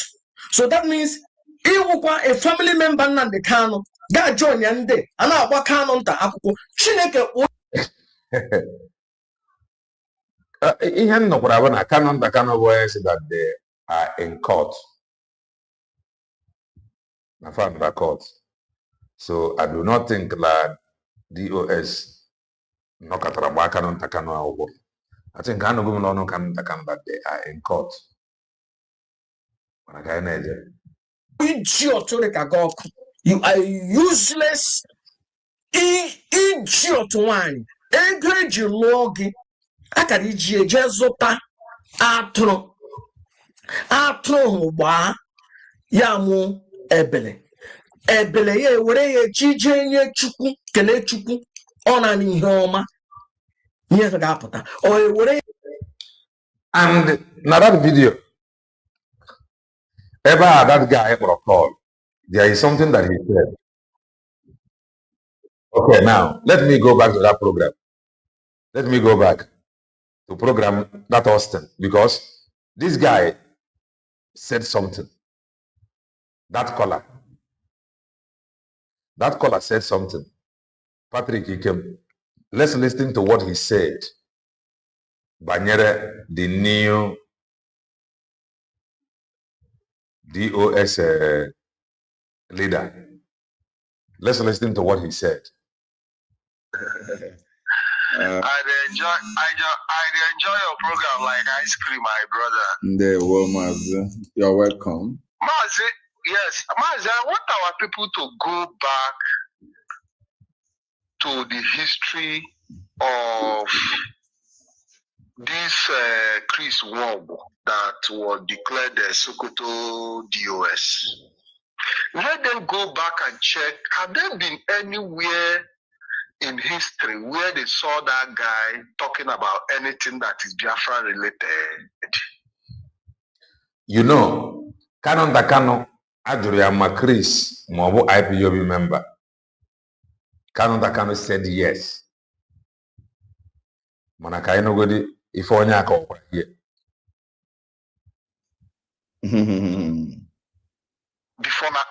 So that means, a family member and the canon, that join yande, another canon takuko, Chineke. In no Kuravan, canon Takano boys that they are in court. I found the court. So I do not think that DOS no katarabaka no takano. I think I no can that they are in court. You are useless idiot one. Encourage you logi. I can jezota atro yamu ebele. Ebele were ye chijenye chukwu kele chukwu ona ni homa yes gapota or were. And now that video ever that guy for a call, there is something that he said. Okay, now let me go back to that program. Let me go back to program that Austin, because this guy said something. That caller said something. Patrick, he came. Let's listen to what he said. Banyere, the new DOS leader. Let's listen to what he said. I enjoy your program like ice cream, my brother. You're welcome. Mazi, yes, Mazi, I want our people to go back to the history of this Chris Wong that was declared the Sokoto DOS. Let them go back and check. Have there been anywhere in history where they saw that guy talking about anything that is Biafra related? You know, Canon Dakano, Adriama Chris, Mobo IPOB member. Canon Dakano said yes. Monakai no godi if only here.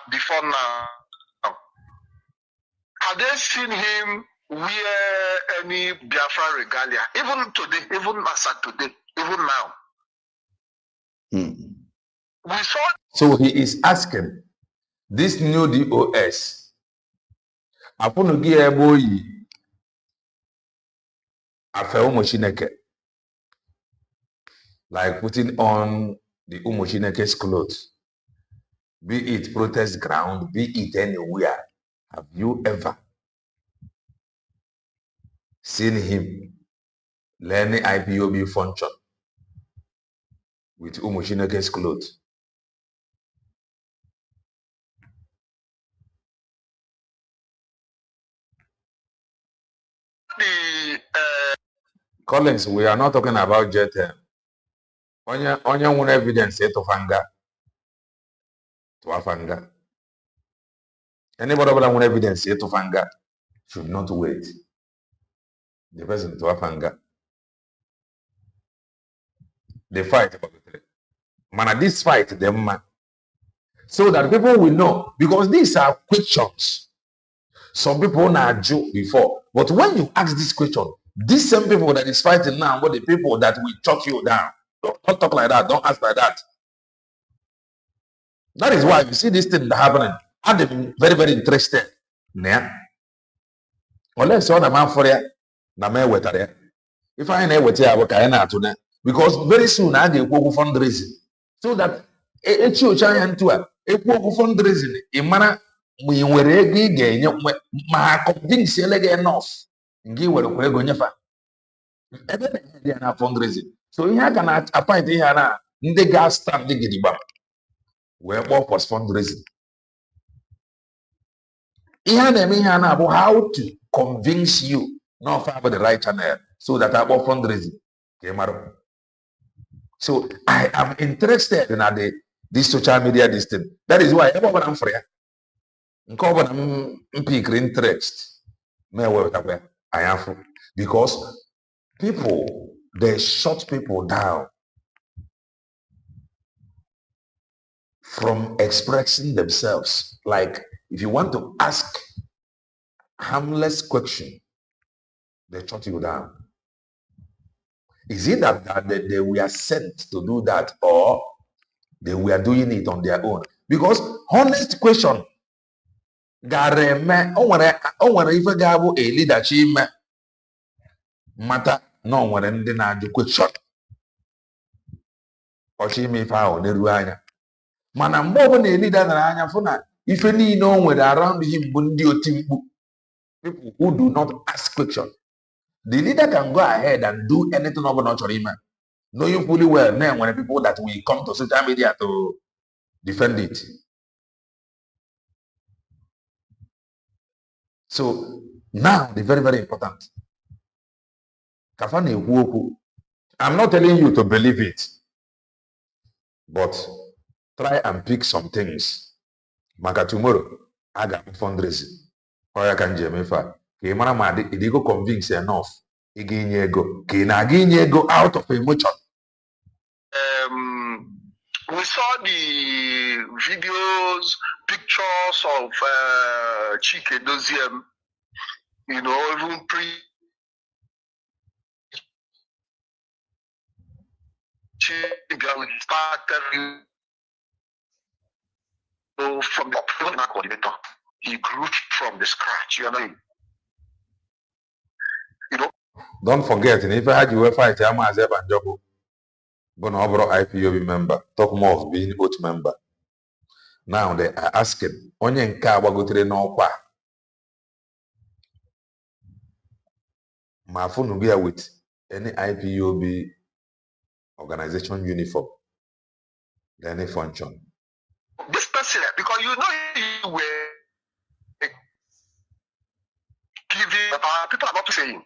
Before now, have they seen him wear any Biafra regalia? Even today, even as at today, even now. We saw. So he is asking this new DOS. Upon a boy, Afe Umoshineke, like putting on the Umoshineke's clothes, be it protest ground, be it anywhere. Have you ever seen him learning IPOB function with Umoshineke's clothes? Collins, we are not talking about JTM. Onye one evidence to fanga. To afanga. Anybody that want evidence to fanga should not wait. The person to afanga. They fight about it. Man, this fight them man. So that people will know. Because these are questions. Some people not joke before. But when you ask this question, these same people that is fighting now, what the people that will chop you down. Don't talk like that. Don't ask like that. That is why you see this thing that happening. I'm very, very interested. Yeah. Unless you're the man for it, na me wetare. If I ain't with you, because very soon I get go fundraising. So that it's your giant to a fundraising. Imana we were again, my convince enough. Give what we're going to find. Fundraising. So you can appoint here the gas stand the gidiba. Where work was fundraising. About how to convince you not about the right channel so that about fundraising came out. So I am interested in this social media this thing. That is why I'm free. I'm pick interest. I am because people they shut people down from expressing themselves. Like if you want to ask harmless question, they shut you down. Is it that they were sent to do that or they were doing it on their own? Because honest question, Gareme, if a leadership matter, no one and then I do question. Or she may found the Ruanya. Man, I'm more than a leader than Anya Funa. If any know when around him, Bundio Timbu, people who do not ask question. The leader can go ahead and do anything over not him. Knowing fully well now when people that will come to social media to defend it. So now the very, very important. I'm not telling you to believe it, but try and pick some things. Maka tomorrow, I got fundraising. Or I can jemefa. Kemana madi idigo convince enough. Iginyego out of emotion. We saw the videos, pictures of Chike Doziem, you know, even started from the operational coordinator. He grew from the scratch. You know. Don't forget, if I had you fight Amazeb and Jogo, Bonobro IPOB member, talk more of being oath member. Now they are asking, Onye nka wagotere n'ọkwa. Ma phone be with any IPOB organization uniform, any function. This person, because you were giving people are not saying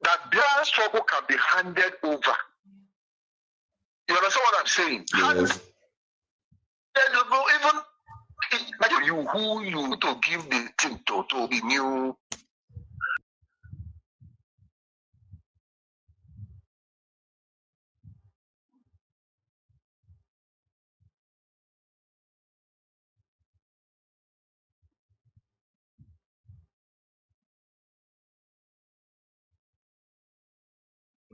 that their struggle can be handed over. You understand what I'm saying? Yes. Even like you who you to give the thing to the new.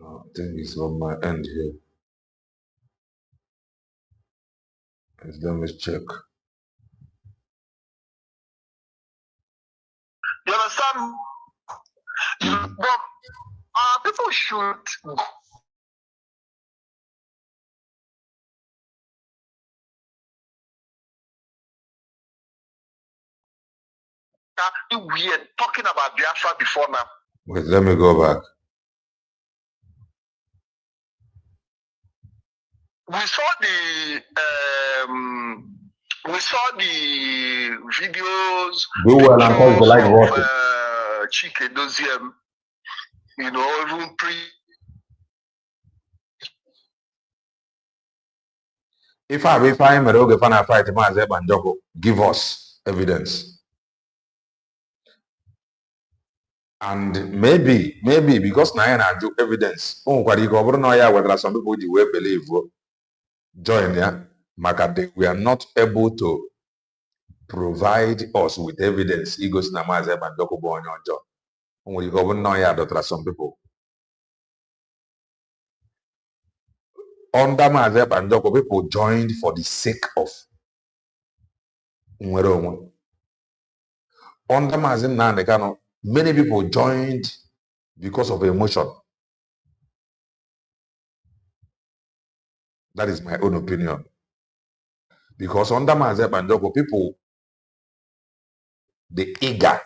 I think it's on my end here. Let me check. You understand? But people should we are talking about Biafra before now. Wait, let me go back. We saw the videos. Do well and call the light water. Chike Doziem, you know, even If I find Meroge Fana fight Mazeb and Jogo, give us evidence. And maybe because Nayana do evidence. Oh, what you go no ya whether some people will believe join ya. Makade, we are not able to provide us with evidence. He goes na Mazeb and Jogo Bonyo. When you go no ya that some people. Under Mazeb and Jogo, people joined for the sake of Nweronwe. Under Mazeb Nandekano, many people joined because of emotion. That is my own opinion. Because under Mazeb and Jogo, people, they eager.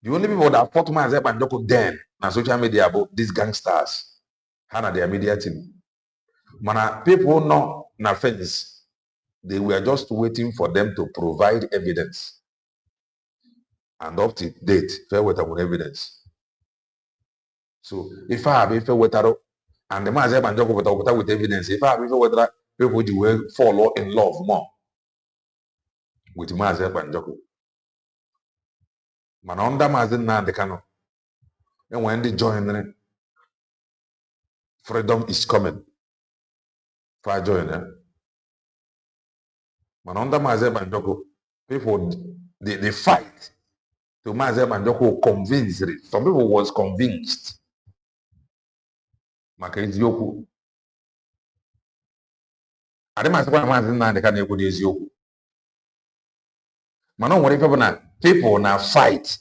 The only people that fought Mazeb and Jogo then, na social media about these gangsters, and their media team. Mana people know na fence. They were just waiting for them to provide evidence. And up to date, fair with evidence. So if I have a weather and the Mazeb and Jogo with evidence, if I have a weather, people will fall in love more with Mazeb and Jogo. Man under Mazeb na the cano. And when they join, freedom is coming. For join, man under Mazeb and Jogo, people they fight to Mazeb and Jogo convinced. Some people was convinced. Makaizi yoku. Adema sepa Mazeb na the cano is yoku. Man whatever people now fight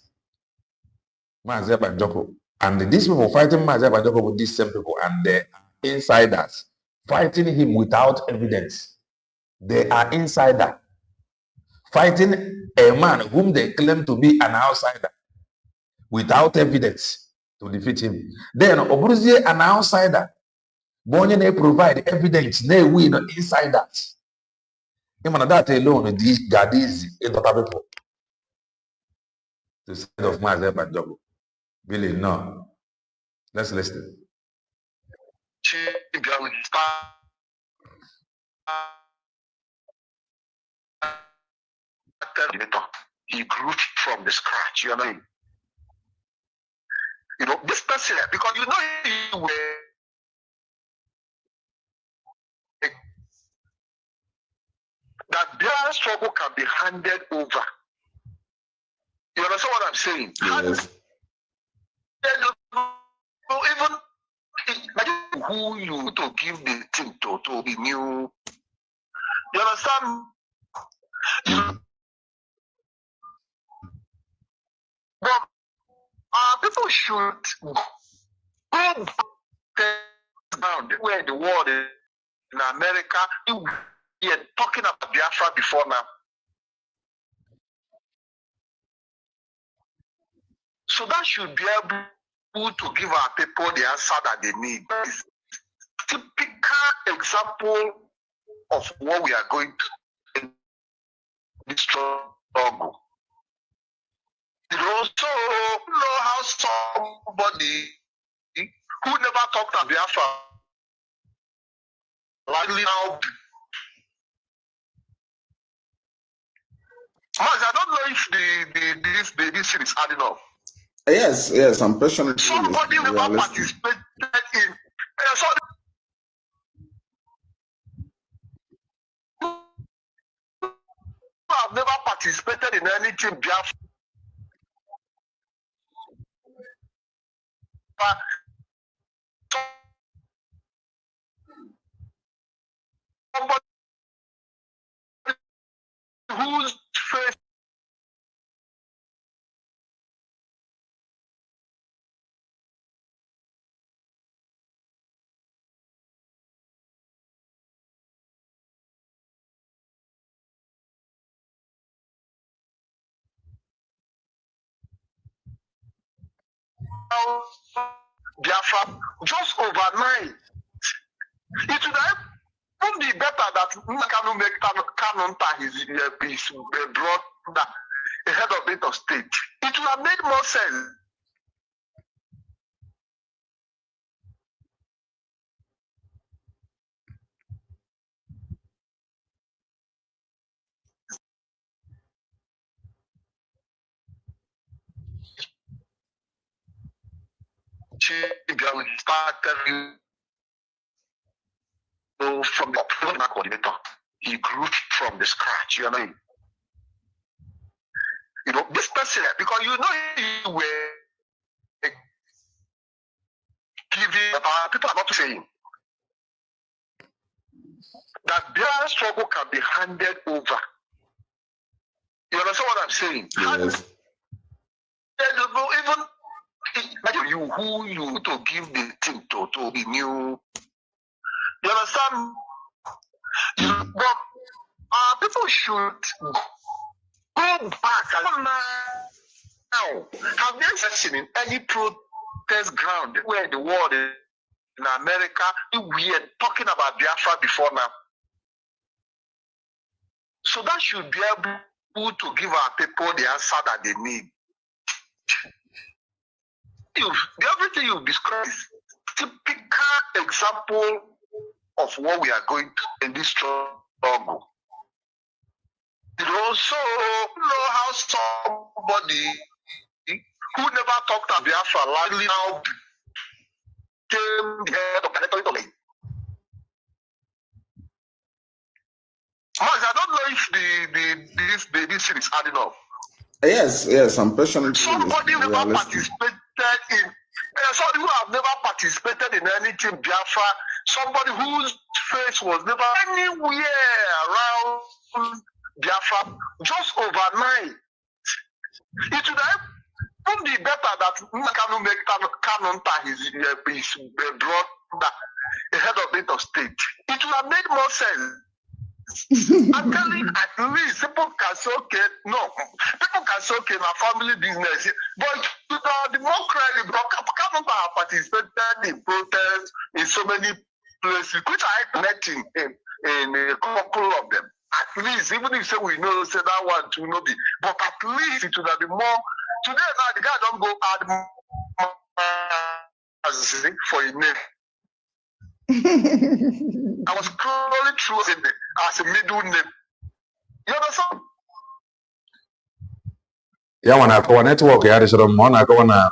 Mazeb and Jogo. And these people fighting Mazeb and Jogo with these same people and the insiders fighting him without evidence. They are insider fighting a man whom they claim to be an outsider without evidence to defeat him. Then Oburuzie an outsider. Bonye they provide evidence. They win insiders. Even that alone, these Gadizi, people to side of Mazeb and Jogo. Really, no. Let's listen. He grew from the scratch, you know. You know, this person, because you know he were that their struggle can be handed over. You understand what I'm saying? Yes. who you to give the thing to be new. You understand? But people should go down where the world is in America. We are talking about Biafra before now. So that should be able to give our people the answer that they need. It's a typical example of what we are going to in this struggle. You also know how somebody who never talked about Biafra likely now. I don't know if this thing is adding up. Yes, I'm passionate. Somebody never participated in. I've never participated in anything Biafra. Somebody whose face Biafra just overnight. It would have be better that Kanu make Kanu his brother the head of it of state. It would have made more sense. Started from the coordinator. He grew from the scratch, you know. You know, this person, because you know you were giving people are not saying that their struggle can be handed over. You understand what I'm saying? Yes. Even you who you to give the thing to be new. You understand? But people should go back now. Have you ever seen in any protest ground where the world is in America? We are talking about Biafra before now. So that should be able to give our people the answer that they need. Everything you describe is a typical example of what we are going to in this struggle. You also know how somebody who never talked about Biafra likely now became the head of the electorate. I don't know if this thing is adding up. Yes, I'm passionate. Somebody who never participated in. Somebody who have never participated in anything Biafra. Somebody whose face was never anywhere around Biafra. Just overnight. It would have be better that Kanu make Kanu his brother the head of it of state. It would have made more sense. I'm telling you, at least people can say, okay, no, people can say, okay, my family business, but the more credit, because Kanu have participated in protests in so many places, which I met in a couple of them. At least, even if say we know, say that one to no be, but at least it would have been more. Today now, the guy don't go add for a name. I was crawling through it as a middle name. You understand? Ya wana kwa network ya risoro mona kwa na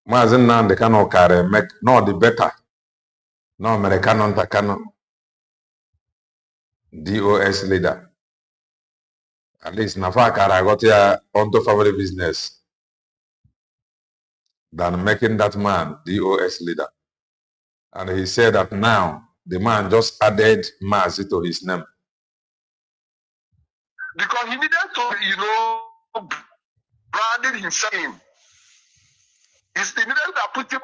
mazin na de kano kare make no the better. No Americano ntakano DOS leader. At least nafa kara got ya onto family business than making that man DOS leader. And he said that now the man just added Mazi to his name. Because he needed to, branded himself in. He needed to put him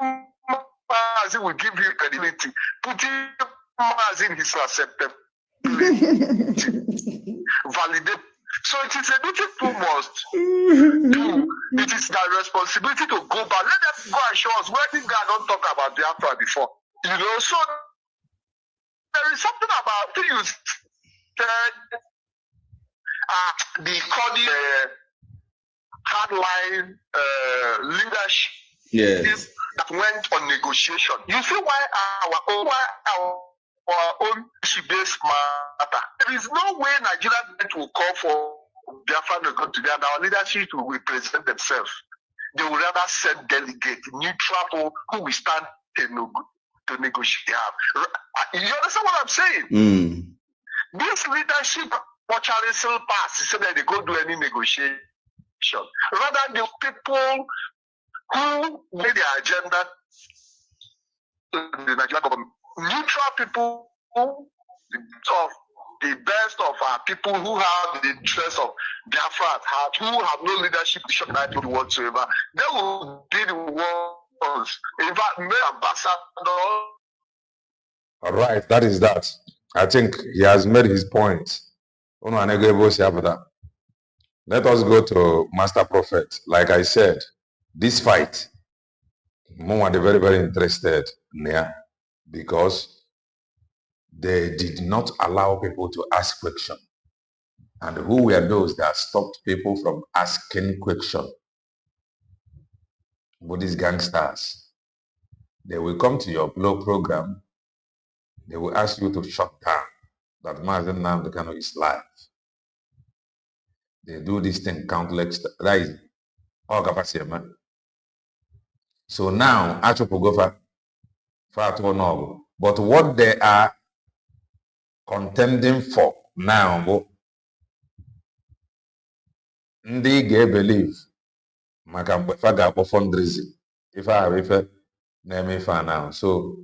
Mazi will give you credibility. Putting Mazi in his acceptability. Validate. So it is a duty to must do. It is their responsibility to go back. Let them go and show us where this guy don't talk about the after before. So there is something about you said the Cody hardline leadership that went on negotiation. You see why our own issue-based matter. There is no way Nigeria will call for Biafra to go together and our leadership will represent themselves. They will rather send delegates, neutral who will stand to negotiate. You understand what I'm saying? This leadership, what Charlie Hill passed, he said that they go do any negotiation. Rather, the people who made their agenda in the Nigerian government, neutral people of the best of our people who have the interest of Biafra at heart, who have no leadership whatsoever, they will be the ones. In fact, ambassador. All right, that is that. I think he has made his point. Let us go to Master Prophet. Like I said, this fight, Mwa are very, very interested in because they did not allow people to ask questions. And who were those that stopped people from asking questions? Buddhist gangsters. They will come to your blog program. They will ask you to shut down that Mazi Nnamdi Kanu is live. They do this thing countless times. So now, but what they are contending for now, they believe fundraising. If I have name if now. So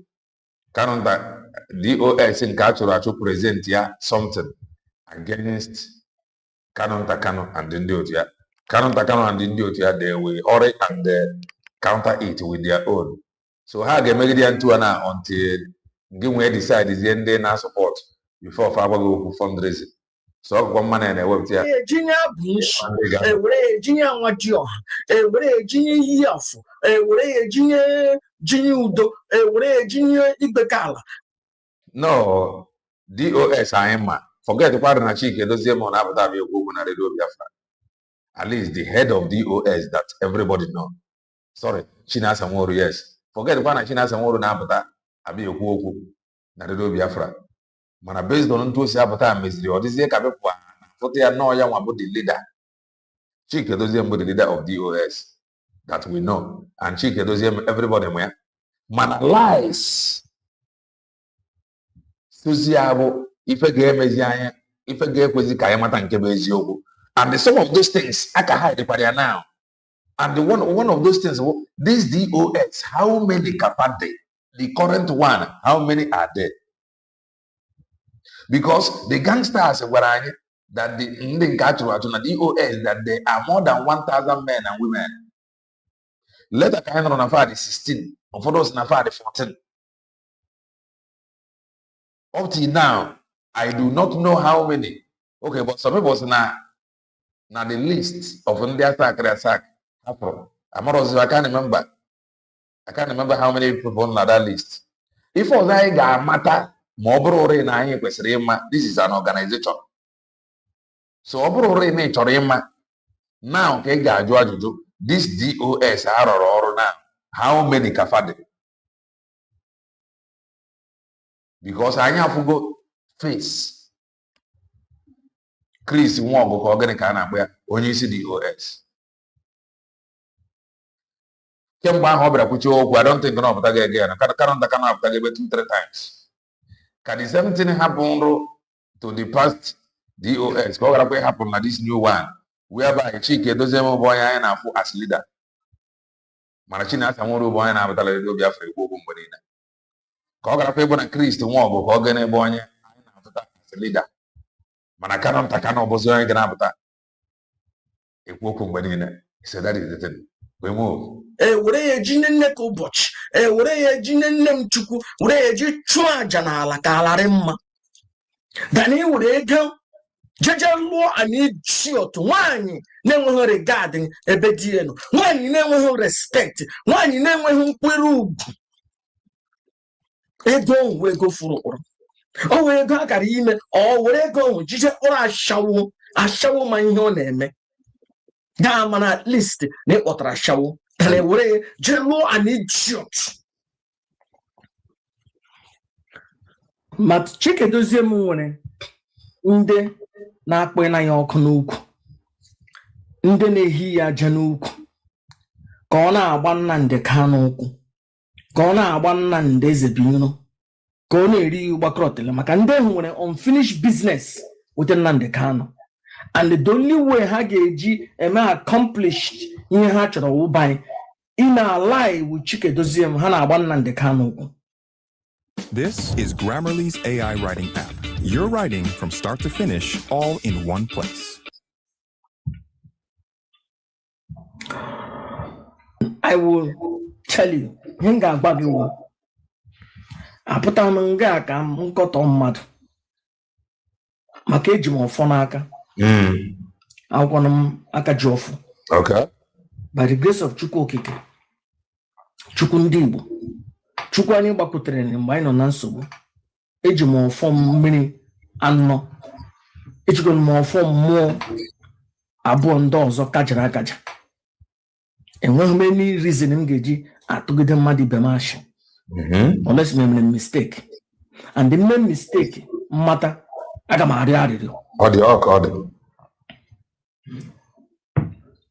can't that DOS in culture to present something against Kanu and Indiotia. Kanu and Indiotia, they will hurry and counter it with their own. So how they make it into now until we decide is the end now support before Faber go fundraising. So one man and a web here. Virginia Bush, Virginia Wadio, Virginia Yaf, Virginia Ginudo, Virginia Ibekala. No, DOS I am. Forget the part of Nachike, those on Abu Dhabi, at least the head of DOS that everybody know. Sorry, China Samoru, yes. Forget the part of China Samoru Nabata, Abi Okuoku, Naredo Biafra. Mana based on two Sabata Misri, or this year Kabepua, for they are no young about the leader. Chike Doziem the leader of DOS that we know. And Chike Doziem, everybody, Mana lies. Suziabo. If a game is if a game was the Kayamata and Kebeziogo. And some of those things I can hide the barrier now. And the one of those things, this DOS, how many capacity? The current one, how many are there? Because the gangsters were that the Indian culture to the DOS that there are more than 1,000 men and women. Let a kind of Nafadi 16, or for those Nafadi 14. Up till now, I do not know how many. Okay, but some people now the list of India attack. I can't remember. I can't remember how many people on that list. If I got matter, this is an organization. So now this DOS are now. How many kafade? Because I have to go face Chris Mwogo organic when you see the OS. I don't think no again. I can't 2-3 times. Can the same thing happen to the past DOS? What happen to this new one? Whereby Chike doesn't boy as leader. Marachina Samoru boy and Abatala Biafra. ka ọ gara ebe na Kristi nwa ọgụ ka ọ ga n'ebe onye anyị na-atụta as leader mana Kanu nta Kanu ọbụzi onye ga na-apụta ekwu okwu mgbe niile ise that is the thing we move. Were ya eji nne ka ụbọchị were ya eji nne m Chukwu were ya eji chụọ aja n'ala ka alarị mma dana were ego jeje lụọ ana iji otu nwaanyị na-enweghị regard ebe di elu nwaanyị na-enweghị respect nwaanyị na-enweghị nkwere ugwu ego onwe ego furu ụkpụrụ o were ego akara ime ọ were ego onwe jije kpụrụ ashawo ma ihe ọ na-eme gaa mana at least na ịkpọtara ashawo dana were je lụọ ana idiot ma Chikedozie m nwere ndị na-akpọ na ya ọkụ n'ukwu ndị na-ehi ya aja n'ukwu ka ọ na-agba Nnamdi Kanu ụkwụ ka ọ na-agba Nnamdi Ezebiro ka ọ na-eri ụgbakọrọtele maka ndị ahụ nwere unfinished business with Nnamdi Kanu and the only way ha ga-eji eme accomplished ihe ha chọrọ ụbanye in a lie with Chikedozie m ha na-agba Nnamdi Kanu ụkwụ. This is Grammarly's AI writing app. Your writing from start to finish, all in one place. I will tell you, hinga bagyo. Apụta m nga ka m nkọtọ mmadụ maka eji m ọfọ n'aka. Akwụkwọ m aka ji ọfọ. Okay. By the grace of Chukwu Okike, Chukwu ndị Igbo, Chukwu anyị gbakwutere mgbe anyị nọ na nsogbu, eji m ọfọ mmiri anọ, ejikwa m ọfọ mmụọ abụọ ndị ọzọ kajara akaja. Enweghị m any reason m ga-eji atụgide mmadụ ibe m ashị unless m mere mistake, and the main mistake mmata aga m arịọ arịrịọ. Ọ dị ọka ọ dị.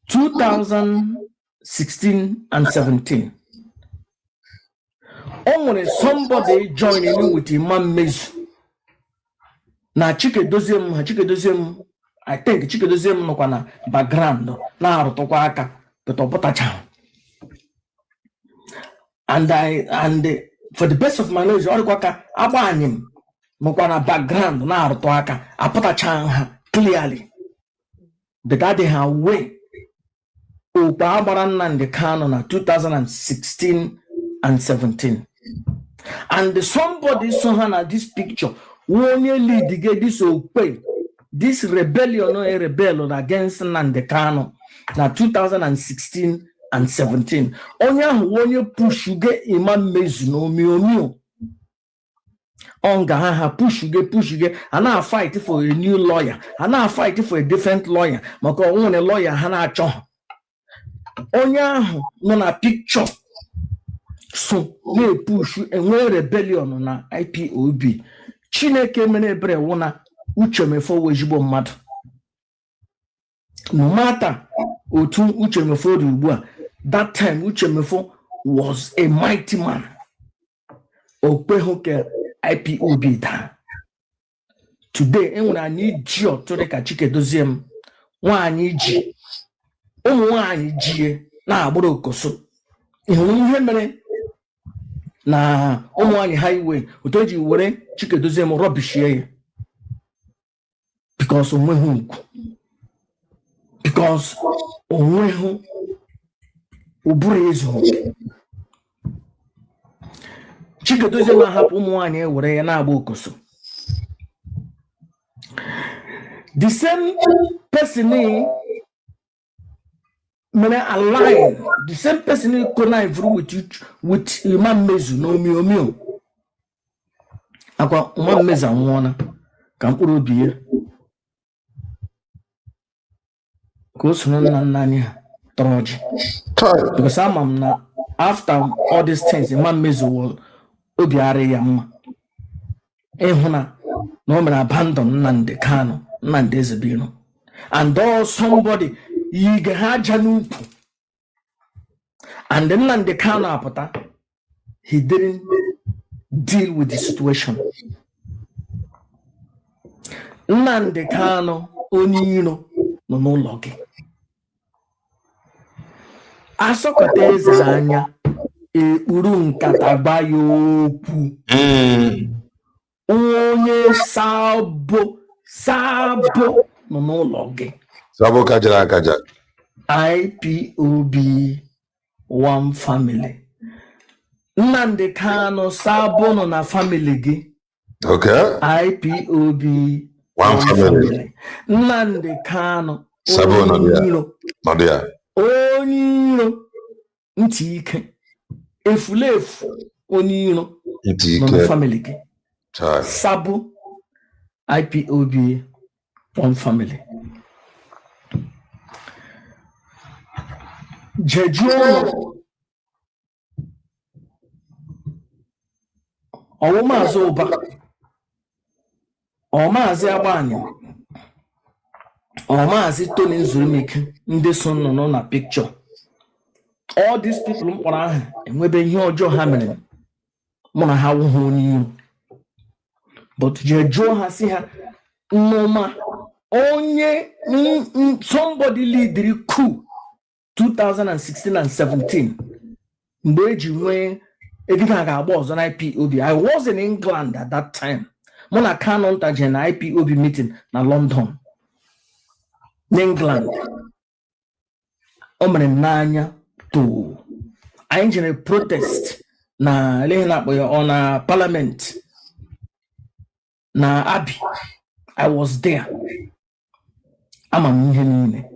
2016 and 17 o nwere somebody joining with Imam Mezu na Chikedozie m I think Chikedozie m nọkwa na background na-arụtụkwa aka pụtacha and for the best of my knowledge ọ dịkwa ka agba anyị m nọkwa na background na-arụtụ aka apụtacha ha clearly but adịghị ha wee okpa agbara Nnamdi Kanu na 2016 and 17 and somebody saw her na this picture onye lead get this okpe this rebellion or a rebellion against Nnamdi Kanu na 2016 and 17 onye ahụ onye push ge Imam Mezu no miomio onga ha push ge ana fight for a new lawyer ana fight for a different lawyer maka onwe lawyer ha na-achọ onye ahụ nọ na picture so na-push enwe rebellion na IPOB Chineke mere ebere wụna Uchemefo wejigbo mmadụ no matter otu Uchemefo dị ugbu a that time Uchemefo was a mighty man okpeho ke IPOB daa today enwere anyị ji ọtụrụ ka Chikedozie m nwaanyị ji ụmụ nwaanyị jie na-agbara okoso ịhụrụ ihe mere na ụmụ nwaanyị highway otu eji were Chikedozie m rọbishie ya because onweghị ugwu because onweghị ụbụrụ ezu Chikedozie m ahapụ ụmụ nwaanyị ewere ya na-agba okoso the same person mere align the same person connive with Imam Mezu no miomio akwa Imam Mezu anwụọna ka mkpụrụ obi ya ka o soro nna anyị ha tọrọ ọjị because ama m na after all these things Imam Mezu will obi arị ya mma ịhụ na o mere abandon Nnamdi Kanu Nnamdi Ezebiro and somebody yige ha aja n'ukwu and Nnamdi Kanu apụta he didn't deal with the situation. Nnamdi Kanu onye iro nọ n'ụlọ gị asọkọta eze anya ekpuru nkata gba ya okwu. Onye Sabo nọ n'ụlọ gị. Sabo kajara akaja. IPOB one family. Nnamdi Kanu Sabo nọ na family gị. Okay. IPOB one family. Nnamdi Kanu Sabo nọ there. Onye iro ntị ike. Efulefu onye iro nọ na family gị. Sabo IPOB one family. Jejuo Maazị Ụba, Maazị Agbani, Maazị Tony Nzurumike, ndị so nọ na picture. All these people mkpọrọ ahụ enwebe ihe ọjọọ ha mere mụ na ha wụhụ onye iro. But jejuo ha si ha nnọma onye somebody lead the coup 2016 and 17 mgbe eji nwee Ediga ga-agba ọzọ na IPOB. I was in England at that time. Mụ na Kanu ntaje na IPOB meeting na London, England. O mere n'anya to anyị jere protest na eleghị na akpọ ya na parliament na Abbey. I was there. Ama m ihe niile.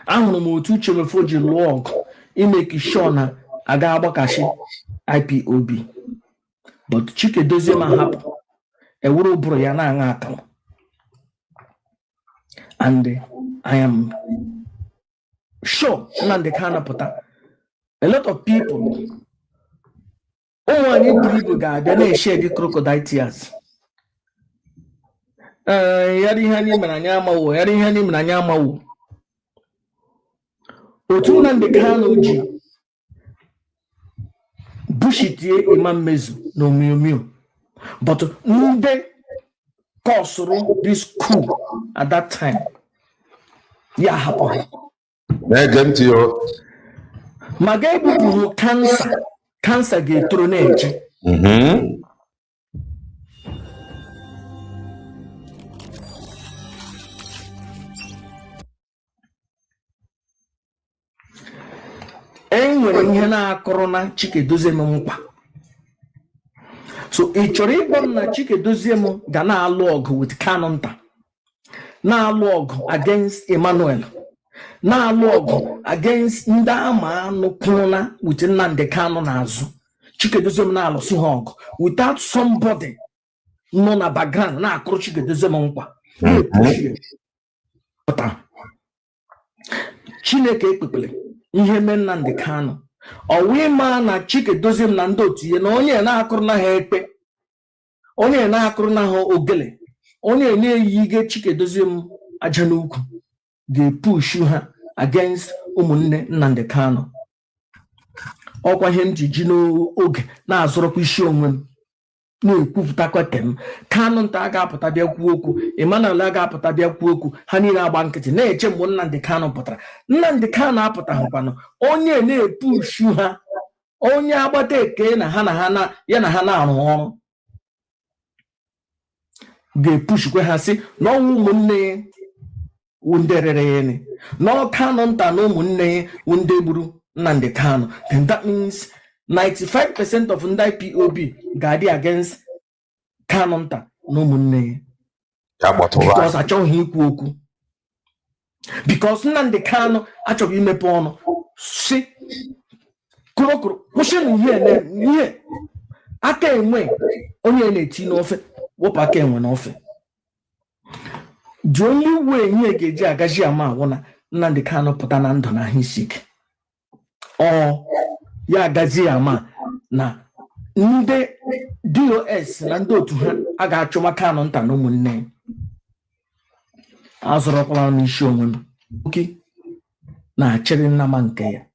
Ahụrụ m otu Chemefo ji lụọ ọgụ imeki sure na aga agbakashi IPOB. But Chike Doziem hapụ ewuru ụbụrụ ya na-aṅa akara. And I am sure Nnamdi Kanu pụta. A lot of people ụmụ anyị buru ibu ga-abịa na-eshe dị crocodile tears. Yara ihe anyị mere anyị amawo, yara ihe anyị mere anyị amawo. Otu Nnamdi Kanu ji bushitie Imam Mezu no Miomio. But ndị kọsụrụ this coup at that time. Ya hapụ. Ma ga-ebupụ kansa ga-etoro na-eje. Enwere ihe na-akụrụ na Chike Doziem mkpa. So ị chọrọ ịgwa m na Chike Doziem ga na-alụ ọgụ with Kanu nta, na-alụ ọgụ against Emmanuel, na-alụ ọgụ against ndị ama anụ kwụna with Nnamdi Kanu n'azụ. Chike Doziem na-alụsị ha ọgụ without somebody nọ na background na-akụrụ Chike Doziem mkpa. Chineke ekpekpele ihe mee Nnamdi Kanu. Ọwụ ịma na Chike Doziem na ndị otu ya na onye na-akụrụ na ha ekpe, onye na-akụrụ na ha ogele, onye na-eyi ige Chike Doziem aja n'ukwu ga-epushu ha against ụmụnne Nnamdi Kanu. Ọkwa ihe m ji ji n'oge na-azụrụkwa isi onwe m na-ekwupụtakwa tem. Kanu nta ga-apụta bịa kwuo okwu, Emmanuel ga-apụta bịa kwuo okwu, ha niile agba nkịtị na-eche mgbe Nnamdi Kanu pụtara. Nnamdi Kanu apụtahụkwanụ, onye na-epushu ha, onye agbata eke na ha na-arụ ọrụ ga-epushukwe ha si na ọnwụ ụmụnne wunde rere ya ni, na Kanu nta na ụmụnne ya wunde gburu Nnamdi Kanu. Then that means 95% of ndị IPOB ga-adị against Kanu nta na ụmụnne ya. Because achọghị ikwu okwu. Because Nnamdi Kanu achọghị imepe ọnụ. Si kurokuru kwụsị ihe aka enwe onye na-eti n'ofe wepụ aka enwe n'ofe. The only way ihe ga-eji agaji ama awụ na Nnamdi Kanu pụta na ndụ na ahụ isi ike. Ya agazi ama na ndị DOS na ndị otu ha a ga-achụma Kanu nta na ụmụnne. Azụrụkwala n'isi onwe m oke na-achịrị nnama nke ya.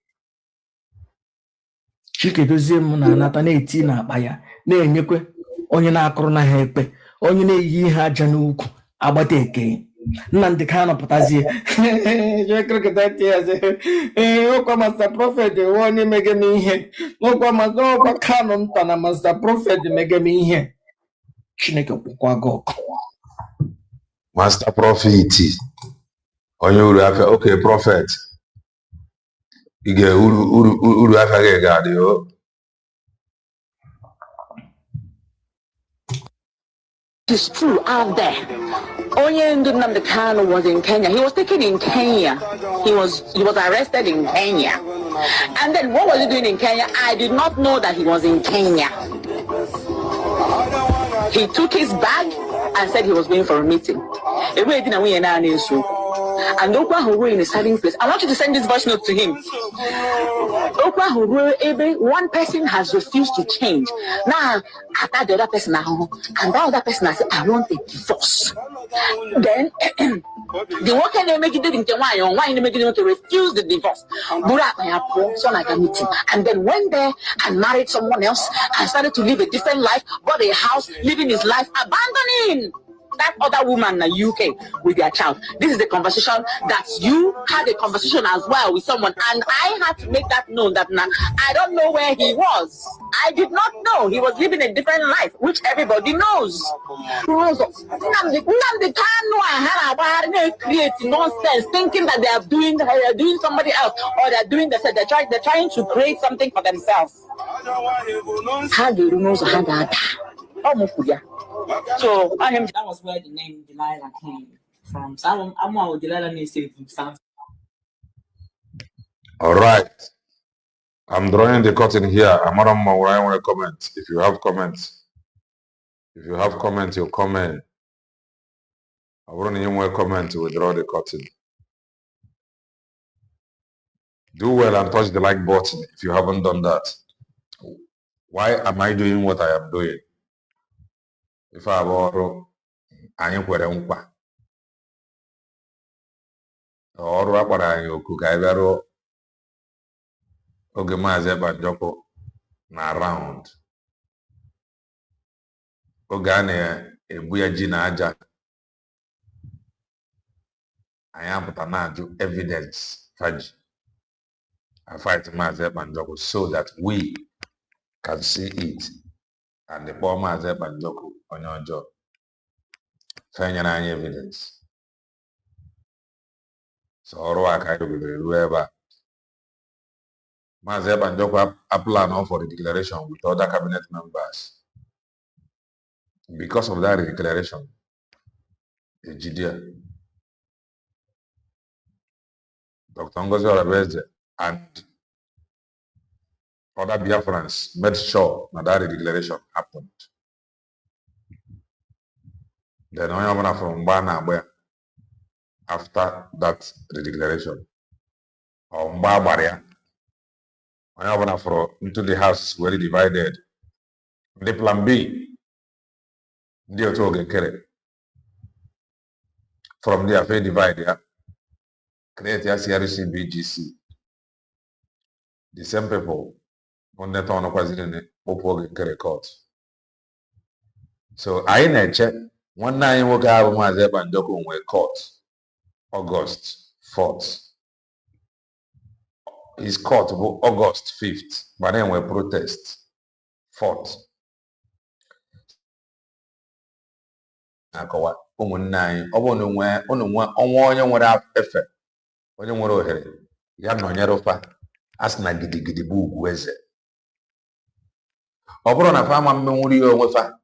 Chike Doziem na-anata na-eti n'akpa ya na-enyekwe onye na-akụrụ na ha ekpe, onye na-eyi ihe aja n'ukwu agbata eke. Nnamdi Kanu pụtazie je kriketati ya ọkwa Master Prophet onye mege m ihe ọkwa Kanu nta na Master Prophet mege m ihe Chineke kwụkwa gị ọkụ. Master Prophet onye uru afia okay prophet ige uru afia gị ga-adị o. It's true out there. Onyendu Nnamdi Kanu was in Kenya. He was taken in Kenya. He was arrested in Kenya. And then what was he doing in Kenya? I did not know that he was in Kenya. He took his bag and said he was going for a meeting. And Okwa in a certain place. I want you to send this voice note to him. Okwa one person has refused to change. Now, after the other person, and that other person has said, I want a divorce. Then, the one can make it in Kenya, why they make it to refuse the divorce? So like a meeting. And then went there and married someone else and started to live a different life, bought a house, living his life, abandoning that other woman in the UK with their child. This is the conversation that you had a conversation as well with someone, and I had to make that known that I don't know where he was. I did not know he was living a different life, which everybody knows. Nnamdi Kanu creating nonsense, thinking that they are doing somebody else, or they're trying to create something for themselves. How do you know that? So that was where the name Delilah came from. So I'm what Delilah needs to from. All right. I'm drawing the curtain here. I'm not on where I want to comment. If you have comments, you comment. I want any more comment to withdraw the curtain. Do well and touch the like button if you haven't done that. Why am I doing what I am doing? If I borrow, I am where I'm kwa. Or what I cook, I vero. Oge Maazị Banjoko na round. Oge a na-ebu ya ji na aja. Anyị apụta na-ajụ evidence faji. I fight Maazị Banjoko so that we can see it. And the poor Maazị Banjoko onye ọjọọ fenyere anyị evidence. So ọrụ aka anyị rubere ruo ebe a. Maazị Banjoko plan for the declaration with other cabinet members. Because of that declaration, Ejidia, Dr. Ngozi Orebeze and other Biafrans made sure that declaration happened. Then Oyamana from Mbana after that declaration, or Mbabaria, Oyamana into the house were divided. The plan B, the Otoge Kere. From there, they divide, create a CRC BGC. The same people on the town of President Opoge Kere court. So I check. One night we got Maazị Banjoko were caught August 4th. He's caught August 5th, but then we protest 4th. Akawa ụmụnne anyị ọ bụrụ na ọnwa onye nwere efe onye nwere ohere ya nọnyere ụfa a sị na gidigidi bụ ugwu eze. Ọ bụrụ na fa ma mmenwuri ya onwe fa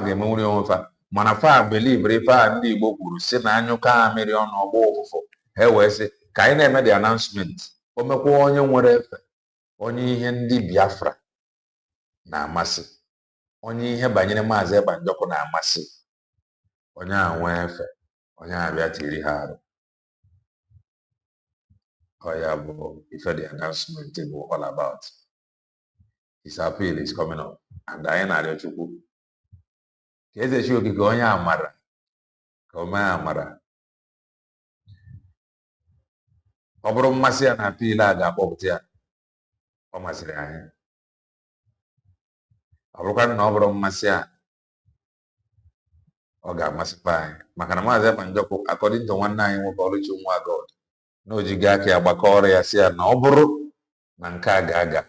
ga-emenwuri onwe fa mana fa belivere ife a ndị Igbo kwuru si na anyụka amịrị ọnụ ọgbọ ụfụfụ ha wee sị ka anyị na-eme the announcement o mekwa onye nwere efe onye ihe ndị Biafra na-amasị onye ihe banyere Maazị Banjoko na-amasị onye a nwee efe onye abịa tiri ha arụ. Ọ ya bụ ife the announcement bụ all about. His appeal is coming up and anyị na-arịọ Chukwu ka eze chi okike onye amara ka o mee amara. Ọ bụrụ mmasị ya na appeal a ga-akpọpụta ya ọ masịrị anyị. Ọ bụrụkwa na ọ bụrụ mmasị ya ọ ga-amasịkwa anyị maka na Maazị Ebanjọkụ according to nwanne anyị nwoke Ọlụchi nwa God na o ji gaa aka ya gbakọ ọrụ ya si ya na ọ bụrụ na nke a ga-aga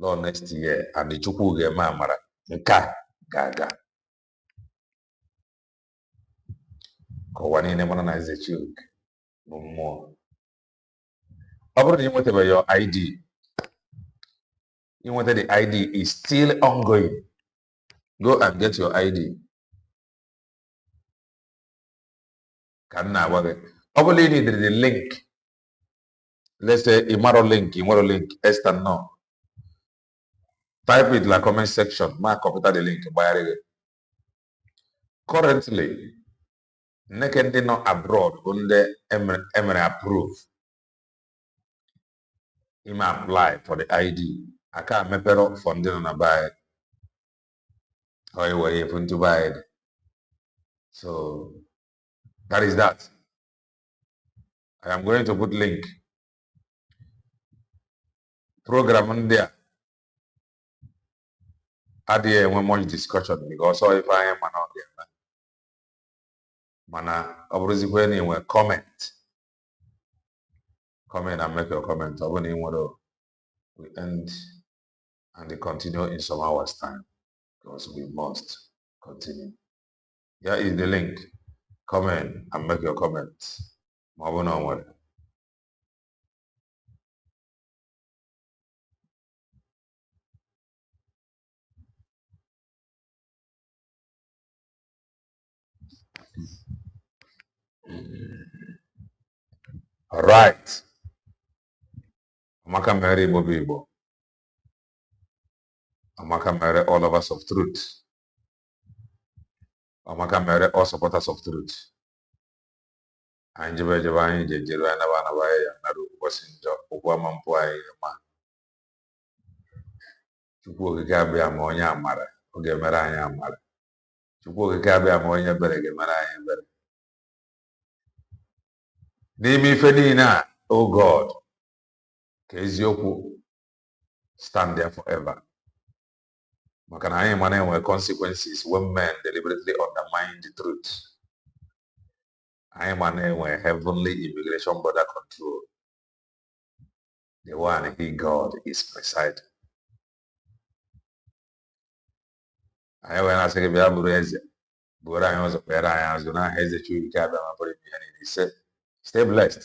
lọ next year and Chukwu ga-eme amara nke a ga-aga ka ụwa niile mara na Eze Chioke bụ mmụọ. Ọ bụrụ na ị nwetabeghị your ID, ịnweta the ID is still ongoing. Go and get your ID. Ka m na-agwa gị ọ bụla ị needed the link, let's say ị mara link, ị nwere link Esther no, type it la comment section ma kọpụta the link gbagharị gị. Currently nneke ndị nọ abroad bụ ndị emere approve ime apply for the ID aka mepere for ndị nọ na be anyị were efu ntụba anyị. So that is that. I am going to put link program ndị a adịghị enwe much discussion because ọ ife anyị mana ọ ga-eme mana ọ bụrụzikwa na enwe comment and make your comment. Ọ bụrụ na ị nwere we end and continue in some hours time because we must continue. Here is the link. Comment and make your comment. Ma ọ bụrụ na ọ nwere. All right. Amaka mere Igbo bụ Igbo. Amaka mere all of us of truth. Amaka mere all supporters of truth. Anyị jebe anyị jejere anyị naba ya narụ ụbọchị njọ ụkwụ ama mpụ anyị ma Chukwu okike abịa ma onye amara ọ ga-emere anyị amara. Chukwu okike abịa ma onye ebere ga-emere anyị ebere. N'ime ife niile a, oh God, ka eziokwu stand there forever. Maka na anyị ma na-enwe consequences when men deliberately undermine the truth. Anyị ma na-enwe heavenly immigration border control. The one he God is presiding. Anyị wee na-asị gị bịa bụrụ eze bụrụ anyị ụzọ kpere anyị azụ n'aha Eze Chioke abịa ma pụrụ ime ya niile ise. Stay blessed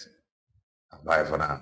and bye for now.